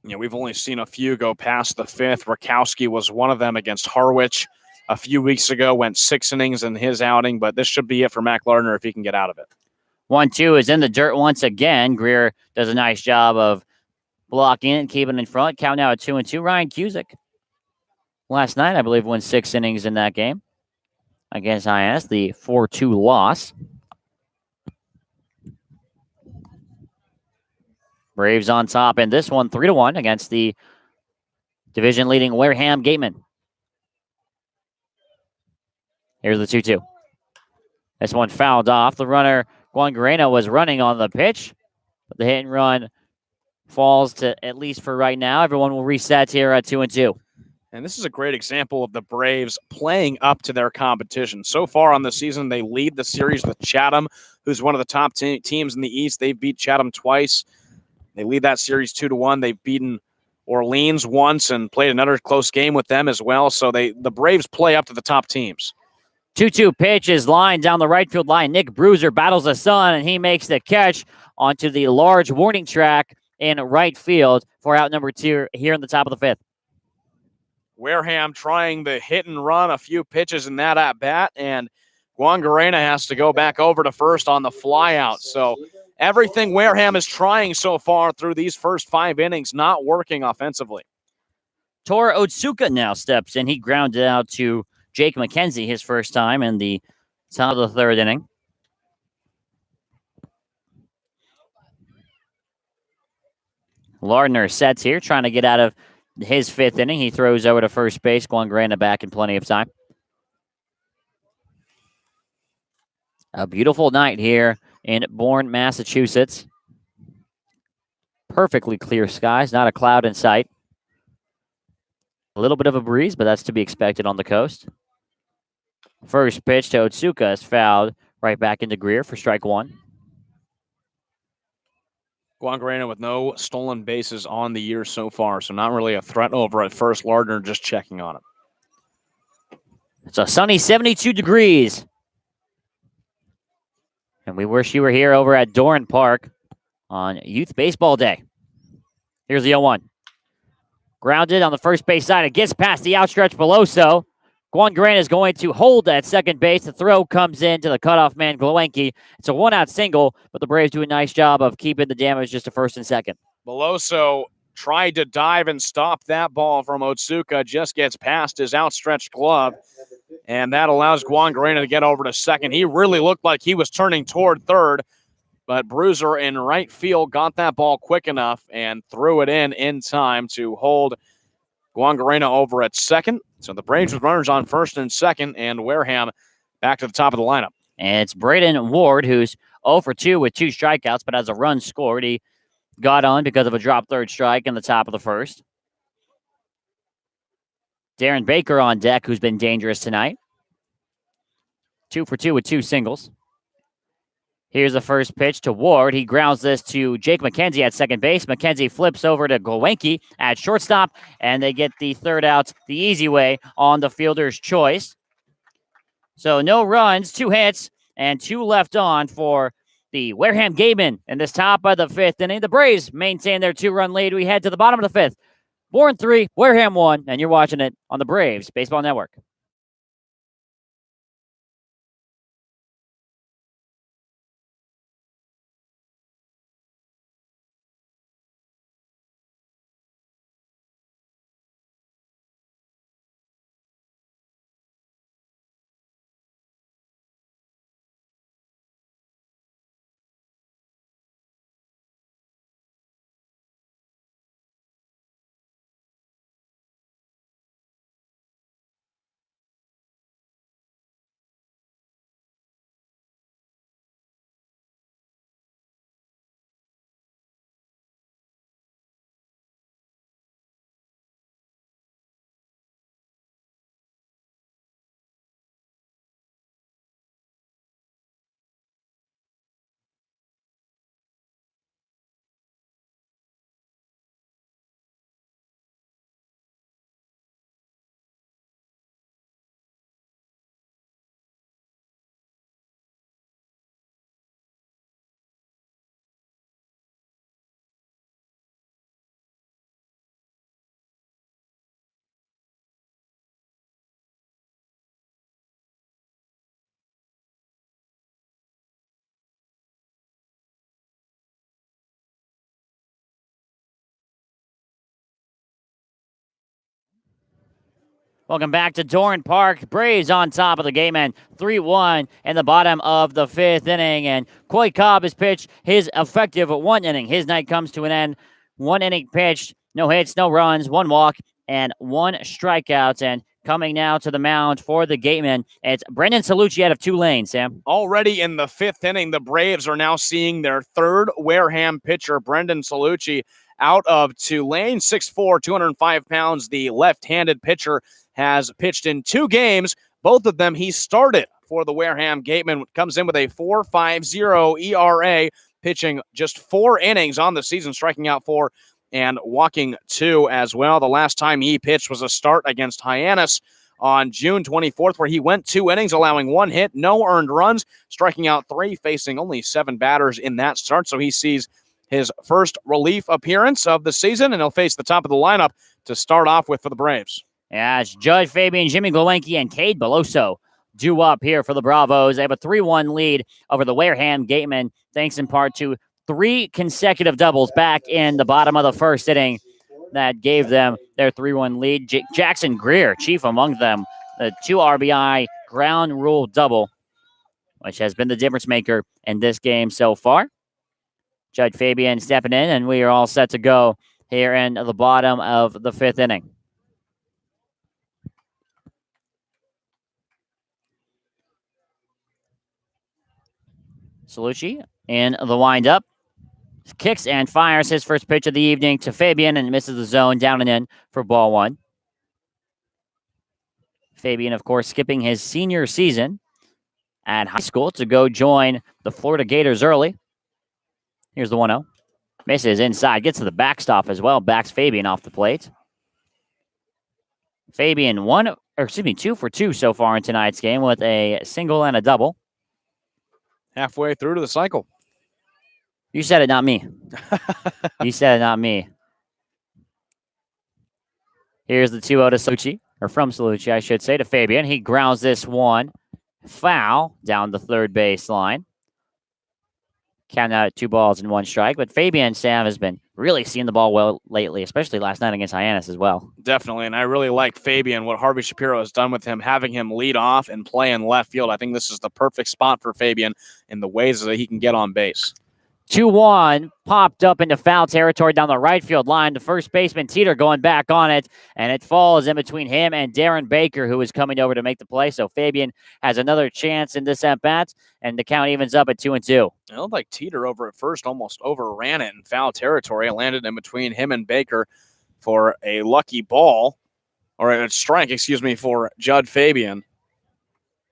Yeah, we've only seen a few go past the 5th. Rakowski was one of them against Harwich a few weeks ago, went 6 innings in his outing, but this should be it for Mac Lardner if he can get out of it. 1-2 is in the dirt once again. Greer does a nice job of blocking it and keeping it in front. Count now at 2-2. Ryan Cusick, last night, I believe, won 6 innings in that game against IS, the 4-2 loss. Braves on top in this one, 3-1 against the division-leading Wareham Gatemen. Here's the 2-2. This one fouled off. The runner, Guangarena, was running on the pitch, but the hit and run falls to, at least for right now. Everyone will reset here at 2-2. And this is a great example of the Braves playing up to their competition. So far on the season, they lead the series with Chatham, who's one of the top teams in the East. They've beat Chatham twice. They lead that series 2-1. They've beaten Orleans once and played another close game with them as well. So the Braves play up to the top teams. 2-2 pitch is lined down the right field line. Nick Bruiser battles the sun, and he makes the catch onto the large warning track in right field for out number 2 here in the top of the 5th. Wareham trying the hit and run, a few pitches in that at bat, and Guangarena has to go back over to first on the flyout. So everything Wareham is trying so far through these first 5 innings not working offensively. Tora Otsuka now steps in. He grounded out to Jake McKenzie his first time in the top of the 3rd inning. Lardner sets here, trying to get out of his 5th inning. He throws over to first base. Guangarena back in plenty of time. A beautiful night here in Bourne, Massachusetts. Perfectly clear skies, not a cloud in sight. A little bit of a breeze, but that's to be expected on the coast. First pitch to Otsuka is fouled right back into Greer for strike 1. Guangarena with no stolen bases on the year so far, so not really a threat over at first. Lardner just checking on him. It's a sunny 72 degrees. And we wish you were here over at Doran Park on Youth Baseball Day. Here's the 0-1. Grounded on the first base side. It gets past the outstretched Beloso. Guangarena is going to hold at second base. The throw comes in to the cutoff man, Glowenke. It's a 1-out single, but the Braves do a nice job of keeping the damage just to first and second. Beloso tried to dive and stop that ball from Otsuka, just gets past his outstretched glove, and that allows Guangarena to get over to second. He really looked like he was turning toward third, but Bruiser in right field got that ball quick enough and threw it in time to hold Guangarena over at second. So the Braves with runners on first and second, and Wareham back to the top of the lineup. And it's Braden Ward, who's 0 for 2 with 2 strikeouts, but has a run scored. He got on because of a drop third strike in the top of the first. Darren Baker on deck, who's been dangerous tonight. 2 for 2 with 2 singles. Here's the first pitch to Ward. He grounds this to Jake McKenzie at second base. McKenzie flips over to Glowenke at shortstop, and they get the 3rd out the easy way on the fielder's choice. So no runs, 2 hits, and 2 left on for the Wareham Gatemen in this top of the 5th inning. The Braves maintain their 2-run lead. We head to the bottom of the 5th. Bourne 3, Wareham 1, and you're watching it on the Braves Baseball Network. Welcome back to Doran Park. Braves on top of the game, and 3-1 in the bottom of the 5th inning. And Coy Cobb has pitched his effective 1 inning. His night comes to an end. 1 inning pitched, no hits, no runs, 1 walk, and 1 strikeout. And coming now to the mound for the Gatemen, it's Brendan Salucci out of Tulane, Sam. Already in the 5th inning, the Braves are now seeing their 3rd Wareham pitcher, Brendan Salucci, out of Tulane. 6'4", 205 pounds, the left-handed pitcher has pitched in 2 games. Both of them he started for the Wareham Gatemen. Comes in with a 4.50 ERA. pitching just 4 innings on the season, striking out 4 and walking 2 as well. The last time he pitched was a start against Hyannis on June 24th, where he went 2 innings, allowing 1 hit, no earned runs, striking out 3, facing only 7 batters in that start. So he sees his first relief appearance of the season, and he'll face the top of the lineup to start off with for the Braves. Yeah, it's Judd Fabian, Jimmy Glowenke, and Cade Beloso due up here for the Bravos. They have a 3-1 lead over the Wareham Gatemen, thanks in part to 3 consecutive doubles back in the bottom of the first inning that gave them their 3-1 lead. Jackson Greer, chief among them, the 2 RBI ground rule double, which has been the difference maker in this game so far. Judd Fabian stepping in, and we are all set to go here in the bottom of the 5th inning. Salucci in the windup. Kicks and fires his first pitch of the evening to Fabian and misses the zone, down and in for ball 1. Fabian, of course, skipping his senior season at high school to go join the Florida Gators early. Here's the 1-0. Misses inside, gets to the backstop as well, backs Fabian off the plate. Fabian 2 for 2 so far in tonight's game with a single and a double. Halfway through to the cycle. You said it, not me. You said it, not me. Here's the 2-0 to Salucci, or from Salucci, I should say, to Fabian. He grounds this one foul down the third baseline. Count out 2 balls and 1 strike. But Fabian, Sam, has been really seeing the ball well lately, especially last night against Hyannis as well. Definitely, and I really like Fabian, what Harvey Shapiro has done with him, having him lead off and play in left field. I think this is the perfect spot for Fabian in the ways that he can get on base. 2-1 popped up into foul territory down the right field line. The first baseman, Teeter, going back on it, and it falls in between him and Darren Baker, who is coming over to make the play. So Fabian has another chance in this at-bat, and the count evens up at 2-2. It looked like Teeter over at first almost overran it in foul territory. It landed in between him and Baker for a lucky ball, or a strike, for Judd Fabian.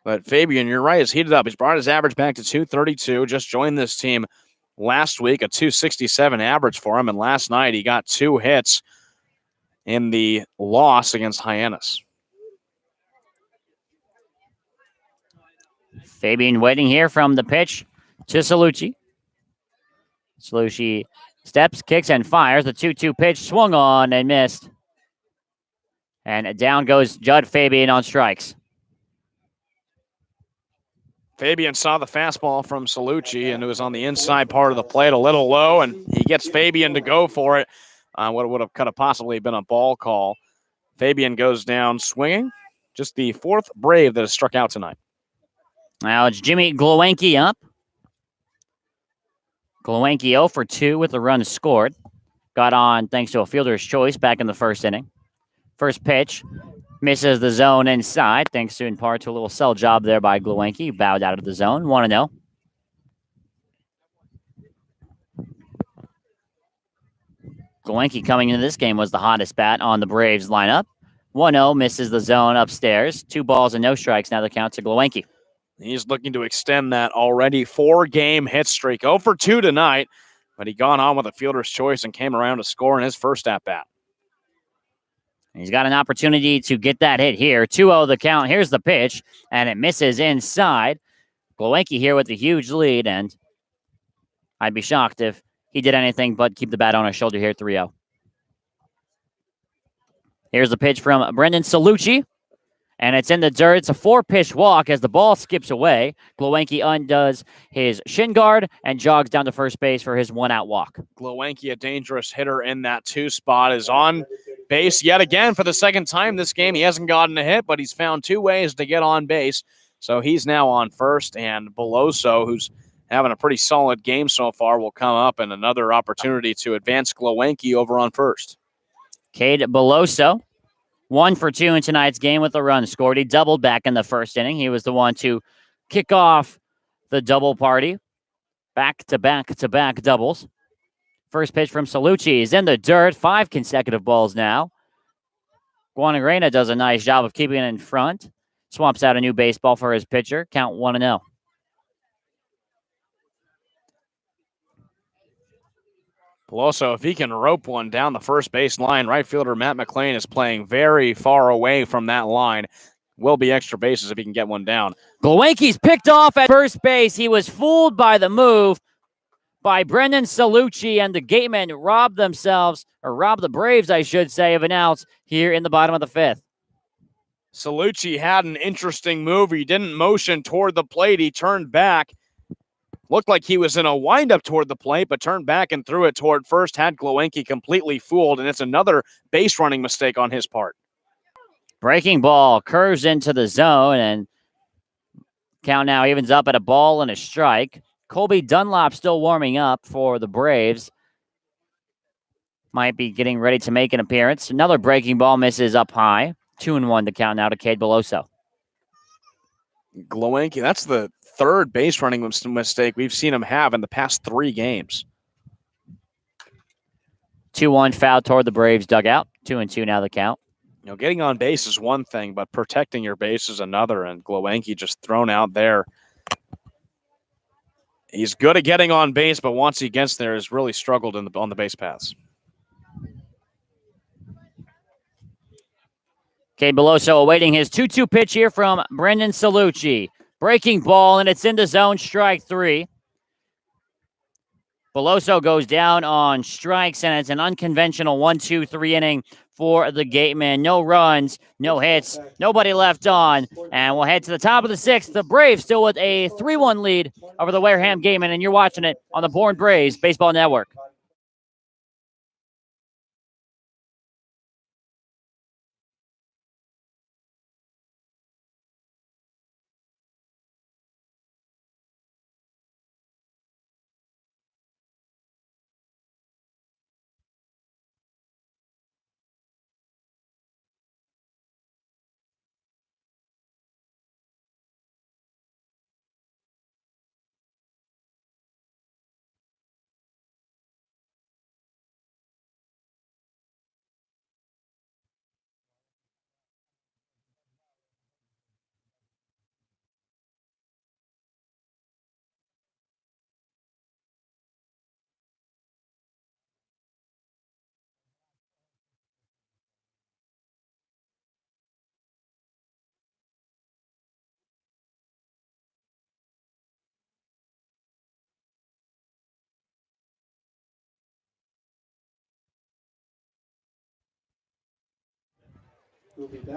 But Fabian, you're right, is heated up. He's brought his average back to 232, just joined this team last week, a 267 average for him, and last night he got 2 hits in the loss against Hyannis. Fabian waiting here from the pitch to Salucci. Salucci steps, kicks, and fires. The 2-2 pitch swung on and missed. And down goes Judd Fabian on strikes. Fabian saw the fastball from Salucci, and it was on the inside part of the plate, a little low, and he gets Fabian to go for it. What would have possibly been a ball call. Fabian goes down swinging. Just the 4th Brave that has struck out tonight. Now it's Jimmy Glowenke up. Glowenke 0 for 2 with the run scored. Got on thanks to a fielder's choice back in the first inning. First pitch. Misses the zone inside, thanks to in part to a little sell job there by Glowenke. Bowed out of the zone. 1-0. Glowenke coming into this game was the hottest bat on the Braves lineup. 1-0, misses the zone upstairs. 2 balls and no strikes. Now the count to Glowenke. He's looking to extend that already 4-game hit streak. 0 for 2 tonight, but he gone on with a fielder's choice and came around to score in his first at-bat. He's got an opportunity to get that hit here. 2-0 the count. Here's the pitch, and it misses inside. Glowenke here with a huge lead, and I'd be shocked if he did anything but keep the bat on his shoulder here, 3-0. Here's the pitch from Brendan Salucci, and it's in the dirt. It's a 4-pitch walk as the ball skips away. Glowenke undoes his shin guard and jogs down to first base for his 1-out walk. Glowenke, a dangerous hitter in that 2 spot, is on base yet again for the 2nd time this game. He hasn't gotten a hit, but he's found 2 ways to get on base. So he's now on first, and Beloso, who's having a pretty solid game so far, will come up, and another opportunity to advance Glowenke over on first. Cade Beloso, 1 for 2 in tonight's game with a run scored. He doubled back in the first inning. He was the one to kick off the double party. Back-to-back doubles. First pitch from Salucci is in the dirt. 5 consecutive balls now. Guanagrena does a nice job of keeping it in front. Swamps out a new baseball for his pitcher. Count 1-0. Peloso, if he can rope one down the first base line, right fielder Matt McLean is playing very far away from that line. Will be extra bases if he can get one down. Glowinski's picked off at first base. He was fooled by the move by Brendan Salucci, and the Gatemen robbed the Braves, I should say, of an out here in the bottom of the fifth. Salucci had an interesting move. He didn't motion toward the plate. He turned back. Looked like he was in a windup toward the plate, but turned back and threw it toward first. Had Glowinski completely fooled, and it's another base running mistake on his part. Breaking ball curves into the zone, and count now evens up at a ball and a strike. Colby Dunlop still warming up for the Braves. Might be getting ready to make an appearance. Another breaking ball misses up high. 2-1 to count now to Cade Beloso. Glowinski, that's the third base running mistake we've seen him have in the past 3 games. 2-1 foul toward the Braves dugout. 2-2 now the count. You know, getting on base is one thing, but protecting your base is another, and Glowinski just thrown out there. He's good at getting on base, but once he gets there, has really struggled on the base paths. Cade Beloso awaiting his 2-2 pitch here from Brendan Salucci. Breaking ball, and it's in the zone, strike 3. Beloso goes down on strikes, and it's an unconventional 1-2-3 inning for the Gatemen. No runs, no hits, nobody left on. And we'll head to the top of the 6th. The Braves still with a 3-1 lead over the Wareham Gatemen, and you're watching it on the Bourne Braves Baseball Network.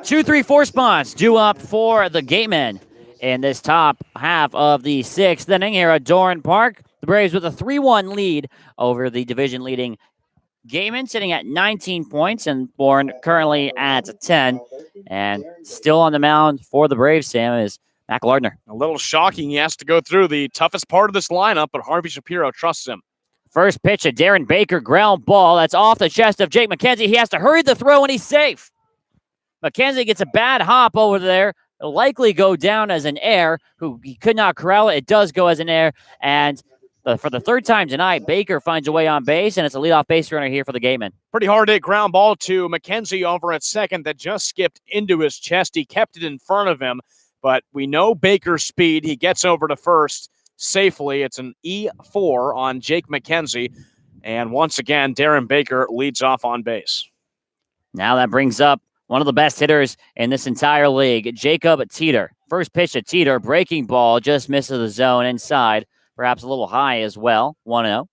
Two, 3, 4 spots due up for the Gatemen in this top half of the 6th inning here at Dorrance Park. The Braves with a 3-1 lead over the division-leading Gatemen, sitting at 19 points, and Bourne currently at 10. And still on the mound for the Braves, Sam, is Mac Lardner. A little shocking. He has to go through the toughest part of this lineup, but Harvey Shapiro trusts him. First pitch, a Darren Baker ground ball. That's off the chest of Jake McKenzie. He has to hurry the throw, and he's safe. McKenzie gets a bad hop over there. It'll likely go down as an error. He could not corral it. It does go as an error. And for the third time tonight, Baker finds a way on base, and it's a leadoff base runner here for the Gatemen. Pretty hard hit ground ball to McKenzie over at second that just skipped into his chest. He kept it in front of him, but we know Baker's speed. He gets over to first safely. It's an E4 on Jake McKenzie. And once again, Darren Baker leads off on base. Now that brings up one of the best hitters in this entire league, Jacob Teeter. First pitch to Teeter, breaking ball, just misses the zone inside, perhaps a little high as well, 1-0.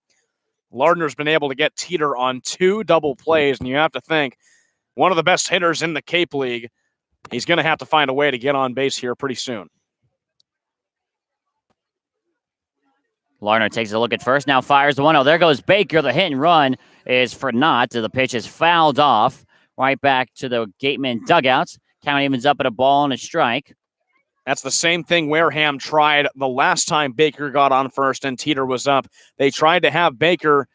Lardner's been able to get Teeter on 2 double plays, and you have to think, one of the best hitters in the Cape League, he's going to have to find a way to get on base here pretty soon. Lardner takes a look at first, now fires the 1-0. There goes Baker. The hit and run is for naught. The pitch is fouled off. Right back to the Gatemen dugouts. Count evens up at a ball and a strike. That's the same thing Wareham tried the last time Baker got on first and Teeter was up. They tried to have Baker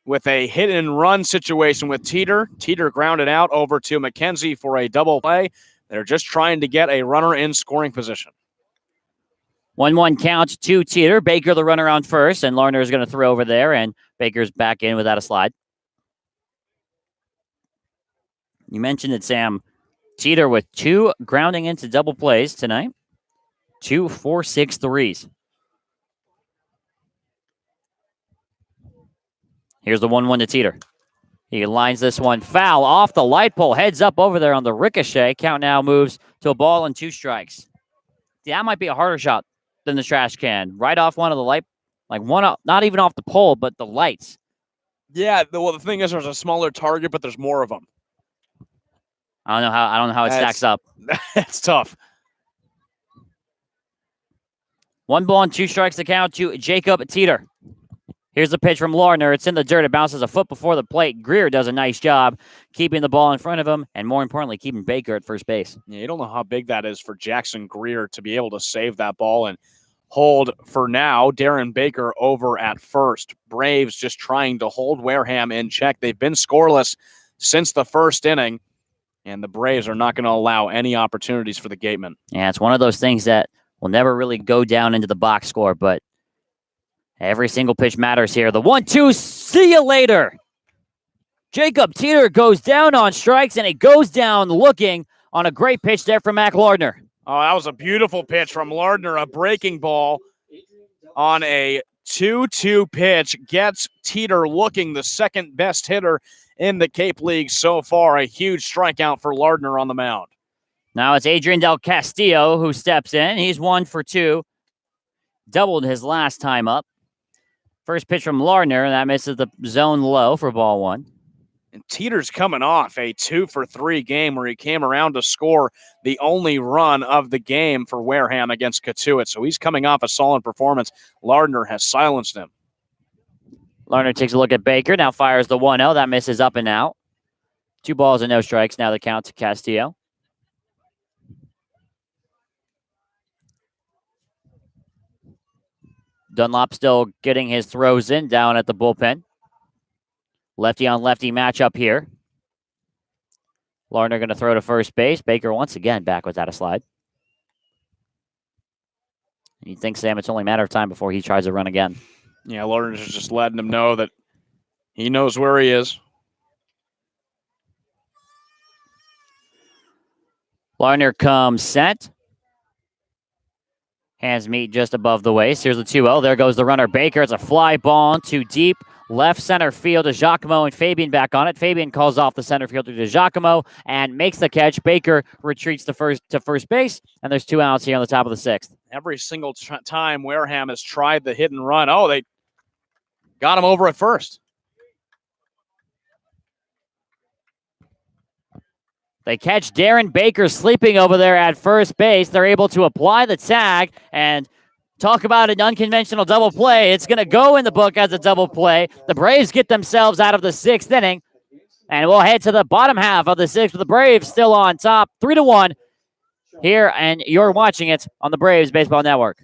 with a hit and run situation with Teeter. Teeter grounded out over to McKenzie for a double play. They're just trying to get a runner in scoring position. 1-1 count to Teeter. Baker the runner on first, and Lardner is going to throw over there, and Baker's back in without a slide. You mentioned it, Sam. Teeter with 2 grounding into double plays tonight. 2 4-6 threes. Here's the 1-1 to Teeter. He lines this one foul off the light pole, heads up over there on the ricochet. Count now moves to a ball and 2 strikes. That might be a harder shot than the trash can. Right off one of the light, like one, not even off the pole, but the lights. Yeah, the thing is, there's a smaller target, but there's more of them. I don't know how it stacks up. It's tough. 1 ball and 2 strikes to count to Jacob Teeter. Here's the pitch from Larner. It's in the dirt. It bounces a foot before the plate. Greer does a nice job keeping the ball in front of him and, more importantly, keeping Baker at first base. Yeah, you don't know how big that is for Jackson Greer to be able to save that ball and hold for now. Darren Baker over at first. Braves just trying to hold Wareham in check. They've been scoreless since the first inning, and the Braves are not going to allow any opportunities for the Gatemen. Yeah, it's one of those things that will never really go down into the box score, but every single pitch matters here. The 1-2, see you later. Jacob Teeter goes down on strikes, and it goes down looking on a great pitch there from Mac Lardner. Oh, that was a beautiful pitch from Lardner. A breaking ball on a 2-2 pitch gets Teeter looking the second best hitter in the Cape League so far. A huge strikeout for Lardner on the mound. Now it's Adrian Del Castillo who steps in. He's 1 for 2. Doubled his last time up. First pitch from Lardner, that misses the zone low for ball 1. And Teeter's coming off a 2-for-3 game where he came around to score the only run of the game for Wareham against Catuit. So he's coming off a solid performance. Lardner has silenced him. Lardner takes a look at Baker, now fires the 1-0. That misses up and out. 2 balls and no strikes. Now the count to Castillo. Dunlop still getting his throws in down at the bullpen. Lefty on lefty matchup here. Lardner going to throw to first base. Baker once again back without a slide. You think, Sam, it's only a matter of time before he tries to run again. Yeah, Lardner's just letting him know that he knows where he is. Lardner comes set. Hands meet just above the waist. Here's the 2-0. There goes the runner, Baker. It's a fly ball to deep left center field to Giacomo and Fabian back on it. Fabian calls off the center fielder to Giacomo and makes the catch. Baker retreats to first base, and there's 2 outs here on the top of the 6th. Every single time Wareham has tried the hit and run, they got him over at first. They catch Darren Baker sleeping over there at first base. They're able to apply the tag and talk about an unconventional double play. It's going to go in the book as a double play. The Braves get themselves out of the 6th inning, and we'll head to the bottom half of the 6th with the Braves still on top, 3-1 here, and you're watching it on the Braves Baseball Network.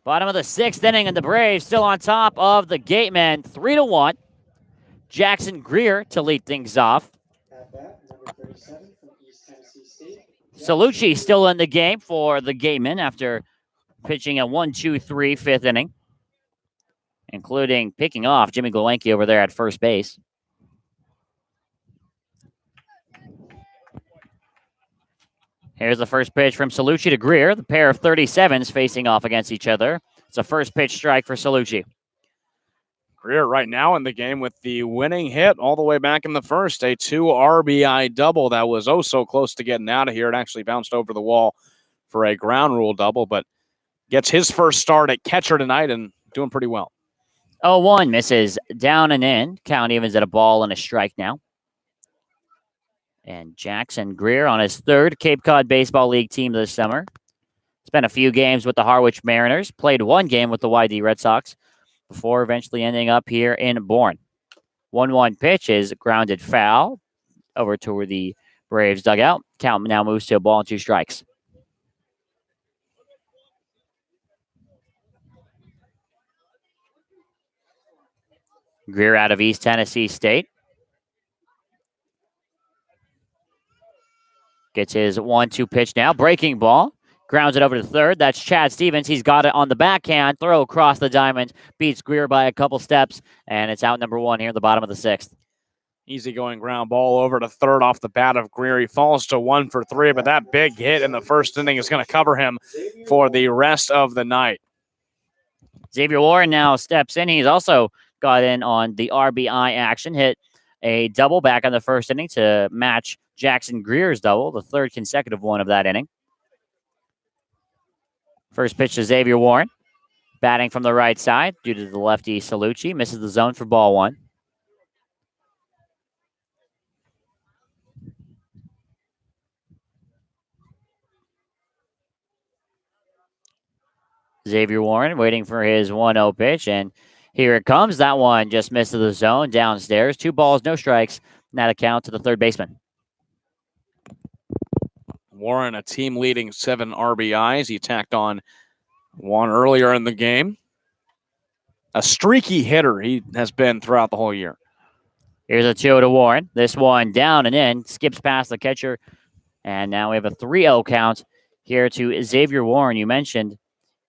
Bottom of the 6th inning, and the Braves still on top of the Gatemen, 3-1. Jackson Greer to lead things off. Salucci still in the game for the Gatemen after pitching a 1-2-3 5th inning, including picking off Jimmy Golenke over there at first base. Here's the first pitch from Salucci to Greer. The pair of 37s facing off against each other. It's a first pitch strike for Salucci. Greer right now in the game with the winning hit all the way back in the first. A 2 RBI double that was oh so close to getting out of here. It actually bounced over the wall for a ground rule double, but gets his first start at catcher tonight and doing pretty well. 0-1 misses down and in. Count evens at a ball and a strike now. And Jackson Greer on his third Cape Cod Baseball League team this summer. Spent a few games with the Harwich Mariners, played one game with the YD Red Sox before eventually ending up here in Bourne. 1-1 pitch is grounded foul over toward the Braves dugout. Count now moves to a ball and 2 strikes. Greer out of East Tennessee State. Gets his 1-2 pitch now. Breaking ball. Grounds it over to third. That's Chad Stevens. He's got it on the backhand. Throw across the diamond. Beats Greer by a couple steps. And it's out number 1 here in the bottom of the 6th. Easy going ground ball over to third off the bat of Greer. He falls to 1 for 3, but that big hit in the first inning is going to cover him for the rest of the night. Xavier Warren now steps in. He's also got in on the RBI action. Hit a double back in the first inning to match Jackson Greer's double, the third consecutive one of that inning. First pitch to Xavier Warren. Batting from the right side due to the lefty Salucci. Misses the zone for ball 1. Xavier Warren waiting for his 1-0 pitch, and here it comes. That one just missed the zone downstairs. 2 balls, no strikes. And that account to the third baseman. Warren, a team-leading 7 RBIs. He tacked on 1 earlier in the game. A streaky hitter he has been throughout the whole year. Here's a 2 to Warren. This one down and in. Skips past the catcher. And now we have a 3-0 count here to Xavier Warren. You mentioned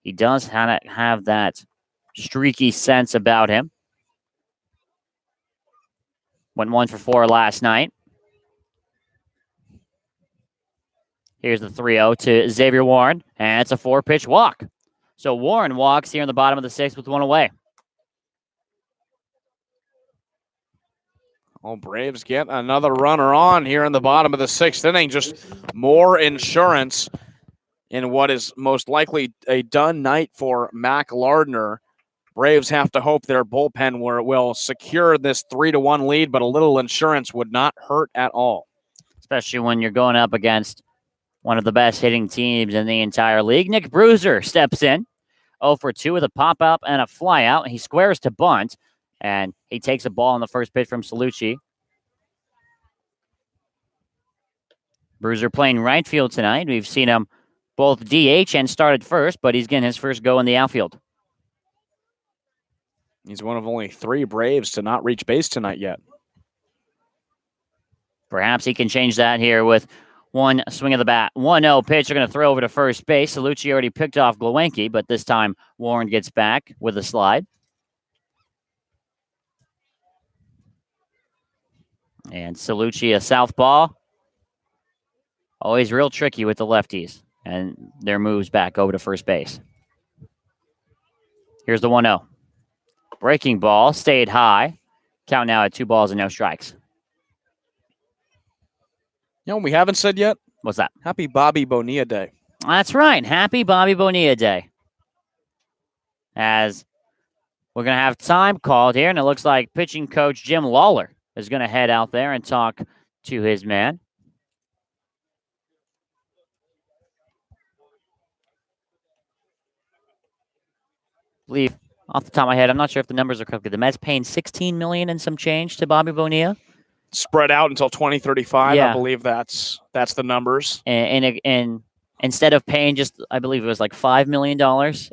he does have that streaky sense about him. Went 1 for 4 last night. Here's the 3-0 to Xavier Warren, and it's a 4-pitch walk. So Warren walks here in the bottom of the 6th with 1 away. Oh, Braves get another runner on here in the bottom of the 6th inning. Just more insurance in what is most likely a done night for Mac Lardner. Braves have to hope their bullpen will secure this 3-1 lead, but a little insurance would not hurt at all. Especially when you're going up against one of the best hitting teams in the entire league. Nick Bruiser steps in. 0 for 2 with a pop-up and a fly-out. He squares to bunt, and he takes a ball on the first pitch from Salucci. Bruiser playing right field tonight. We've seen him both DH and started first, but he's getting his first go in the outfield. He's one of only 3 Braves to not reach base tonight yet. Perhaps he can change that here with 1 swing of the bat. 1-0 pitch. They're going to throw over to first base. Salucci already picked off Glowenke, but this time Warren gets back with a slide. And Salucci, a southpaw. Always real tricky with the lefties. And their moves back over to first base. Here's the 1-0. Breaking ball, stayed high. Count now at 2 balls and no strikes. You know what we haven't said yet? What's that? Happy Bobby Bonilla Day. That's right. Happy Bobby Bonilla Day. As we're going to have time called here, and it looks like pitching coach Jim Lawler is going to head out there and talk to his man. I believe, off the top of my head, I'm not sure if the numbers are correct. The Mets paying $16 million and some change to Bobby Bonilla. Spread out until 2035. Yeah. I believe that's the numbers. And instead of paying just, I believe it was like $5 million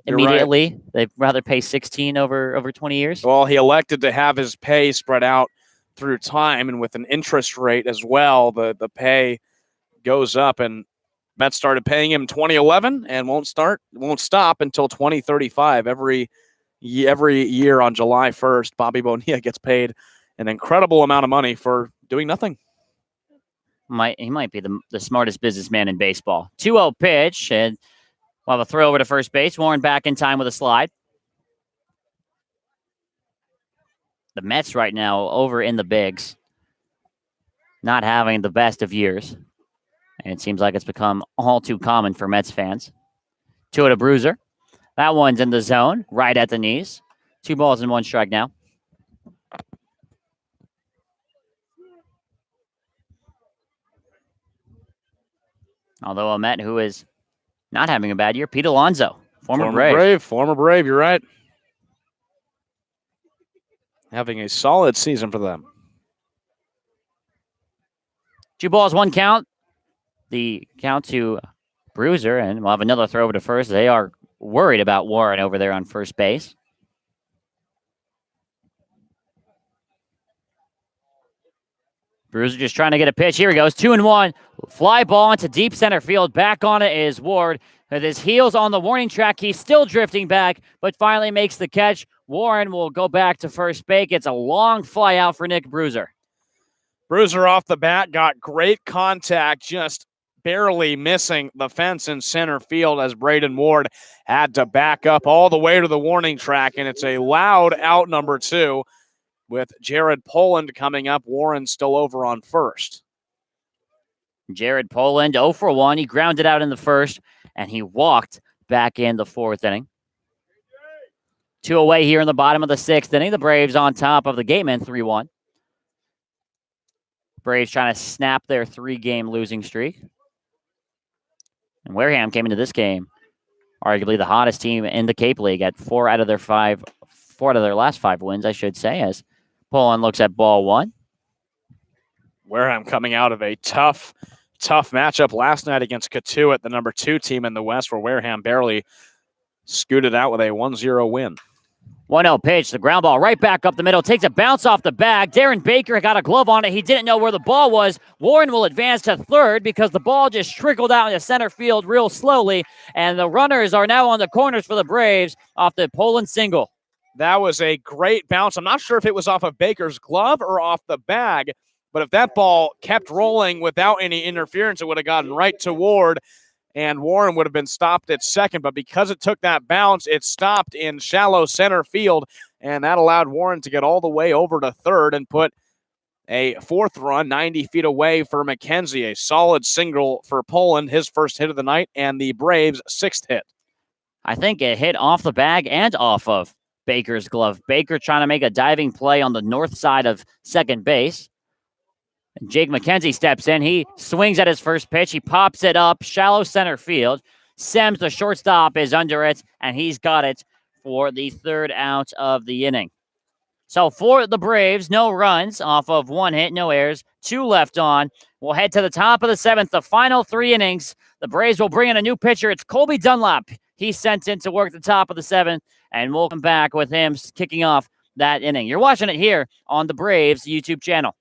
immediately, they'd rather pay 16 over 20 years. Well, he elected to have his pay spread out through time, and with an interest rate as well, the pay goes up. And Mets started paying him in 2011 and won't stop until 2035. Every year on July 1st, Bobby Bonilla gets paid an incredible amount of money for doing nothing. He might be the smartest businessman in baseball. 2-0 pitch, and we'll have a throw over to first base. Warren back in time with a slide. the Mets right now over in the bigs, not having the best of years. And it seems like it's become all too common for Mets fans. 2 to Bruiser. That one's in the zone, right at the knees. 2 balls and 1 strike now. Although a Met who is not having a bad year, Pete Alonso, former Brave. Former Brave, you're right. Having a solid season for them. 2 balls, 1 count. The count to Bruiser, and we'll have another throw over to first. They are worried about Warren over there on first base. Bruiser just trying to get a pitch. Here he goes. 2-1. Fly ball into deep center field. Back on it is Ward. With his heels on the warning track, he's still drifting back, but finally makes the catch. Warren will go back to first base. It's a long fly out for Nick Bruiser. Bruiser off the bat got great contact, just barely missing the fence in center field as Braden Ward had to back up all the way to the warning track, and it's a loud out number 2 with Jared Poland coming up. Warren still over on first. Jared Poland, 0 for 1. He grounded out in the first, and he walked back in the 4th inning. 2 away here in the bottom of the 6th inning. The Braves on top of the Gatemen, 3-1. Braves trying to snap their 3-game losing streak. And Wareham came into this game arguably the hottest team in the Cape League at 4 out of their last 5 wins, I should say, as Poland looks at ball 1. Wareham coming out of a tough matchup last night against Katuitt, the number 2 team in the West, where Wareham barely scooted out with a 1-0 win. 1-0 pitch, the ground ball right back up the middle, takes a bounce off the bag. Darren Baker got a glove on it. He didn't know where the ball was. Warren will advance to third because the ball just trickled out into center field real slowly, and the runners are now on the corners for the Braves off the Poland single. That was a great bounce. I'm not sure if it was off of Baker's glove or off the bag, but if that ball kept rolling without any interference, it would have gotten right to Ward, and Warren would have been stopped at second. But because it took that bounce, it stopped in shallow center field, and that allowed Warren to get all the way over to third and put a 4th run 90 feet away for McKenzie. A solid single for Poland, his first hit of the night, and the Braves' 6th hit. I think it hit off the bag and off of Baker's glove. Baker trying to make a diving play on the north side of second base. Jake McKenzie steps in. He swings at his first pitch. He pops it up, shallow center field. Sems, the shortstop, is under it, and he's got it for the 3rd out of the inning. So for the Braves, no runs off of 1 hit, no errors, 2 left on. We'll head to the top of the 7th, the final 3 innings. The Braves will bring in a new pitcher. It's Colby Dunlap. He's sent in to work the top of the 7th, and we'll come back with him kicking off that inning. You're watching it here on the Braves YouTube channel.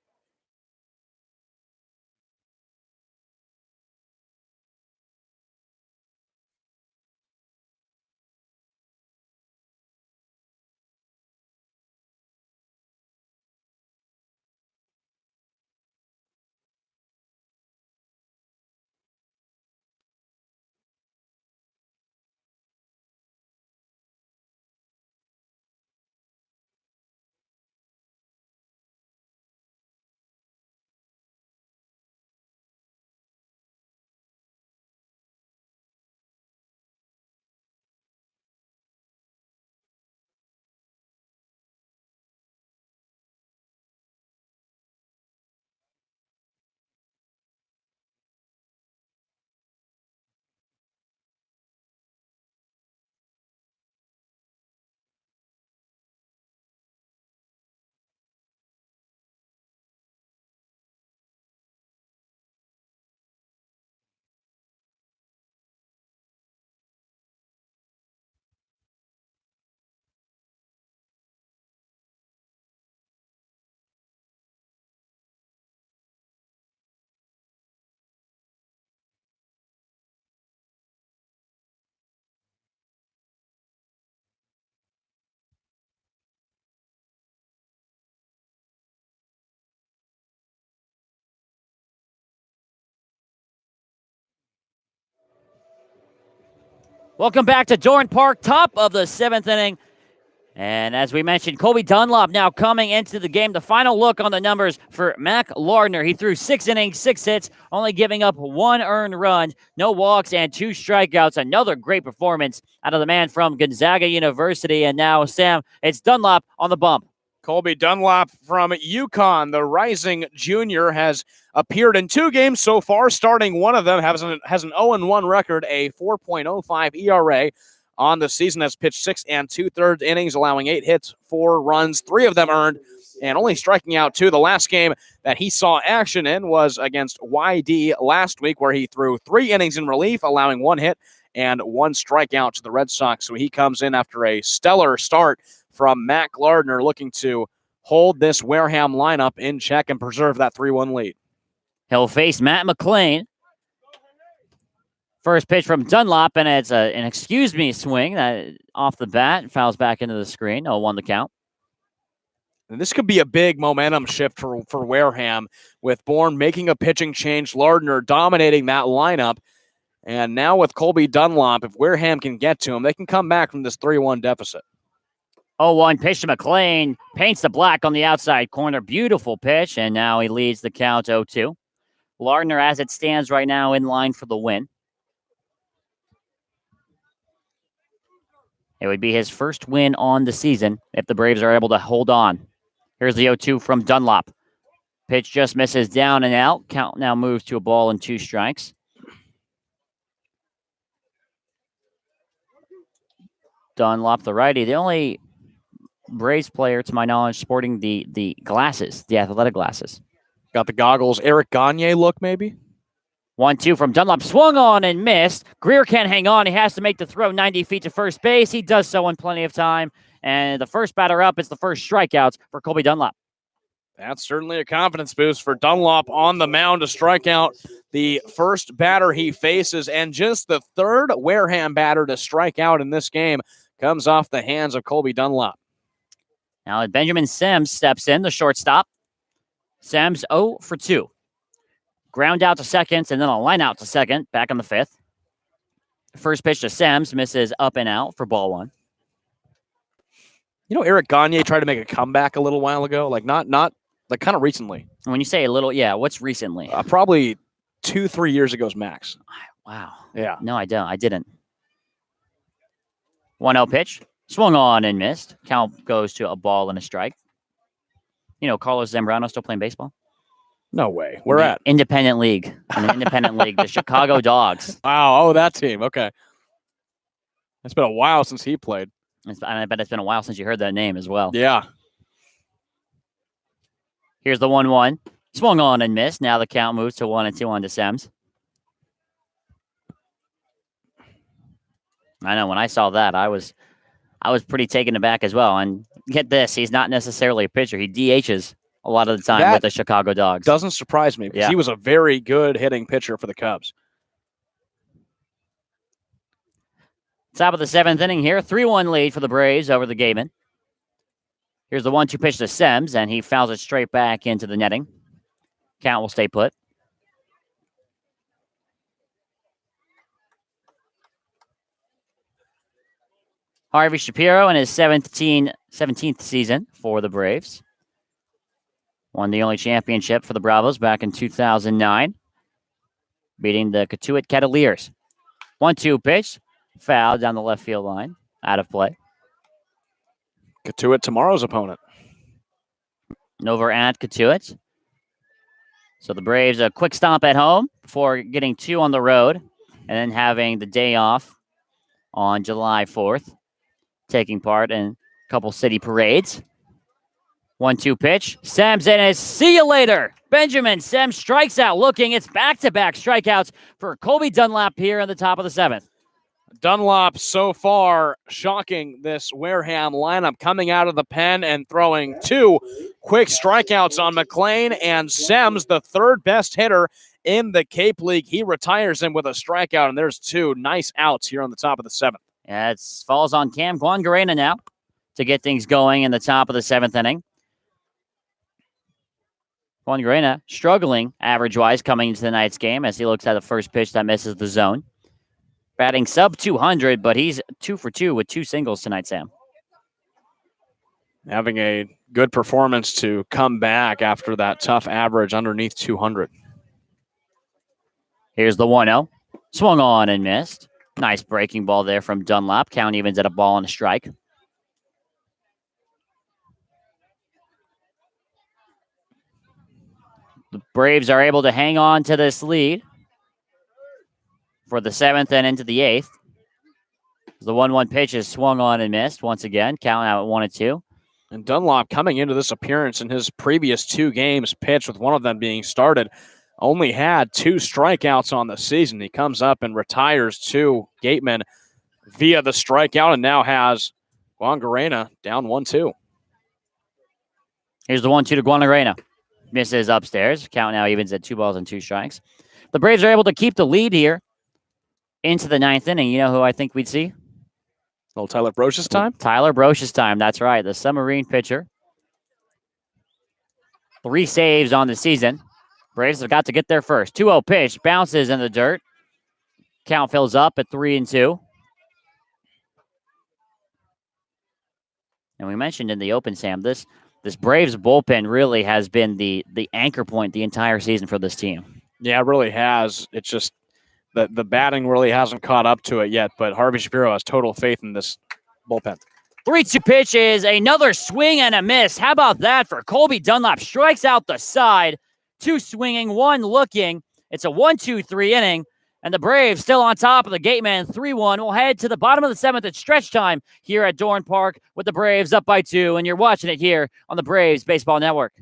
Welcome back to Dorn Park, top of the 7th inning. And as we mentioned, Colby Dunlop now coming into the game. The final look on the numbers for Mac Lardner. He threw 6 innings, 6 hits, only giving up 1 earned run, no walks, and 2 strikeouts. Another great performance out of the man from Gonzaga University. And now, Sam, it's Dunlop on the bump. Colby Dunlop from UConn, the rising junior, has appeared in 2 games so far, starting one of them, has an 0-1 record, a 4.05 ERA. On the season, has pitched 6 2/3 innings, allowing 8 hits, 4 runs, 3 of them earned, and only striking out 2. The last game that he saw action in was against YD last week, where he threw 3 innings in relief, allowing 1 hit and 1 strikeout to the Red Sox. So he comes in after a stellar start from Mac Lardner, looking to hold this Wareham lineup in check and preserve that 3-1 lead. He'll face Matt McLean. First pitch from Dunlop, and it's an excuse me swing that off the bat, fouls back into the screen. 0-1 the count. And this could be a big momentum shift for Wareham, with Bourne making a pitching change, Lardner dominating that lineup. And now with Colby Dunlop, if Wareham can get to him, they can come back from this 3-1 deficit. 0-1 pitch to McLean, paints the black on the outside corner. Beautiful pitch, and now he leads the count 0-2. Lardner, as it stands right now, in line for the win. It would be his first win on the season if the Braves are able to hold on. Here's the 0-2 from Dunlop. Pitch just misses down and out. Count now moves to a ball and 2 strikes. Dunlop, the righty, the only Braves player, to my knowledge, sporting the glasses, the athletic glasses. Got the goggles. Eric Gagne look, maybe? 1-2 from Dunlop. Swung on and missed. Greer can't hang on. He has to make the throw 90 feet to first base. He does so in plenty of time. And the first batter up is the first strikeouts for Colby Dunlop. That's certainly a confidence boost for Dunlop on the mound to strike out the first batter he faces. And just the third Wareham batter to strike out in this game comes off the hands of Colby Dunlop. Now Benjamin Sims steps in, the shortstop. Sims 0 for 2. Ground out to second, and then a line out to second, back on the 5th. First pitch to Sims, misses up and out for ball 1. You know, Eric Gagne tried to make a comeback a little while ago, like not like kind of recently. When you say a little, yeah, what's recently? Probably 2-3 years ago's max. Wow. Yeah. No, I don't. I didn't. 1-0 pitch, swung on and missed. Count goes to a ball and a strike. You know, Carlos Zambrano still playing baseball? No way. Where at? Independent League. In the Independent League, the Chicago Dogs. Wow. Oh, that team. Okay. It's been a while since he played. I bet it's been a while since you heard that name as well. Yeah. Here's the 1-1. Swung on and missed. Now the count moves to 1-2 on to Sims. I know, when I saw that, I was pretty taken aback as well. And get this, he's not necessarily a pitcher. He DHs a lot of the time with the Chicago Dogs. Doesn't surprise me because he was a very good hitting pitcher for the Cubs. Top of the 7th inning here. 3-1 lead for the Braves over the Gatemen. Here's the 1-2 pitch to Sims, and he fouls it straight back into the netting. Count will stay put. Harvey Shapiro in his 17th season for the Braves. Won the only championship for the Bravos back in 2009, beating the Catuit Cavaliers. 1-2 pitch, foul down the left field line, out of play. Catuit, tomorrow's opponent. Over at Catuit. So the Braves, a quick stomp at home before getting 2 on the road, and then having the day off on July 4th, taking part in a couple city parades. 1-2 pitch. Sims in it. See you later. Benjamin Sims strikes out looking. It's back-to-back strikeouts for Colby Dunlop here in the top of the 7th. Dunlop so far shocking this Wareham lineup, coming out of the pen and throwing 2 quick strikeouts on McLean, and Sims, the 3rd best hitter in the Cape League. He retires him with a strikeout, and there's 2 nice outs here on the top of the 7th. Yeah, it falls on Cam Guangarena now to get things going in the top of the 7th inning. Guangarena struggling average-wise coming into tonight's game as he looks at the first pitch that misses the zone. Batting sub 200, but he's 2 for 2 with 2 singles tonight, Sam. Having a good performance to come back after that tough average underneath 200. Here's the 1-0. Swung on and missed. Nice breaking ball there from Dunlap. Count evens at a ball and a strike. The Braves are able to hang on to this lead for the 7th and into the 8th. The 1-1 pitch is swung on and missed once again. Count out at 1-2. And Dunlop coming into this appearance in his previous 2 games pitched, with one of them being started, only had 2 strikeouts on the season. He comes up and retires to Gatemen via the strikeout and now has Guangarena down 1-2. Here's the 1-2 to Guanarena. Misses upstairs. Count now evens at 2 balls and 2 strikes. The Braves are able to keep the lead here into the 9th inning. You know who I think we'd see? Little Tyler Broch's time? Tyler Broch's time. That's right. The submarine pitcher. 3 saves on the season. Braves have got to get there first. 2-0 pitch. Bounces in the dirt. Count fills up at 3-2. And we mentioned in the open, Sam, this Braves bullpen really has been the anchor point the entire season for this team. Yeah, it really has. It's just the batting really hasn't caught up to it yet, but Harvey Shapiro has total faith in this bullpen. 3-2 pitch is another swing and a miss. How about that for Colby Dunlap? Strikes out the side. 2 swinging, 1 looking. It's a 1-2-3 inning, and the Braves still on top of the Gatemen 3-1. We'll head to the bottom of the 7th at stretch time here at Dorn Park with the Braves up by 2, and you're watching it here on the Braves Baseball Network.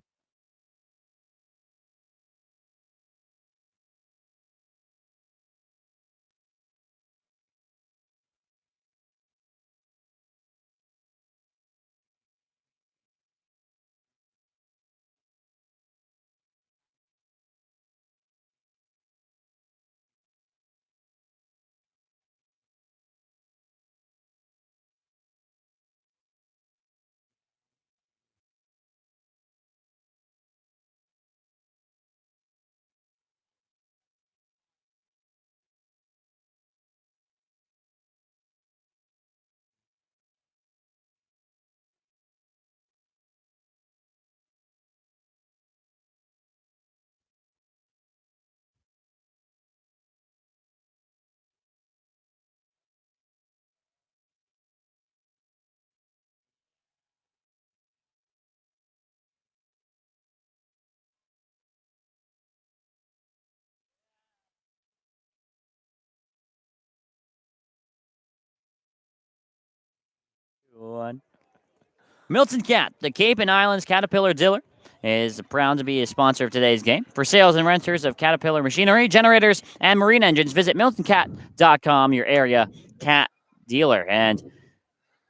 Milton Cat, the Cape and Islands Caterpillar dealer, is proud to be a sponsor of today's game. For sales and renters of Caterpillar machinery, generators, and marine engines, visit miltoncat.com, your area cat dealer. And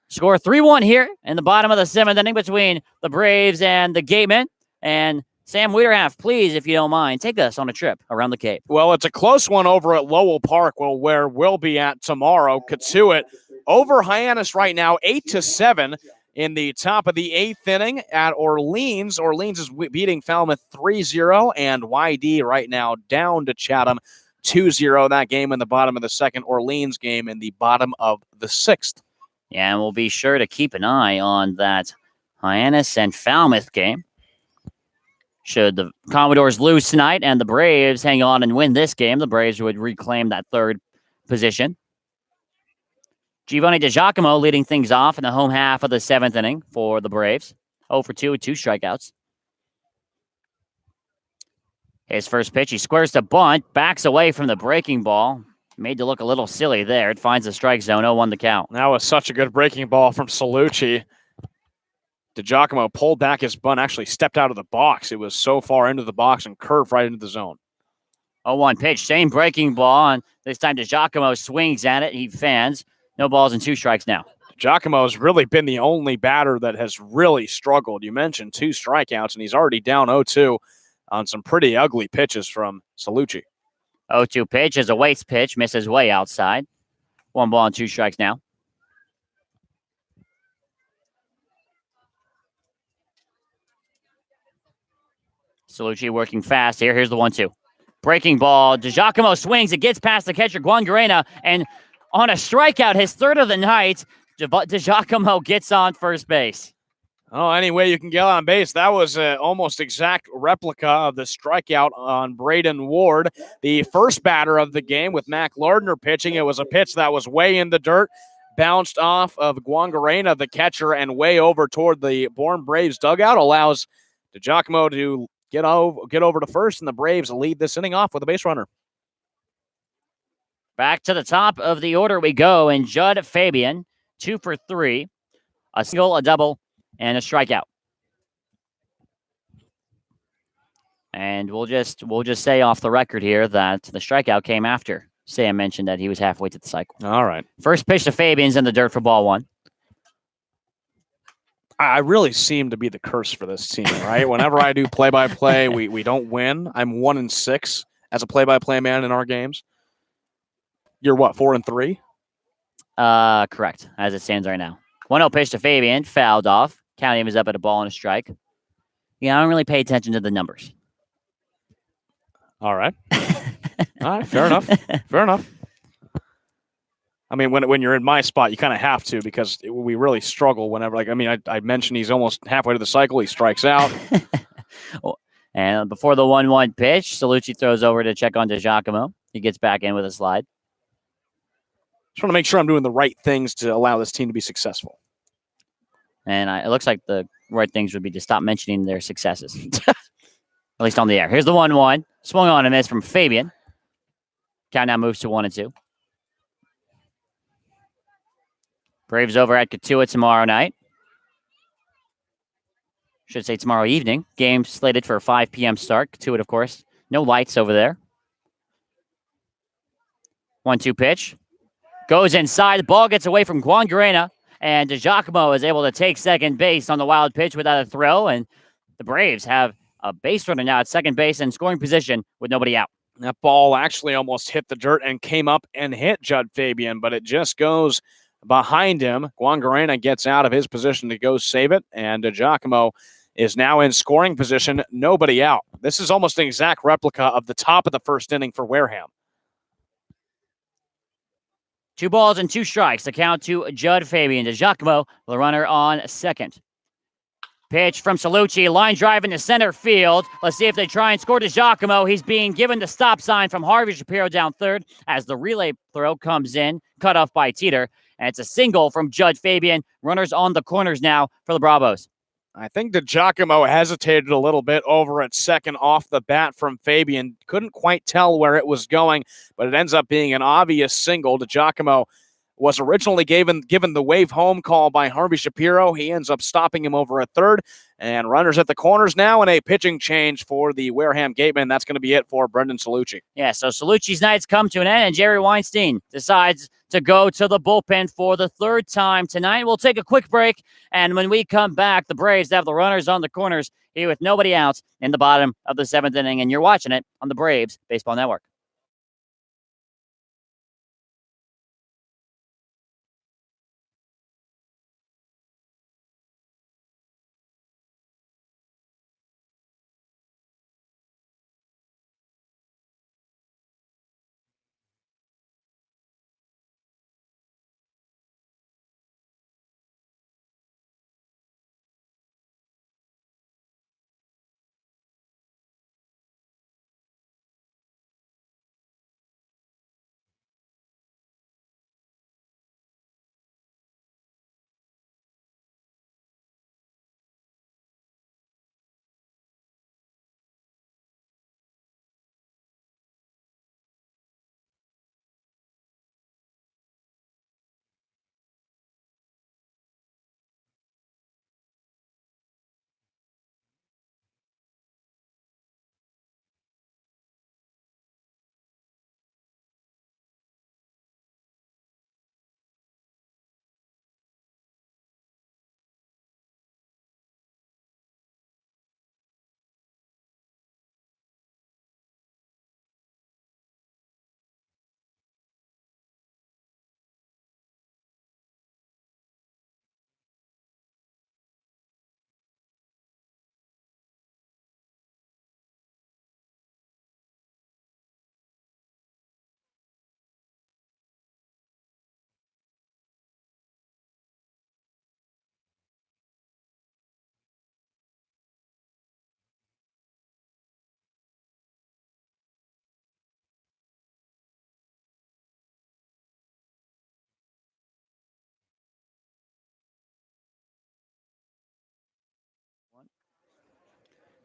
score 3-1 here in the bottom of the 7th inning between the Braves and the Gatemen. And Sam Wiederhaft, please, if you don't mind, take us on a trip around the Cape. Well, it's a close one over at Lowell Park, where we'll be at tomorrow. Katuitt over Hyannis right now, 8-7 in the top of the 8th inning at Orleans. Orleans is beating Falmouth 3-0, and YD right now down to Chatham 2-0. That game in the bottom of the 2nd. Orleans game in the bottom of the 6th. Yeah, and we'll be sure to keep an eye on that Hyannis and Falmouth game. Should the Commodores lose tonight and the Braves hang on and win this game, the Braves would reclaim that 3rd position. Giovanni DiGiacomo leading things off in the home half of the 7th inning for the Braves. 0 for 2 with 2 strikeouts. His first pitch, he squares to bunt, backs away from the breaking ball. Made to look a little silly there. It finds the strike zone, 0-1 the count. That was such a good breaking ball from Salucci. DiGiacomo pulled back his bunt, actually stepped out of the box. It was so far into the box and curved right into the zone. 0-1 pitch, same breaking ball, and this time DiGiacomo swings at it. He fans. No balls and 2 strikes now. Giacomo has really been the only batter that has really struggled. You mentioned 2 strikeouts, and he's already down 0-2 on some pretty ugly pitches from Salucci. 0-2 pitch is a waste pitch, misses way outside. 1 ball and 2 strikes now. Salucci working fast here. Here's the 1-2. Breaking ball. DiGiacomo swings. It gets past the catcher, Guangarena, and on a strikeout, his 3rd of the night, DiGiacomo gets on first base. Oh, any way you can get on base. That was an almost exact replica of the strikeout on Braden Ward, the first batter of the game with Mac Lardner pitching. It was a pitch that was way in the dirt, bounced off of Guangarena, the catcher, and way over toward the Bourne Braves dugout. Allows DiGiacomo to get over to first, and the Braves lead this inning off with a base runner. Back to the top of the order we go, and Judd Fabian, 2 for 3, a single, a double, and a strikeout. And we'll just say off the record here that the strikeout came after Sam mentioned that he was halfway to the cycle. All right. First pitch to Fabian's in the dirt for ball 1. I really seem to be the curse for this team, right? Whenever I do play-by-play, we don't win. I'm 1-6 as a play-by-play man in our games. You're what, 4-3? Correct, as it stands right now. 1-0 pitch to Fabian, fouled off. Counting is up at a ball and a strike. Yeah, I don't really pay attention to the numbers. All right. All right, fair enough. Fair enough. I mean, when you're in my spot, you kind of have to because we really struggle whenever, I mentioned he's almost halfway to the cycle. He strikes out. And before the 1-1 pitch, Salucci throws over to check on DiGiacomo. He gets back in with a slide. Just want to make sure I'm doing the right things to allow this team to be successful. And it looks like the right things would be to stop mentioning their successes. At least on the air. Here's the 1-1. Swung on a miss from Fabian. Count now moves to 1-2. Braves over at Katua tomorrow night. Should say tomorrow evening. Game slated for a 5 p.m. start. Katua, of course. No lights over there. 1-2 pitch. Goes inside. The ball gets away from Guangarena. And DiGiacomo is able to take second base on the wild pitch without a throw. And the Braves have a base runner now at second base in scoring position with nobody out. That ball actually almost hit the dirt and came up and hit Judd Fabian, but it just goes behind him. Guangarena gets out of his position to go save it, and DiGiacomo is now in scoring position, nobody out. This is almost an exact replica of the top of the first inning for Wareham. 2 balls and 2 strikes. The count to Judd Fabian. DiGiacomo, the runner on second. Pitch from Salucci, line drive into center field. Let's see if they try and score DiGiacomo. He's being given the stop sign from Harvey Shapiro down third as the relay throw comes in, cut off by Teeter. And it's a single from Judd Fabian. Runners on the corners now for the Bravos. I think DiGiacomo hesitated a little bit over at second off the bat from Fabian. Couldn't quite tell where it was going, but it ends up being an obvious single. DiGiacomo was originally given the wave home call by Harvey Shapiro. He ends up stopping him over at third. And runners at the corners now and a pitching change for the Wareham Gatemen. That's going to be it for Brendan Salucci. Yeah, so Salucci's nights come to an end, and Jerry Weinstein decides to go to the bullpen for the third time tonight. We'll take a quick break, and when we come back, the Braves have the runners on the corners here with nobody out in the bottom of the 7th inning, and you're watching it on the Braves Baseball Network.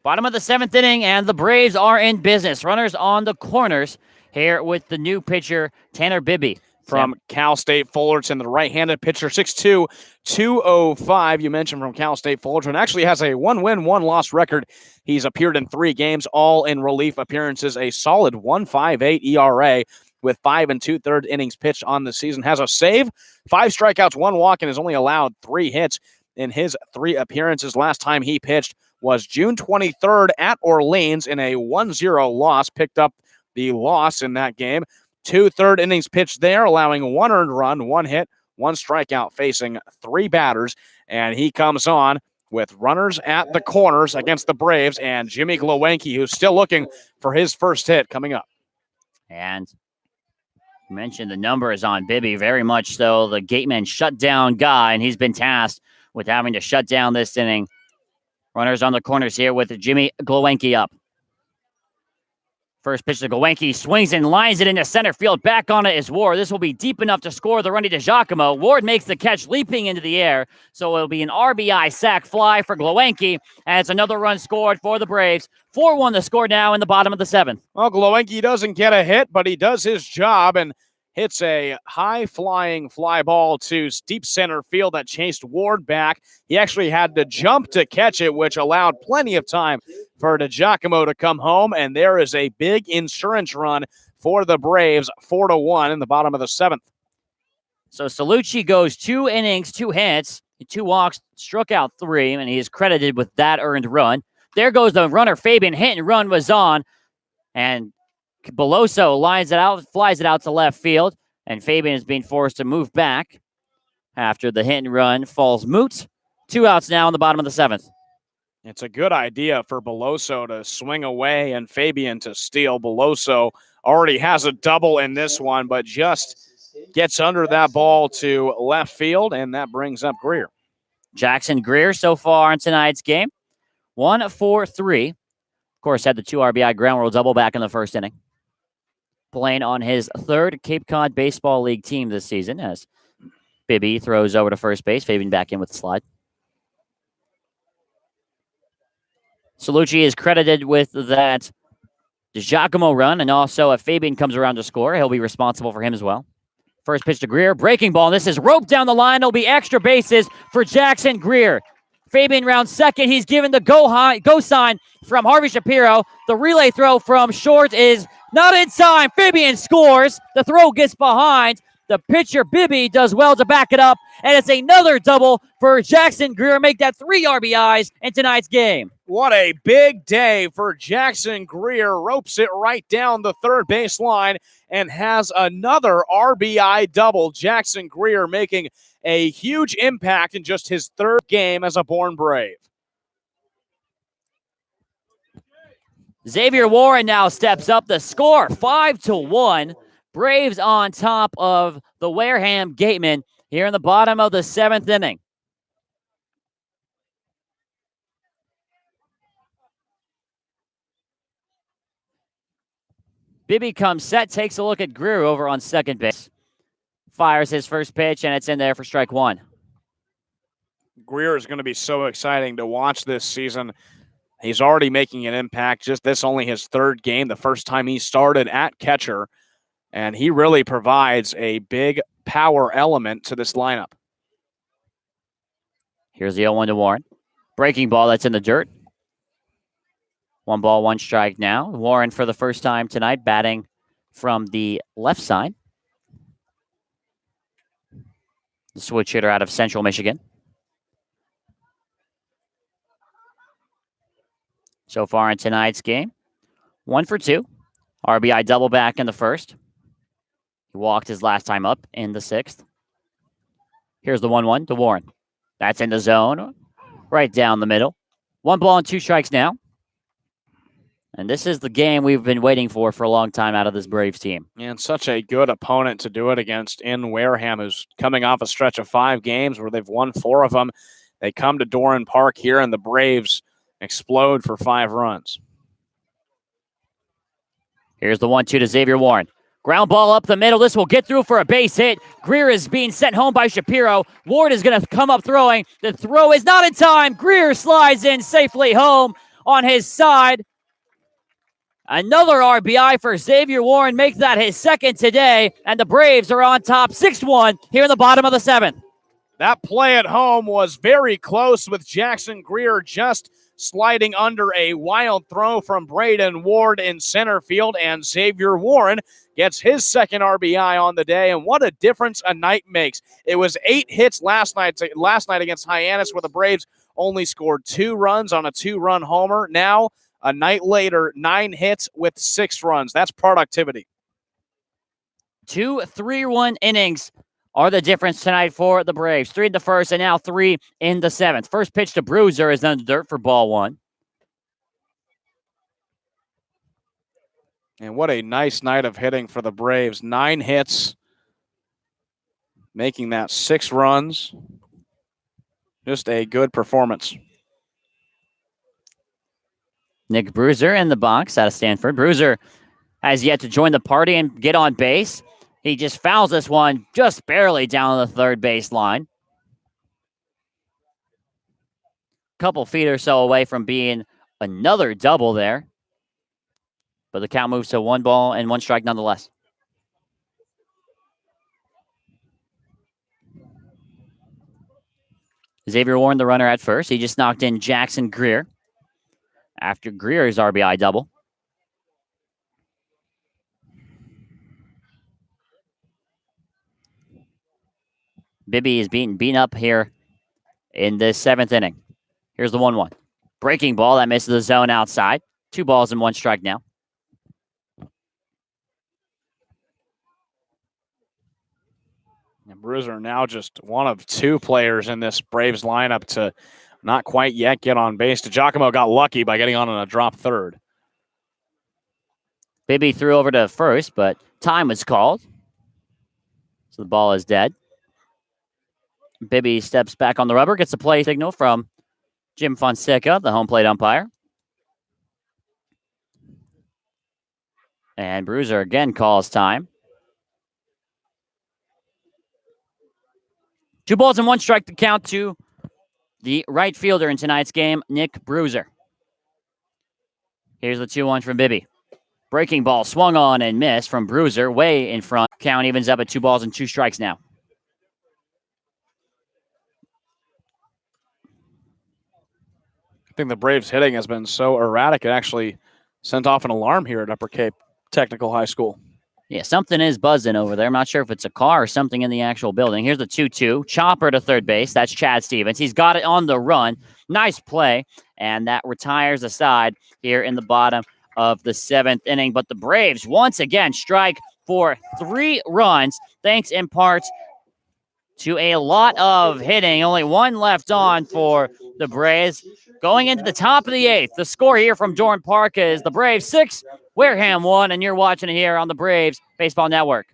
Bottom of the 7th inning, and the Braves are in business. Runners on the corners here with the new pitcher, Tanner Bibby. From Cal State Fullerton, the right-handed pitcher, 6'2", 205. You mentioned from Cal State Fullerton. Actually has a 1-win, 1-loss record. He's appeared in 3 games, all in relief appearances. A solid 1.58 ERA with 5 2/3 innings pitched on the season. Has a save, 5 strikeouts, 1 walk, and has only allowed 3 hits in his 3 appearances. Last time he pitched was June 23rd at Orleans in a 1-0 loss. Picked up the loss in that game. 2 third innings pitched there, allowing 1 earned run, 1 hit, 1 strikeout, facing 3 batters. And he comes on with runners at the corners against the Braves and Jimmy Glowenke, who's still looking for his first hit coming up. And you mentioned the numbers on Bibby, very much so. The Gatemen shutdown guy, and he's been tasked with having to shut down this inning. Runners on the corners here with Jimmy Glowenke up. First pitch to Glowenke, swings and lines it into center field. Back on it is Ward. This will be deep enough to score the runny to Giacomo. Ward makes the catch, leaping into the air. So it'll be an RBI sac fly for Glowenke. And it's another run scored for the Braves. 4-1 the score now in the bottom of the 7th. Well, Glowenke doesn't get a hit, but he does his job and hits a high-flying fly ball to deep center field that chased Ward back. He actually had to jump to catch it, which allowed plenty of time for DiGiacomo to come home, and there is a big insurance run for the Braves, 4-1 in the bottom of the 7th. So Salucci goes 2 innings, 2 hits, 2 walks, struck out 3, and he is credited with that earned run. There goes the runner. Fabian, hit and run was on, and Beloso lines it out, flies it out to left field, and Fabian is being forced to move back after the hit and run falls moot. 2 outs now in the bottom of the 7th. It's a good idea for Beloso to swing away and Fabian to steal. Beloso already has a double in this one, but just gets under that ball to left field, and that brings up Greer. Jackson Greer so far in tonight's game, 1-for-3. Of course, had the 2 RBI ground rule double back in the first inning. Playing on his 3rd Cape Cod Baseball League team this season as Bibby throws over to first base. Fabian back in with the slide. Salucci is credited with that DiGiacomo run, and also if Fabian comes around to score, he'll be responsible for him as well. First pitch to Greer, breaking ball, and this is roped down the line. It'll be extra bases for Jackson Greer. Fabian round second. He's given the go sign from Harvey Shapiro. The relay throw from short is not in time. Fabian scores. The throw gets behind. The pitcher, Bibby, does well to back it up. And it's another double for Jackson Greer. Make that 3 RBIs in tonight's game. What a big day for Jackson Greer. Ropes it right down the third baseline and has another RBI double. Jackson Greer making a huge impact in just his 3rd game as a Bourne Brave. Xavier Warren now steps up. The score, 5-1. Braves on top of the Wareham Gatemen here in the bottom of the 7th inning. Bibby comes set, takes a look at Greer over on second base. Fires his first pitch, and it's in there for strike 1. Greer is going to be so exciting to watch this season. He's already making an impact. Just this only his 3rd game, the first time he started at catcher. And he really provides a big power element to this lineup. Here's the 0-1 to Warren. Breaking ball that's in the dirt. 1 ball, 1 strike now. Warren for the first time tonight batting from the left side. The switch hitter out of Central Michigan. So far in tonight's game, 1 for 2. RBI double back in the first. He walked his last time up in the 6th. Here's the 1-1 to Warren. That's in the zone, right down the middle. 1 ball and 2 strikes now. And this is the game we've been waiting for a long time out of this Braves team. And such a good opponent to do it against in Wareham, who's coming off a stretch of 5 games where they've won 4 of them. They come to Doran Park here, and the Braves explode for 5 runs. Here's the 1-2 to Xavier Warren. Ground ball up the middle. This will get through for a base hit. Greer is being sent home by Shapiro. Ward is going to come up throwing. The throw is not in time. Greer slides in safely home. on his side. Another RBI for Xavier Warren makes that his second today, and the Braves are on top 6-1 here in the bottom of the seventh. That play at home was very close with Jackson Greer just sliding under a wild throw from Braden Ward in center field, and Xavier Warren gets his second RBI on the day, and what a difference a night makes. It was 8 hits last night against Hyannis, where the Braves only scored 2 runs on a 2-run homer. Now, a night later, 9 hits with 6 runs. That's productivity. 2 3-1 innings are the difference tonight for the Braves. 3 in the first and now 3 in the seventh. First pitch to Bruiser is on the dirt for ball 1. And what a nice night of hitting for the Braves. 9 hits, making that 6 runs. Just a good performance. Nick Bruiser in the box out of Stanford. Bruiser has yet to join the party and get on base. He just fouls this one just barely down the third base line. Couple feet or so away from being another double there. But the count moves to 1 ball and 1 strike nonetheless. Xavier Warren, the runner at first. He just knocked in Jackson Greer after Greer's RBI double. Bibby is beaten up here in this 7th inning. Here's the 1-1. Breaking ball that misses the zone outside. 2 balls and 1 strike now. And Bruiser now just one of 2 players in this Braves lineup to not quite yet get on base. DiGiacomo got lucky by getting on a drop third. Bibby threw over to first, but time was called. So the ball is dead. Bibby steps back on the rubber, gets a play signal from Jim Fonseca, the home plate umpire. And Bruiser again calls time. 2 balls and 1 strike to count to the right fielder in tonight's game, Nick Bruiser. Here's the 2-1 from Bibby. Breaking ball swung on and missed from Bruiser, way in front. Count evens up at 2 balls and 2 strikes now. I think the Braves hitting has been so erratic, it actually sent off an alarm here at Upper Cape Technical High School. Yeah, something is buzzing over there. I'm not sure if it's a car or something in the actual building. Here's the 2-2. Chopper to third base. That's Chad Stevens. He's got it on the run. Nice play. And that retires the side here in the bottom of the 7th inning. But the Braves once again strike for 3 runs, thanks in part to a lot of hitting. Only 1 left on for the Braves. Going into the top of the 8th, the score here from Dorn Park is the Braves 6, Wareham 1, and you're watching it here on the Braves Baseball Network.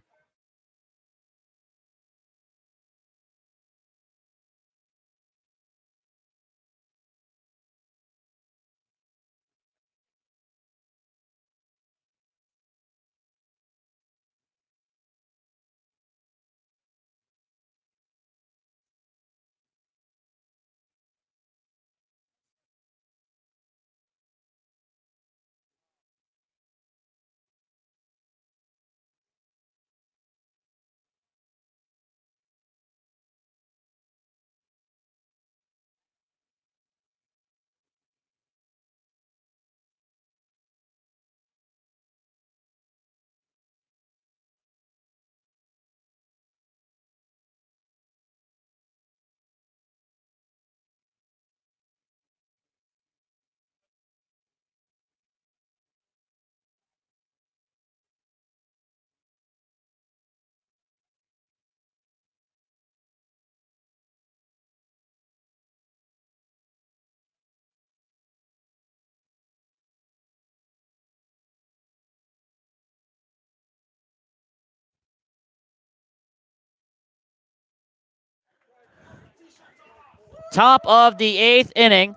Top of the 8th inning.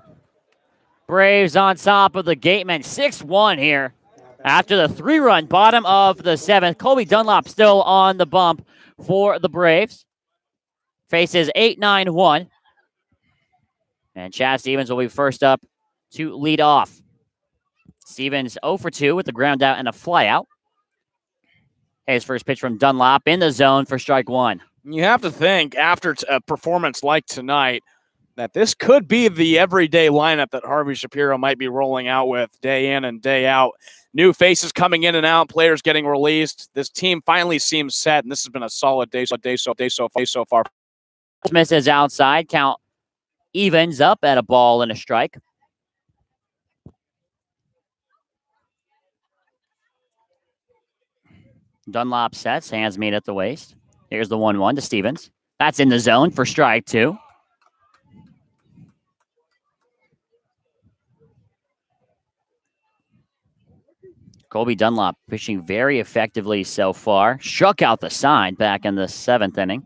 Braves on top of the Gatemen. 6-1 here. After the 3-run bottom of the 7th. Colby Dunlop still on the bump for the Braves. Faces 8-9-1. And Chad Stevens will be first up to lead off. Stevens 0 for 2 with the ground out and a flyout. His first pitch from Dunlop in the zone for strike one. You have to think after a performance like tonight that this could be the everyday lineup that Harvey Shapiro might be rolling out with day in and day out. New faces coming in and out, players getting released. This team finally seems set, and this has been a solid day so far. Smith is outside. Count evens up at a ball and a strike. Dunlop sets, hands meet at the waist. Here's the 1-1 to Stevens. That's in the zone for strike two. Colby Dunlop pitching very effectively so far. Struck out the side back in the 7th inning.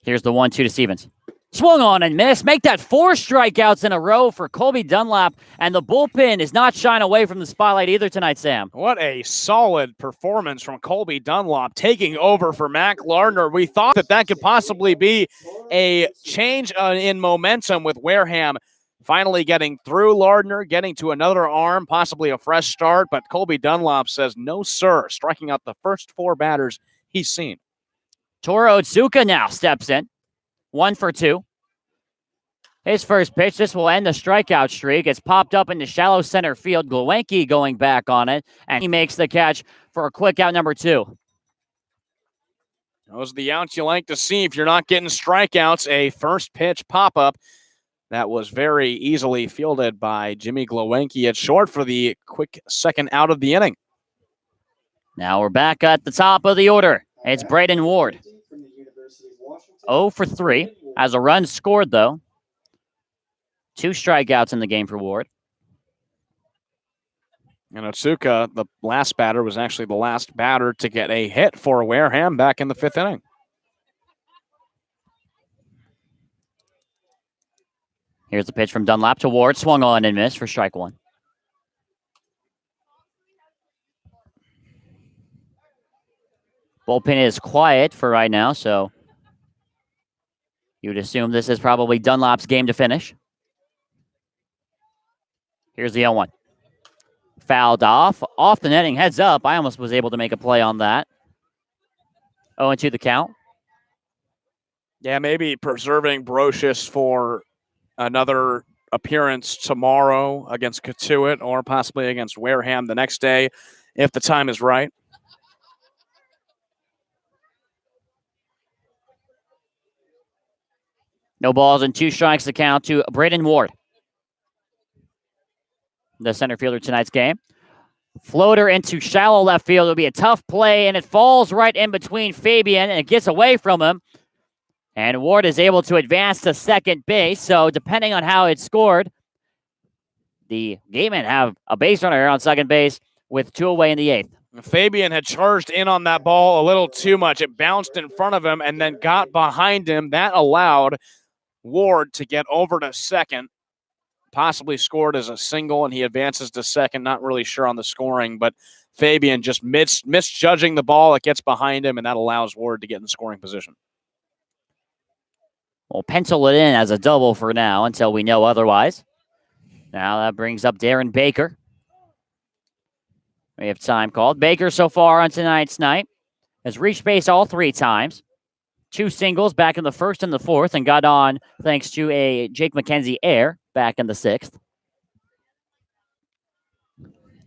Here's the 1-2 to Stevens. Swung on and missed. Make that 4 strikeouts in a row for Colby Dunlop. And the bullpen is not shying away from the spotlight either tonight, Sam. What a solid performance from Colby Dunlop taking over for Mac Lardner. We thought that could possibly be a change in momentum with Wareham finally getting through Lardner, getting to another arm, possibly a fresh start. But Colby Dunlop says, no, sir, striking out the first 4 batters he's seen. Toro Otsuka now steps in. 1 for 2. His first pitch, this will end the strikeout streak. It's popped up into shallow center field. Glowacki going back on it, and he makes the catch for a quick out number 2. Those are the outs you like to see if you're not getting strikeouts. A first pitch pop-up that was very easily fielded by Jimmy Glowacki at short for the quick second out of the inning. Now we're back at the top of the order. It's Braden Ward. 0 for 3. Has a run scored, though. 2 strikeouts in the game for Ward. And Otsuka, the last batter, was actually the last batter to get a hit for Wareham back in the 5th inning. Here's the pitch from Dunlop to Ward. Swung on and missed for strike 1. Bullpen is quiet for right now, so you would assume this is probably Dunlop's game to finish. Here's the 0-1. Fouled off the netting, heads up. I almost was able to make a play on that. 0-2 the count. Yeah, maybe preserving Brocious for another appearance tomorrow against Catuit or possibly against Wareham the next day if the time is right. No balls and 2 strikes to count to Braden Ward, the center fielder tonight's game. Floater into shallow left field. It'll be a tough play, and it falls right in between Fabian, and it gets away from him. And Ward is able to advance to second base. So depending on how it's scored, the Gatemen have a base runner on second base with 2 away in the 8th. Fabian had charged in on that ball a little too much. It bounced in front of him and then got behind him. That allowed Ward to get over to second, possibly scored as a single, and he advances to second. Not really sure on the scoring, but Fabian just misjudging the ball. It gets behind him, and that allows Ward to get in scoring position. We'll pencil it in as a double for now until we know otherwise. Now that brings up Darren Baker. We have time called. Baker so far on tonight's night has reached base all 3 times. 2 singles back in the 1st and the 4th, and got on thanks to a Jake McKenzie error back in the 6th.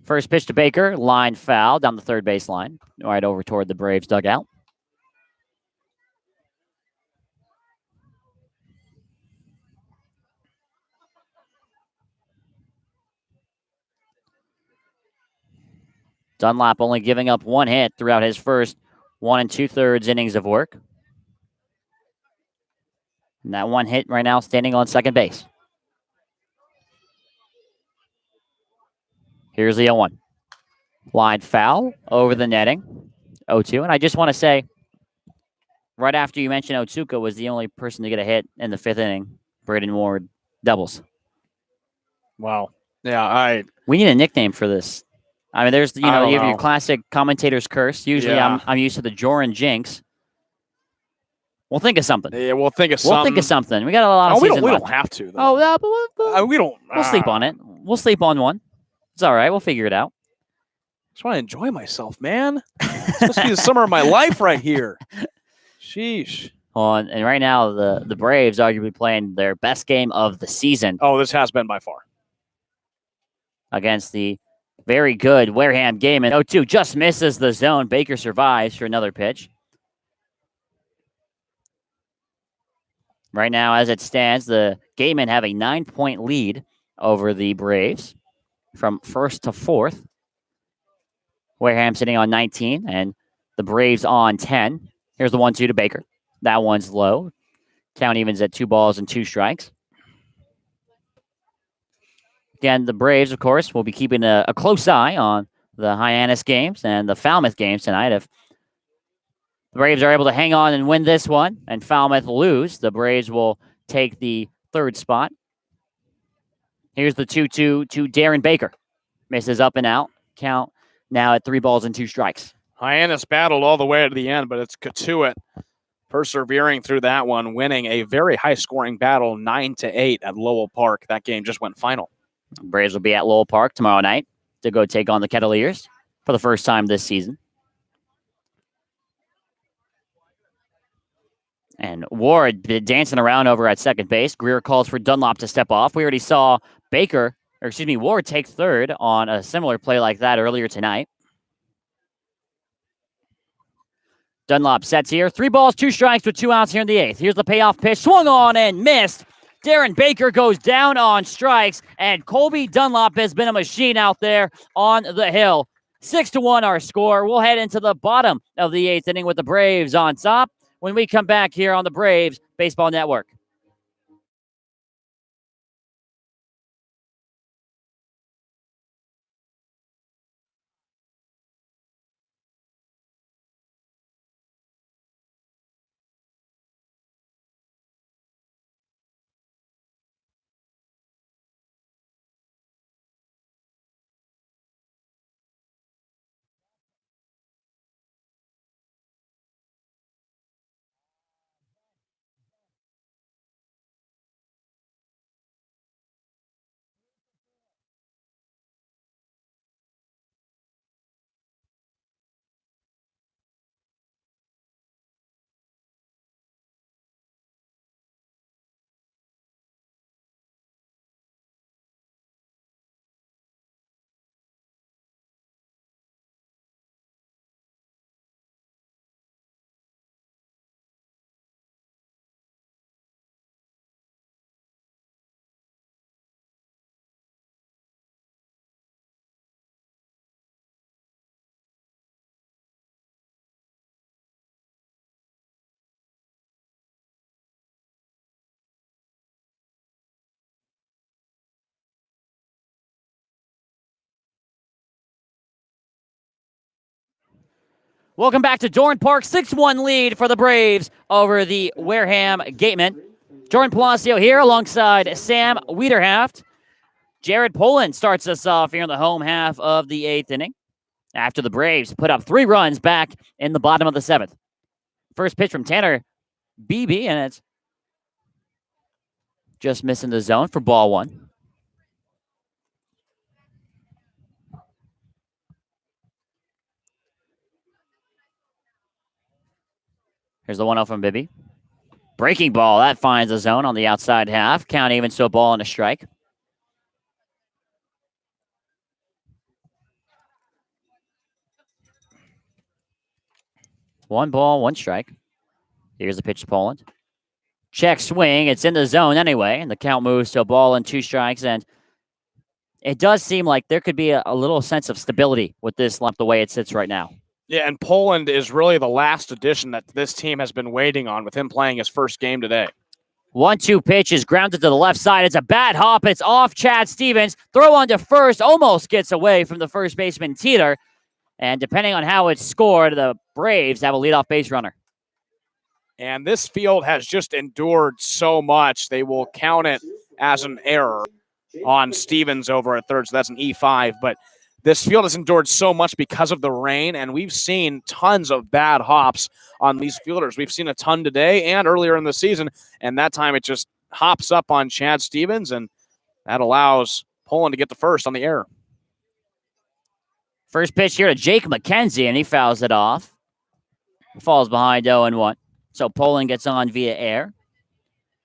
First pitch to Baker, line foul down the third baseline, right over toward the Braves dugout. Dunlop only giving up 1 hit throughout his first 1 2/3 innings of work. And that 1 hit right now standing on second base. Here's the 0-1. Line foul over the netting. 0-2. And I just want to say, right after you mentioned Otsuka was the only person to get a hit in the 5th inning, Braden Ward doubles. Wow. Yeah, we need a nickname for this. I mean, there's, you have your classic commentator's curse. Usually I'm used to the Joran Jinx. We'll think of something. Yeah, we'll think of We'll something. think of something. We got a lot of we season don't left. have to, though. Oh, no, but We don't. we'll sleep on it. We'll sleep on one. It's all right. We'll figure it out. Just want to enjoy myself, man. It's supposed to be the summer of my life right here. Sheesh. And right now, the Braves arguably playing their best game of the season. Oh, this has been by far. Against the very good Wareham Gatemen. 0-2 just misses the zone. Baker survives for another pitch. Right now, as it stands, the Gatemen have a 9-point lead over the Braves from first to fourth. Wareham sitting on 19 and the Braves on 10. Here's the 1-2 to Baker. That one's low. Count evens at 2 balls and 2 strikes. Again, the Braves, of course, will be keeping a close eye on the Hyannis games and the Falmouth games tonight. If the Braves are able to hang on and win this one and Falmouth lose, the Braves will take the third spot. Here's the 2-2 to Darren Baker. Misses up and out. Count now at 3 balls and 2 strikes. Hyannis battled all the way to the end, but it's Katuitt persevering through that one, winning a very high-scoring battle, 9-8 at Lowell Park. That game just went final. Braves will be at Lowell Park tomorrow night to go take on the Kettleers for the first time this season. And Ward dancing around over at second base. Greer calls for Dunlop to step off. We already saw Ward take third on a similar play like that earlier tonight. Dunlop sets here. 3 balls, 2 strikes with 2 outs here in the 8th. Here's the payoff pitch. Swung on and missed. Darren Baker goes down on strikes, and Colby Dunlop has been a machine out there on the hill. 6-1 our score. We'll head into the bottom of the 8th inning with the Braves on top when we come back here on the Braves Baseball Network. Welcome back to Dorn Park. 6-1 lead for the Braves over the Wareham Gatemen. Jordan Palacio here alongside Sam Wiederhaft. Jared Poland starts us off here in the home half of the 8th inning after the Braves put up 3 runs back in the bottom of the 7th. First pitch from Tanner Beebe, and it's just missing the zone for ball 1. Here's the 1-0 from Bibby. Breaking ball, that finds the zone on the outside half. Count even, so ball and a strike. One ball, 1 strike. Here's the pitch to Poland. Check swing. It's in the zone anyway, and the count moves to a ball and 2 strikes. And it does seem like there could be a little sense of stability with this lump the way it sits right now. Yeah, and Poland is really the last addition that this team has been waiting on with him playing his first game today. 1-2 pitch is grounded to the left side. It's a bad hop. It's off Chad Stevens. Throw on to first. Almost gets away from the first baseman, Teeter. And depending on how it's scored, the Braves have a leadoff base runner. And this field has just endured so much. They will count it as an error on Stevens over at third. So that's an E5. But this field has endured so much because of the rain, and we've seen tons of bad hops on these fielders. We've seen a ton today and earlier in the season, and that time it just hops up on Chad Stevens, and that allows Poland to get the first on the error. First pitch here to Jake McKenzie, and he fouls it off. Falls behind 0-1. So Poland gets on via air.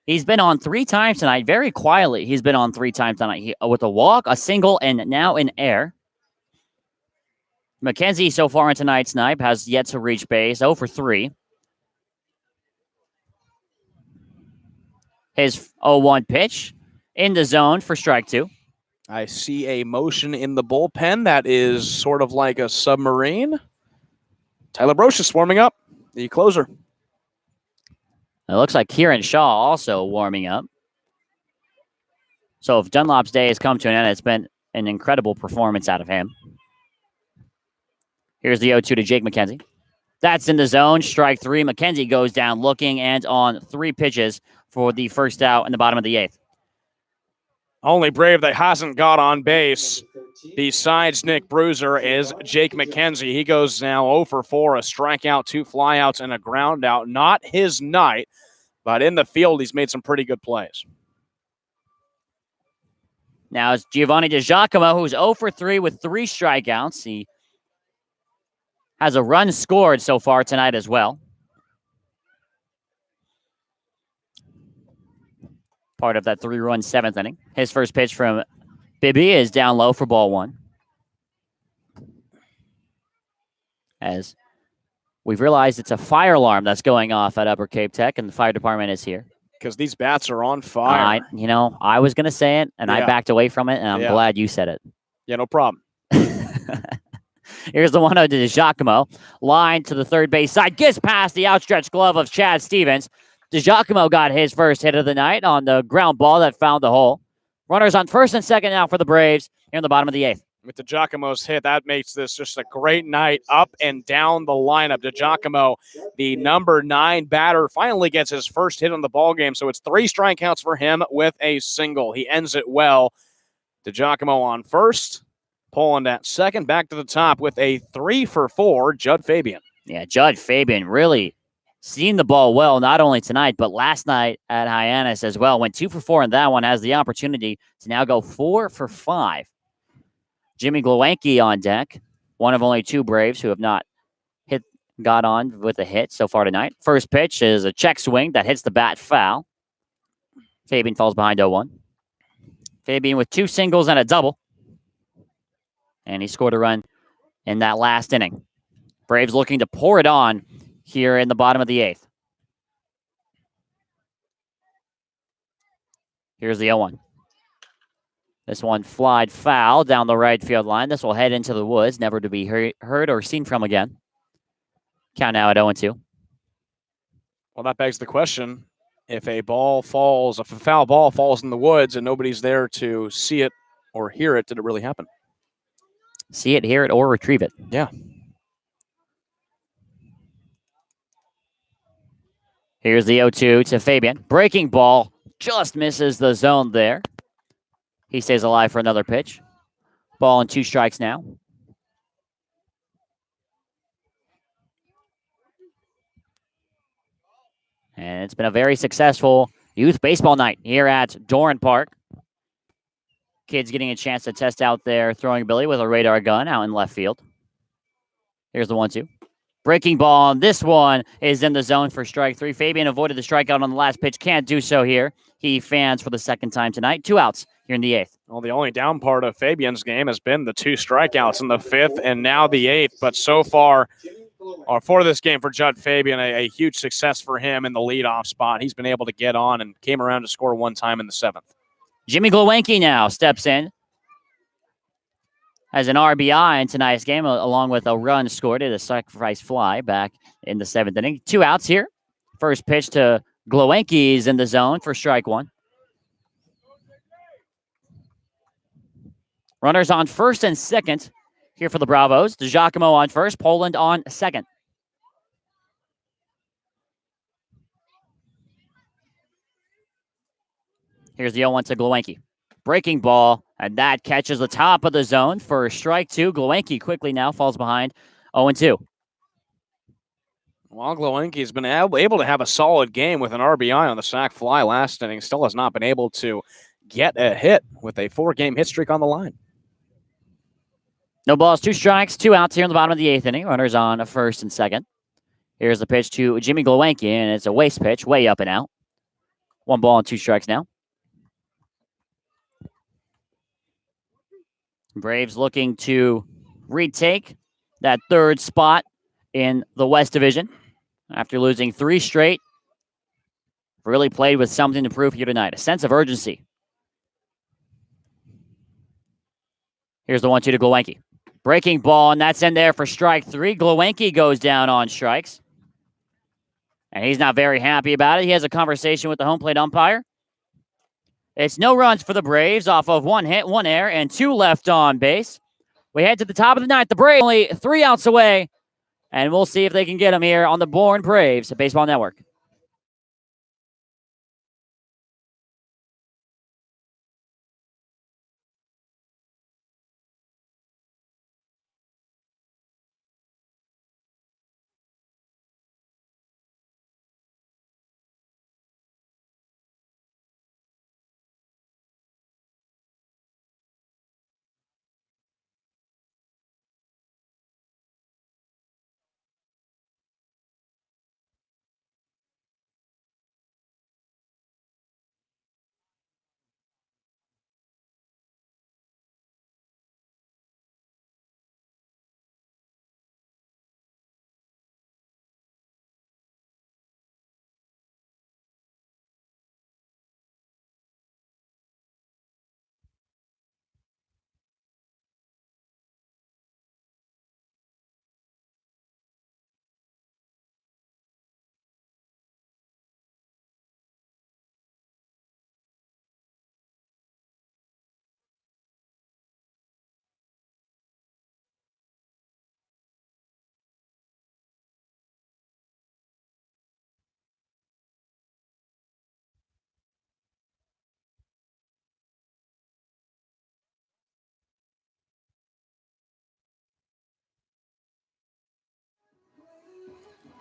He's been on 3 times tonight, very quietly. He's been on 3 times tonight with a walk, a single, and now an air. McKenzie so far in tonight's night has yet to reach base, 0 for 3. His 0-1 pitch in the zone for strike 2. I see a motion in the bullpen that is sort of like a submarine. Tyler Brocious warming up, the closer. It looks like Kieran Shaw also warming up. So if Dunlop's day has come to an end, it's been an incredible performance out of him. Here's the 0-2 to Jake McKenzie. That's in the zone. Strike 3. McKenzie goes down looking and on 3 pitches for the first out in the bottom of the 8th. Only Brave that hasn't got on base besides Nick Bruiser is Jake McKenzie. He goes now 0 for 4, a strikeout, 2 flyouts, and a ground out. Not his night, but in the field, he's made some pretty good plays. Now it's Giovanni DiGiacomo, who's 0 for 3 with 3 strikeouts. He has a run scored so far tonight as well. Part of that 3-run 7th inning. His first pitch from Bibby is down low for ball 1. As we've realized it's a fire alarm that's going off at Upper Cape Tech, and the fire department is here. Because these bats are on fire. I was going to say it, and I backed away from it, and I'm glad you said it. Yeah, no problem. Here's the 1-0 to DiGiacomo. Line to the third base side. Gets past the outstretched glove of Chad Stevens. DiGiacomo got his first hit of the night on the ground ball that found the hole. Runners on first and second now for the Braves here in the bottom of the 8th. With DiGiacomo's hit, that makes this just a great night up and down the lineup. DiGiacomo, the number 9 batter, finally gets his first hit on the ball game. So it's 3 strikeouts for him with a single. He ends it well. DiGiacomo on first. Poland at second. Back to the top with a 3 for 4, Judd Fabian. Yeah, Judd Fabian really seen the ball well, not only tonight, but last night at Hyannis as well. Went 2 for 4 in that one. Has the opportunity to now go 4 for 5. Jimmy Glowacki on deck. One of only 2 Braves who have not got on with a hit so far tonight. First pitch is a check swing that hits the bat foul. Fabian falls behind 0-1. Fabian with 2 singles and a double. And he scored a run in that last inning. Braves looking to pour it on here in the bottom of the 8th. Here's the 0-1. This one flied foul down the right field line. This will head into the woods, never to be heard or seen from again. Count now at 0-2. Well, that begs the question. If a foul ball falls in the woods and nobody's there to see it or hear it, did it really happen? See it, hear it, or retrieve it. Yeah. Here's the 0-2 to Fabian. Breaking ball just misses the zone there. He stays alive for another pitch. Ball and 2 strikes now. And it's been a very successful youth baseball night here at Doran Park. Kids getting a chance to test out their throwing ability with a radar gun out in left field. Here's the 1-2. Breaking ball on this one is in the zone for strike 3. Fabian avoided the strikeout on the last pitch. Can't do so here. He fans for the second time tonight. 2 outs here in the 8th. Well, the only down part of Fabian's game has been the 2 strikeouts in the 5th and now the 8th. But so far, or for this game for Judd Fabian, a huge success for him in the leadoff spot. He's been able to get on and came around to score 1 time in the 7th. Jimmy Glowacki now steps in as an RBI in tonight's game, along with a run scored at a sacrifice fly back in the 7th inning. 2 outs here. First pitch to Glowacki is in the zone for strike 1. Runners on first and second here for the Bravos. DiGiacomo on first, Poland on second. Here's the 0-1 to Glowacki. Breaking ball, and that catches the top of the zone for strike 2. Glowenke quickly now falls behind 0-2. Well, Glowenke's been able to have a solid game with an RBI on the sac fly last inning. Still has not been able to get a hit with a 4-game hit streak on the line. No balls, 2 strikes, 2 outs here in the bottom of the 8th inning. Runners on first and second. Here's the pitch to Jimmy Glowenke, and it's a waste pitch, way up and out. 1 ball and 2 strikes now. Braves looking to retake that 3rd spot in the West Division after losing 3 straight. Really played with something to prove here tonight. A sense of urgency. Here's the 1-2 to Glowenke. Breaking ball, and that's in there for strike 3. Glowenke goes down on strikes. And he's not very happy about it. He has a conversation with the home plate umpire. It's no runs for the Braves off of 1 hit, 1 error, and 2 left on base. We head to the top of the 9th. The Braves only 3 outs away, and we'll see if they can get them here on the Bourne Braves Baseball Network.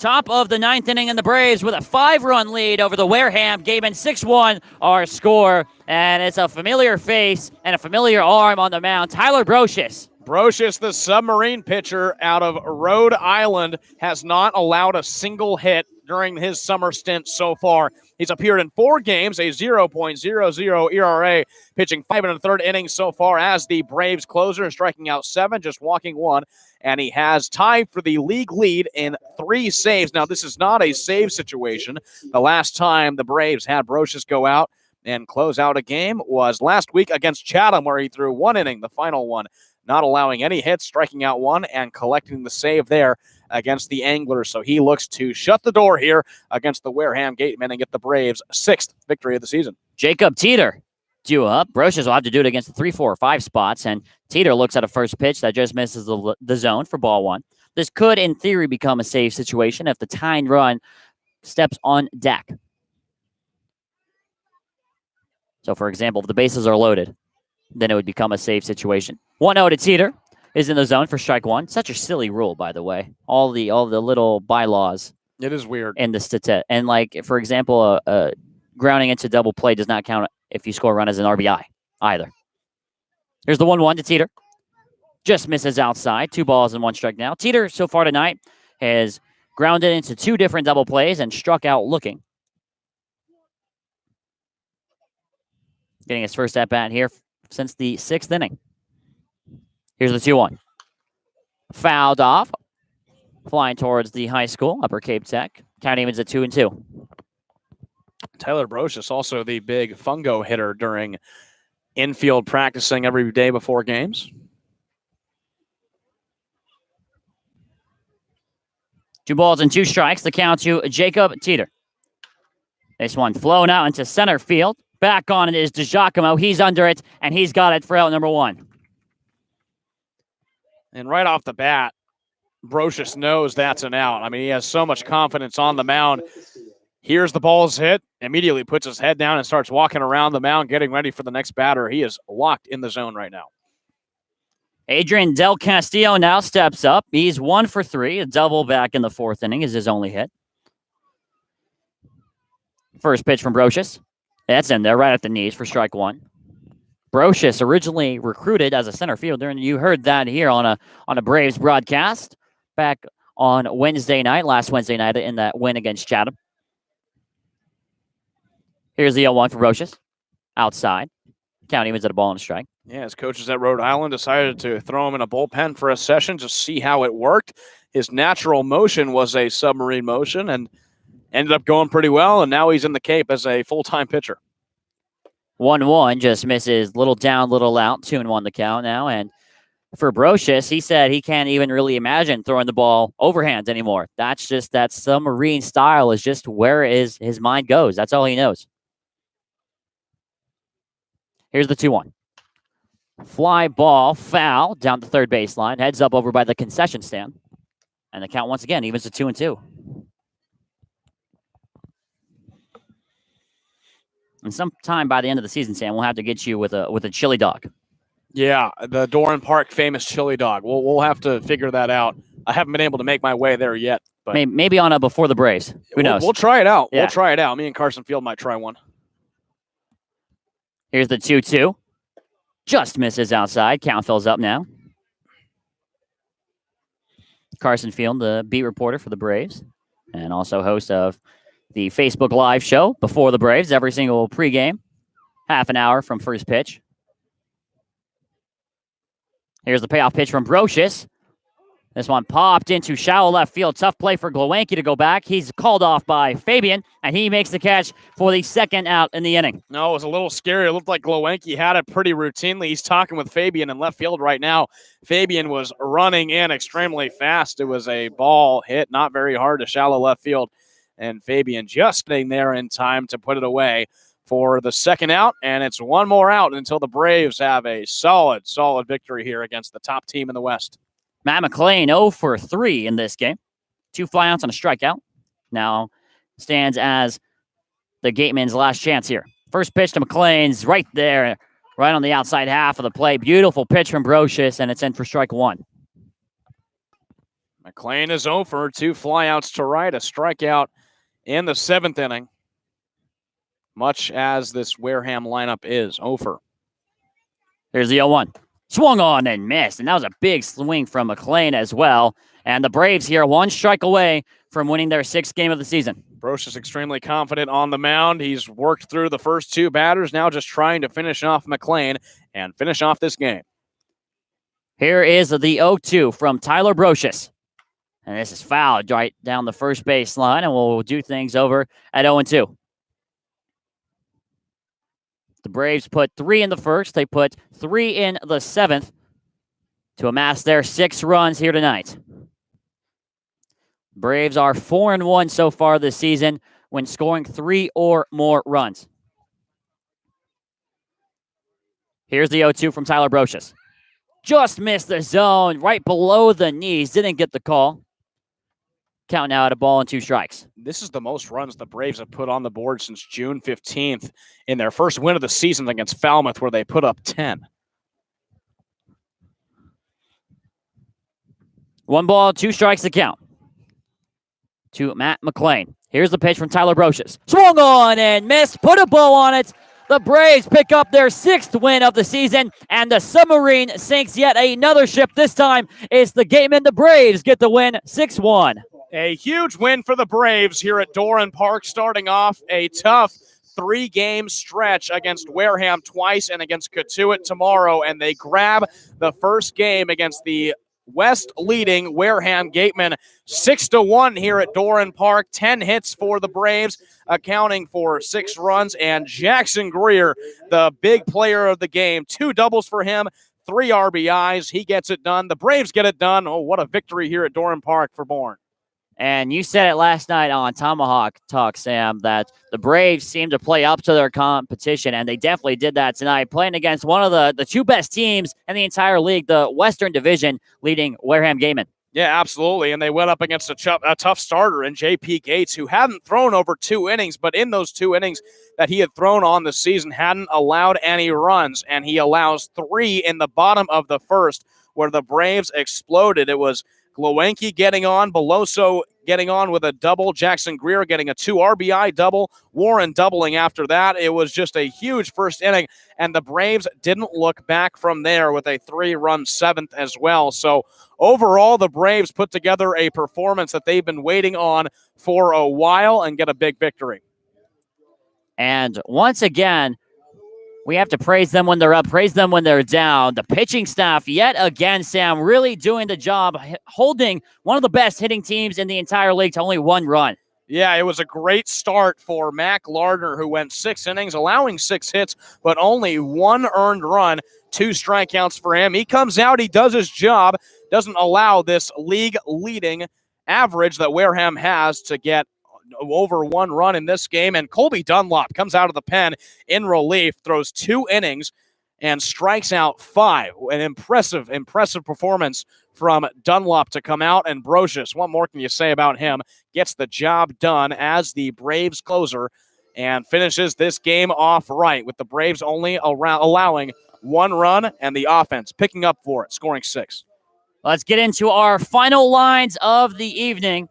Top of the 9th inning, and the Braves with a 5-run lead over the Wareham Gatemen. 6-1 our score, and it's a familiar face and a familiar arm on the mound. Tyler Brocious. Brocious, the submarine pitcher out of Rhode Island, has not allowed a single hit during his summer stint so far. He's appeared in 4 games, a 0.00 ERA, pitching 5 1/3 innings so far as the Braves closer, and striking out 7, just walking 1. And he has tied for the league lead in 3 saves. Now, this is not a save situation. The last time the Braves had Brocious go out and close out a game was last week against Chatham, where he threw 1 inning, the final one, not allowing any hits, striking out 1, and collecting the save there against the Anglers. So he looks to shut the door here against the Wareham Gatemen and get the Braves' 6th victory of the season. Jacob Teeter due up. Brocious will have to do it against the 3, 4, or 5 spots, and Teeter looks at a first pitch that just misses the zone for ball 1. This could, in theory, become a save situation if the tying run steps on deck. So, for example, if the bases are loaded, then it would become a save situation. 1-0 to Teeter is in the zone for strike 1. Such a silly rule, by the way. All the little bylaws. It is weird. In the stat, and like, for example, grounding into double play does not count if you score a run as an RBI either. Here's the 1-1 to Teeter. Just misses outside. 2 balls and 1 strike now. Teeter, so far tonight, has grounded into 2 different double plays and struck out looking. Getting his first at-bat here since the 6th inning. Here's the 2-1. Fouled off. Flying towards the high school, Upper Cape Tech. Count evens at 2-2. Tyler Brocious, also the big fungo hitter during infield practicing every day before games. 2 balls and 2 strikes. The count to Jacob Teeter. This one flown out into center field. Back on it is DiGiacomo. He's under it, and he's got it for out number 1. And right off the bat, Brocious knows that's an out. I mean, he has so much confidence on the mound. hears the ball's hit, immediately puts his head down and starts walking around the mound, getting ready for the next batter. He is locked in the zone right now. Adrian Del Castillo now steps up. He's 1 for 3. A double back in the 4th inning is his only hit. First pitch from Brocious. That's in there right at the knees for strike 1. Brocious originally recruited as a center fielder, and you heard that here on a Braves broadcast back on last Wednesday night in that win against Chatham. Here's the 0-1 for Brocious. Outside. Count evens at a ball and a strike. Yeah, his coaches at Rhode Island decided to throw him in a bullpen for a session to see how it worked. His natural motion was a submarine motion and ended up going pretty well, and now he's in the Cape as a full-time pitcher. 1-1, just misses. Little down, little out. 2-1 the count now. And for Brocious, he said he can't even really imagine throwing the ball overhand anymore. That's just that submarine style is just where his mind goes. That's all he knows. Here's the 2-1. Fly ball, foul, down the third baseline. Heads up over by the concession stand. And the count once again evens to 2-2. And sometime by the end of the season, Sam, we'll have to get you with a chili dog. Yeah, the Doran Park famous chili dog. We'll have to figure that out. I haven't been able to make my way there yet. But maybe on a Before the Braves. Who knows? We'll try it out. Yeah. We'll try it out. Me and Carson Field might try one. Here's the 2-2. Just misses outside. Count fills up now. Carson Field, the beat reporter for the Braves, and also host of the Facebook Live show Before the Braves, every single pregame, half an hour from first pitch. Here's the payoff pitch from Brocious. This one popped into shallow left field. Tough play for Glowanki to go back. He's called off by Fabian, and he makes the catch for the second out in the inning. No, it was a little scary. It looked like Glowanki had it pretty routinely. He's talking with Fabian in left field right now. Fabian was running in extremely fast. It was a ball hit, not very hard to shallow left field, and Fabian just getting there in time to put it away for the second out, and it's one more out until the Braves have a solid victory here against the top team in the West. Matt McLean 0 for 3 in this game. 2 flyouts and a strikeout. Now stands as the Gatemen's last chance here. First pitch to McLean's right there, right on the outside half of the plate. Beautiful pitch from Brocious, and it's in for strike 1. McLean is 0 for 2 flyouts to right, a strikeout in the 7th inning. Much as this Wareham lineup is 0 for. Here's the 0-1. Swung on and missed, and that was a big swing from McLean as well. And the Braves here 1 strike away from winning their 6th game of the season. Brocious is extremely confident on the mound. He's worked through the first 2 batters, now just trying to finish off McLean and finish off this game. Here is the 0-2 from Tyler Brocious. And this is fouled right down the first base line, and we'll do things over at 0-2. The Braves put 3 in the first. They put 3 in the 7th to amass their 6 runs here tonight. Braves are 4-1 so far this season when scoring 3 or more runs. Here's the 0-2 from Tyler Brocious. Just missed the zone right below the knees. Didn't get the call. Count now at a ball and 2 strikes. This is the most runs the Braves have put on the board since June 15th in their first win of the season against Falmouth, where they put up 10. 1 ball, 2 strikes to count. To Matt McLean. Here's the pitch from Tyler Brocious. Swung on and missed. Put a bow on it. The Braves pick up their 6th win of the season, and the submarine sinks yet another ship. This time it's the Gatemen. The Braves get the win 6-1. A huge win for the Braves here at Doran Park, starting off a tough 3-game stretch against Wareham twice and against Cotuit tomorrow, and they grab the first game against the West-leading Wareham Gatemen 6-1 here at Doran Park. 10 hits for the Braves, accounting for 6 runs, and Jackson Greer, the big player of the game, 2 doubles for him, 3 RBIs. He gets it done. The Braves get it done. Oh, what a victory here at Doran Park for Bourne. And you said it last night on Tomahawk Talk, Sam, that the Braves seem to play up to their competition, and they definitely did that tonight, playing against one of the 2 best teams in the entire league, the Western Division, leading Wareham Gatemen. Yeah, absolutely. And they went up against a tough starter in J.P. Gates, who hadn't thrown over 2 innings, but in those 2 innings that he had thrown on the season, hadn't allowed any runs. And he allows 3 in the bottom of the first, where the Braves exploded. It was Glowenke getting on, Beloso getting on with a double, Jackson Greer getting a 2 RBI double, Warren doubling after that. It was just a huge first inning, and the Braves didn't look back from there with a 3-run 7th as well. So overall, the Braves put together a performance that they've been waiting on for a while and get a big victory. And once again, we have to praise them when they're up, praise them when they're down. The pitching staff, yet again, Sam, really doing the job, holding one of the best hitting teams in the entire league to only 1 run. Yeah, it was a great start for Mac Lardner, who went 6 innings, allowing 6 hits, but only 1 earned run, 2 strikeouts for him. He comes out, he does his job, doesn't allow this league-leading average that Wareham has to get over 1 run in this game. And Colby Dunlop comes out of the pen in relief, throws 2 innings, and strikes out 5. An impressive performance from Dunlop to come out. And Brocious, what more can you say about him? Gets the job done as the Braves closer and finishes this game off right, with the Braves only allowing 1 run and the offense picking up for it, scoring 6. Let's get into our final lines of the evening.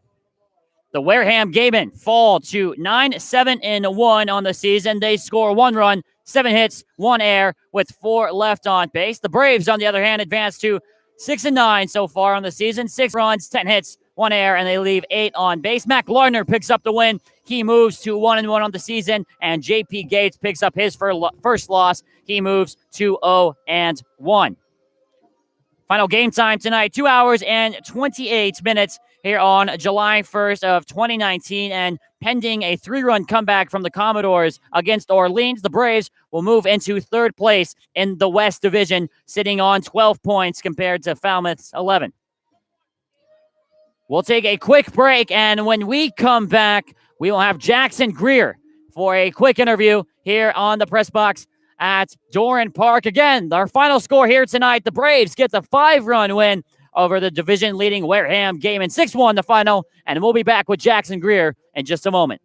The Wareham Gatemen fall to 9-7-1 on the season. They score 1 run, 7 hits, 1 error, with 4 left on base. The Braves, on the other hand, advance to 6-9 so far on the season. 6 runs, 10 hits, 1 error, and they leave 8 on base. Mac Lardner picks up the win. He moves to 1-1 on the season, and J.P. Gates picks up his first loss. He moves to 0-1. Final game time tonight, 2 hours and 28 minutes here on July 1st of 2019. And pending a 3-run comeback from the Commodores against Orleans, the Braves will move into 3rd place in the West Division, sitting on 12 points compared to Falmouth's 11. We'll take a quick break, and when we come back, we will have Jackson Greer for a quick interview here on the press box at Doran Park. Again, our final score here tonight, the Braves get the 5-run win over the division-leading Wareham Gatemen. 6-1 the final, and we'll be back with Jackson Greer in just a moment.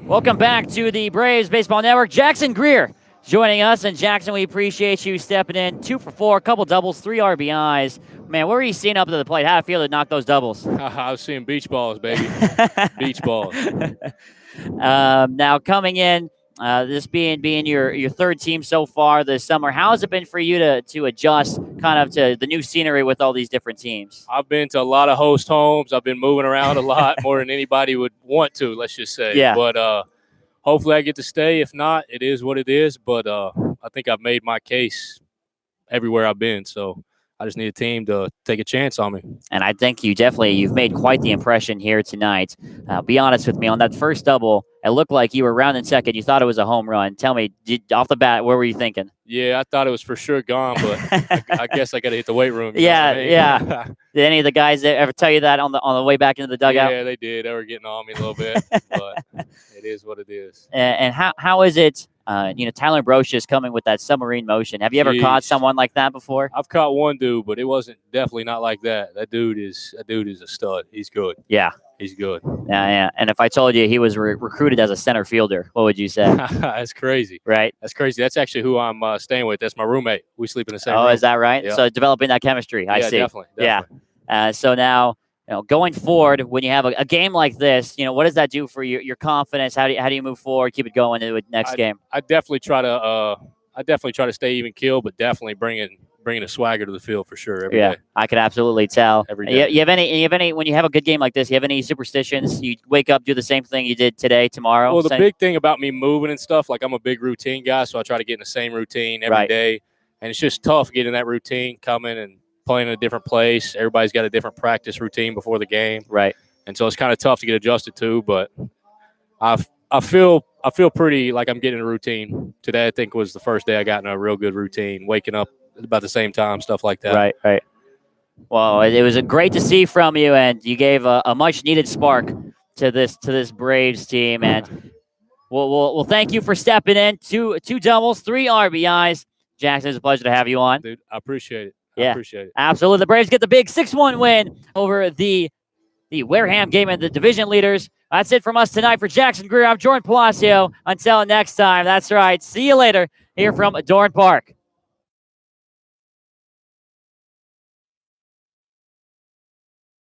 Welcome back to the Braves Baseball Network. Jackson Greer joining us. And Jackson, we appreciate you stepping in. 2 for 4, a couple doubles, 3 RBIs. Man, what were you seeing up to the plate? How did it feel to knock those doubles? I was seeing beach balls, baby. Beach balls. Now coming in, this being your third team so far this summer, how has it been for you to adjust kind of to the new scenery with all these different teams? I've been to a lot of host homes. I've been moving around a lot more than anybody would want to, let's just say. Yeah. But hopefully I get to stay. If not, it is what it is. But I think I've made my case everywhere I've been. So I just need a team to take a chance on me. And I think you've made quite the impression here tonight. Be honest with me, on that first double, it looked like you were rounding second. You thought it was a home run. Tell me, off the bat, what were you thinking? Yeah, I thought it was for sure gone, but I guess I got to hit the weight room. Yeah. Did any of the guys ever tell you that on the way back into the dugout? Yeah, they did. They were getting on me a little bit, but it is what it is. And how is it? Tyler Broche is coming with that submarine motion. Have you ever caught someone like that before? I've caught one dude, but it wasn't definitely not like that. That dude is a stud. He's good. Yeah. He's good. Yeah. And if I told you he was recruited as a center fielder, what would you say? That's crazy. Right? That's crazy. That's actually who I'm staying with. That's my roommate. We sleep in the same room. Oh, is that right? Yeah. So developing that chemistry. I see. Definitely. Yeah. So now, going forward, when you have a game like this, what does that do for your confidence? How do you move forward, keep it going into the next game? I definitely try to stay even keel, but definitely bringing a swagger to the field for sure every day. I could absolutely tell. Every day. You have any when you have a good game like this, you have any superstitions? You wake up, do the same thing you did today, tomorrow? Well, the big thing about me moving and stuff, like I'm a big routine guy, so I try to get in the same routine every day. And it's just tough getting that routine, coming and playing in a different place. Everybody's got a different practice routine before the game. Right. And so it's kind of tough to get adjusted to, but I feel pretty like I'm getting a routine. Today I think was the first day I got in a real good routine, waking up about the same time, stuff like that. Right. Well, it was great to see from you, and you gave a much needed spark to this Braves team. And we'll thank you for stepping in. Two doubles, 3 RBIs. Jackson, it's a pleasure to have you on. Dude, I appreciate it. Yeah, I appreciate it. Absolutely. The Braves get the big 6-1 win over the Wareham Gatemen, the division leaders. That's it from us tonight. For Jackson Greer, I'm Jordan Palacio. Until next time, that's right. See you later here from Dorn Park.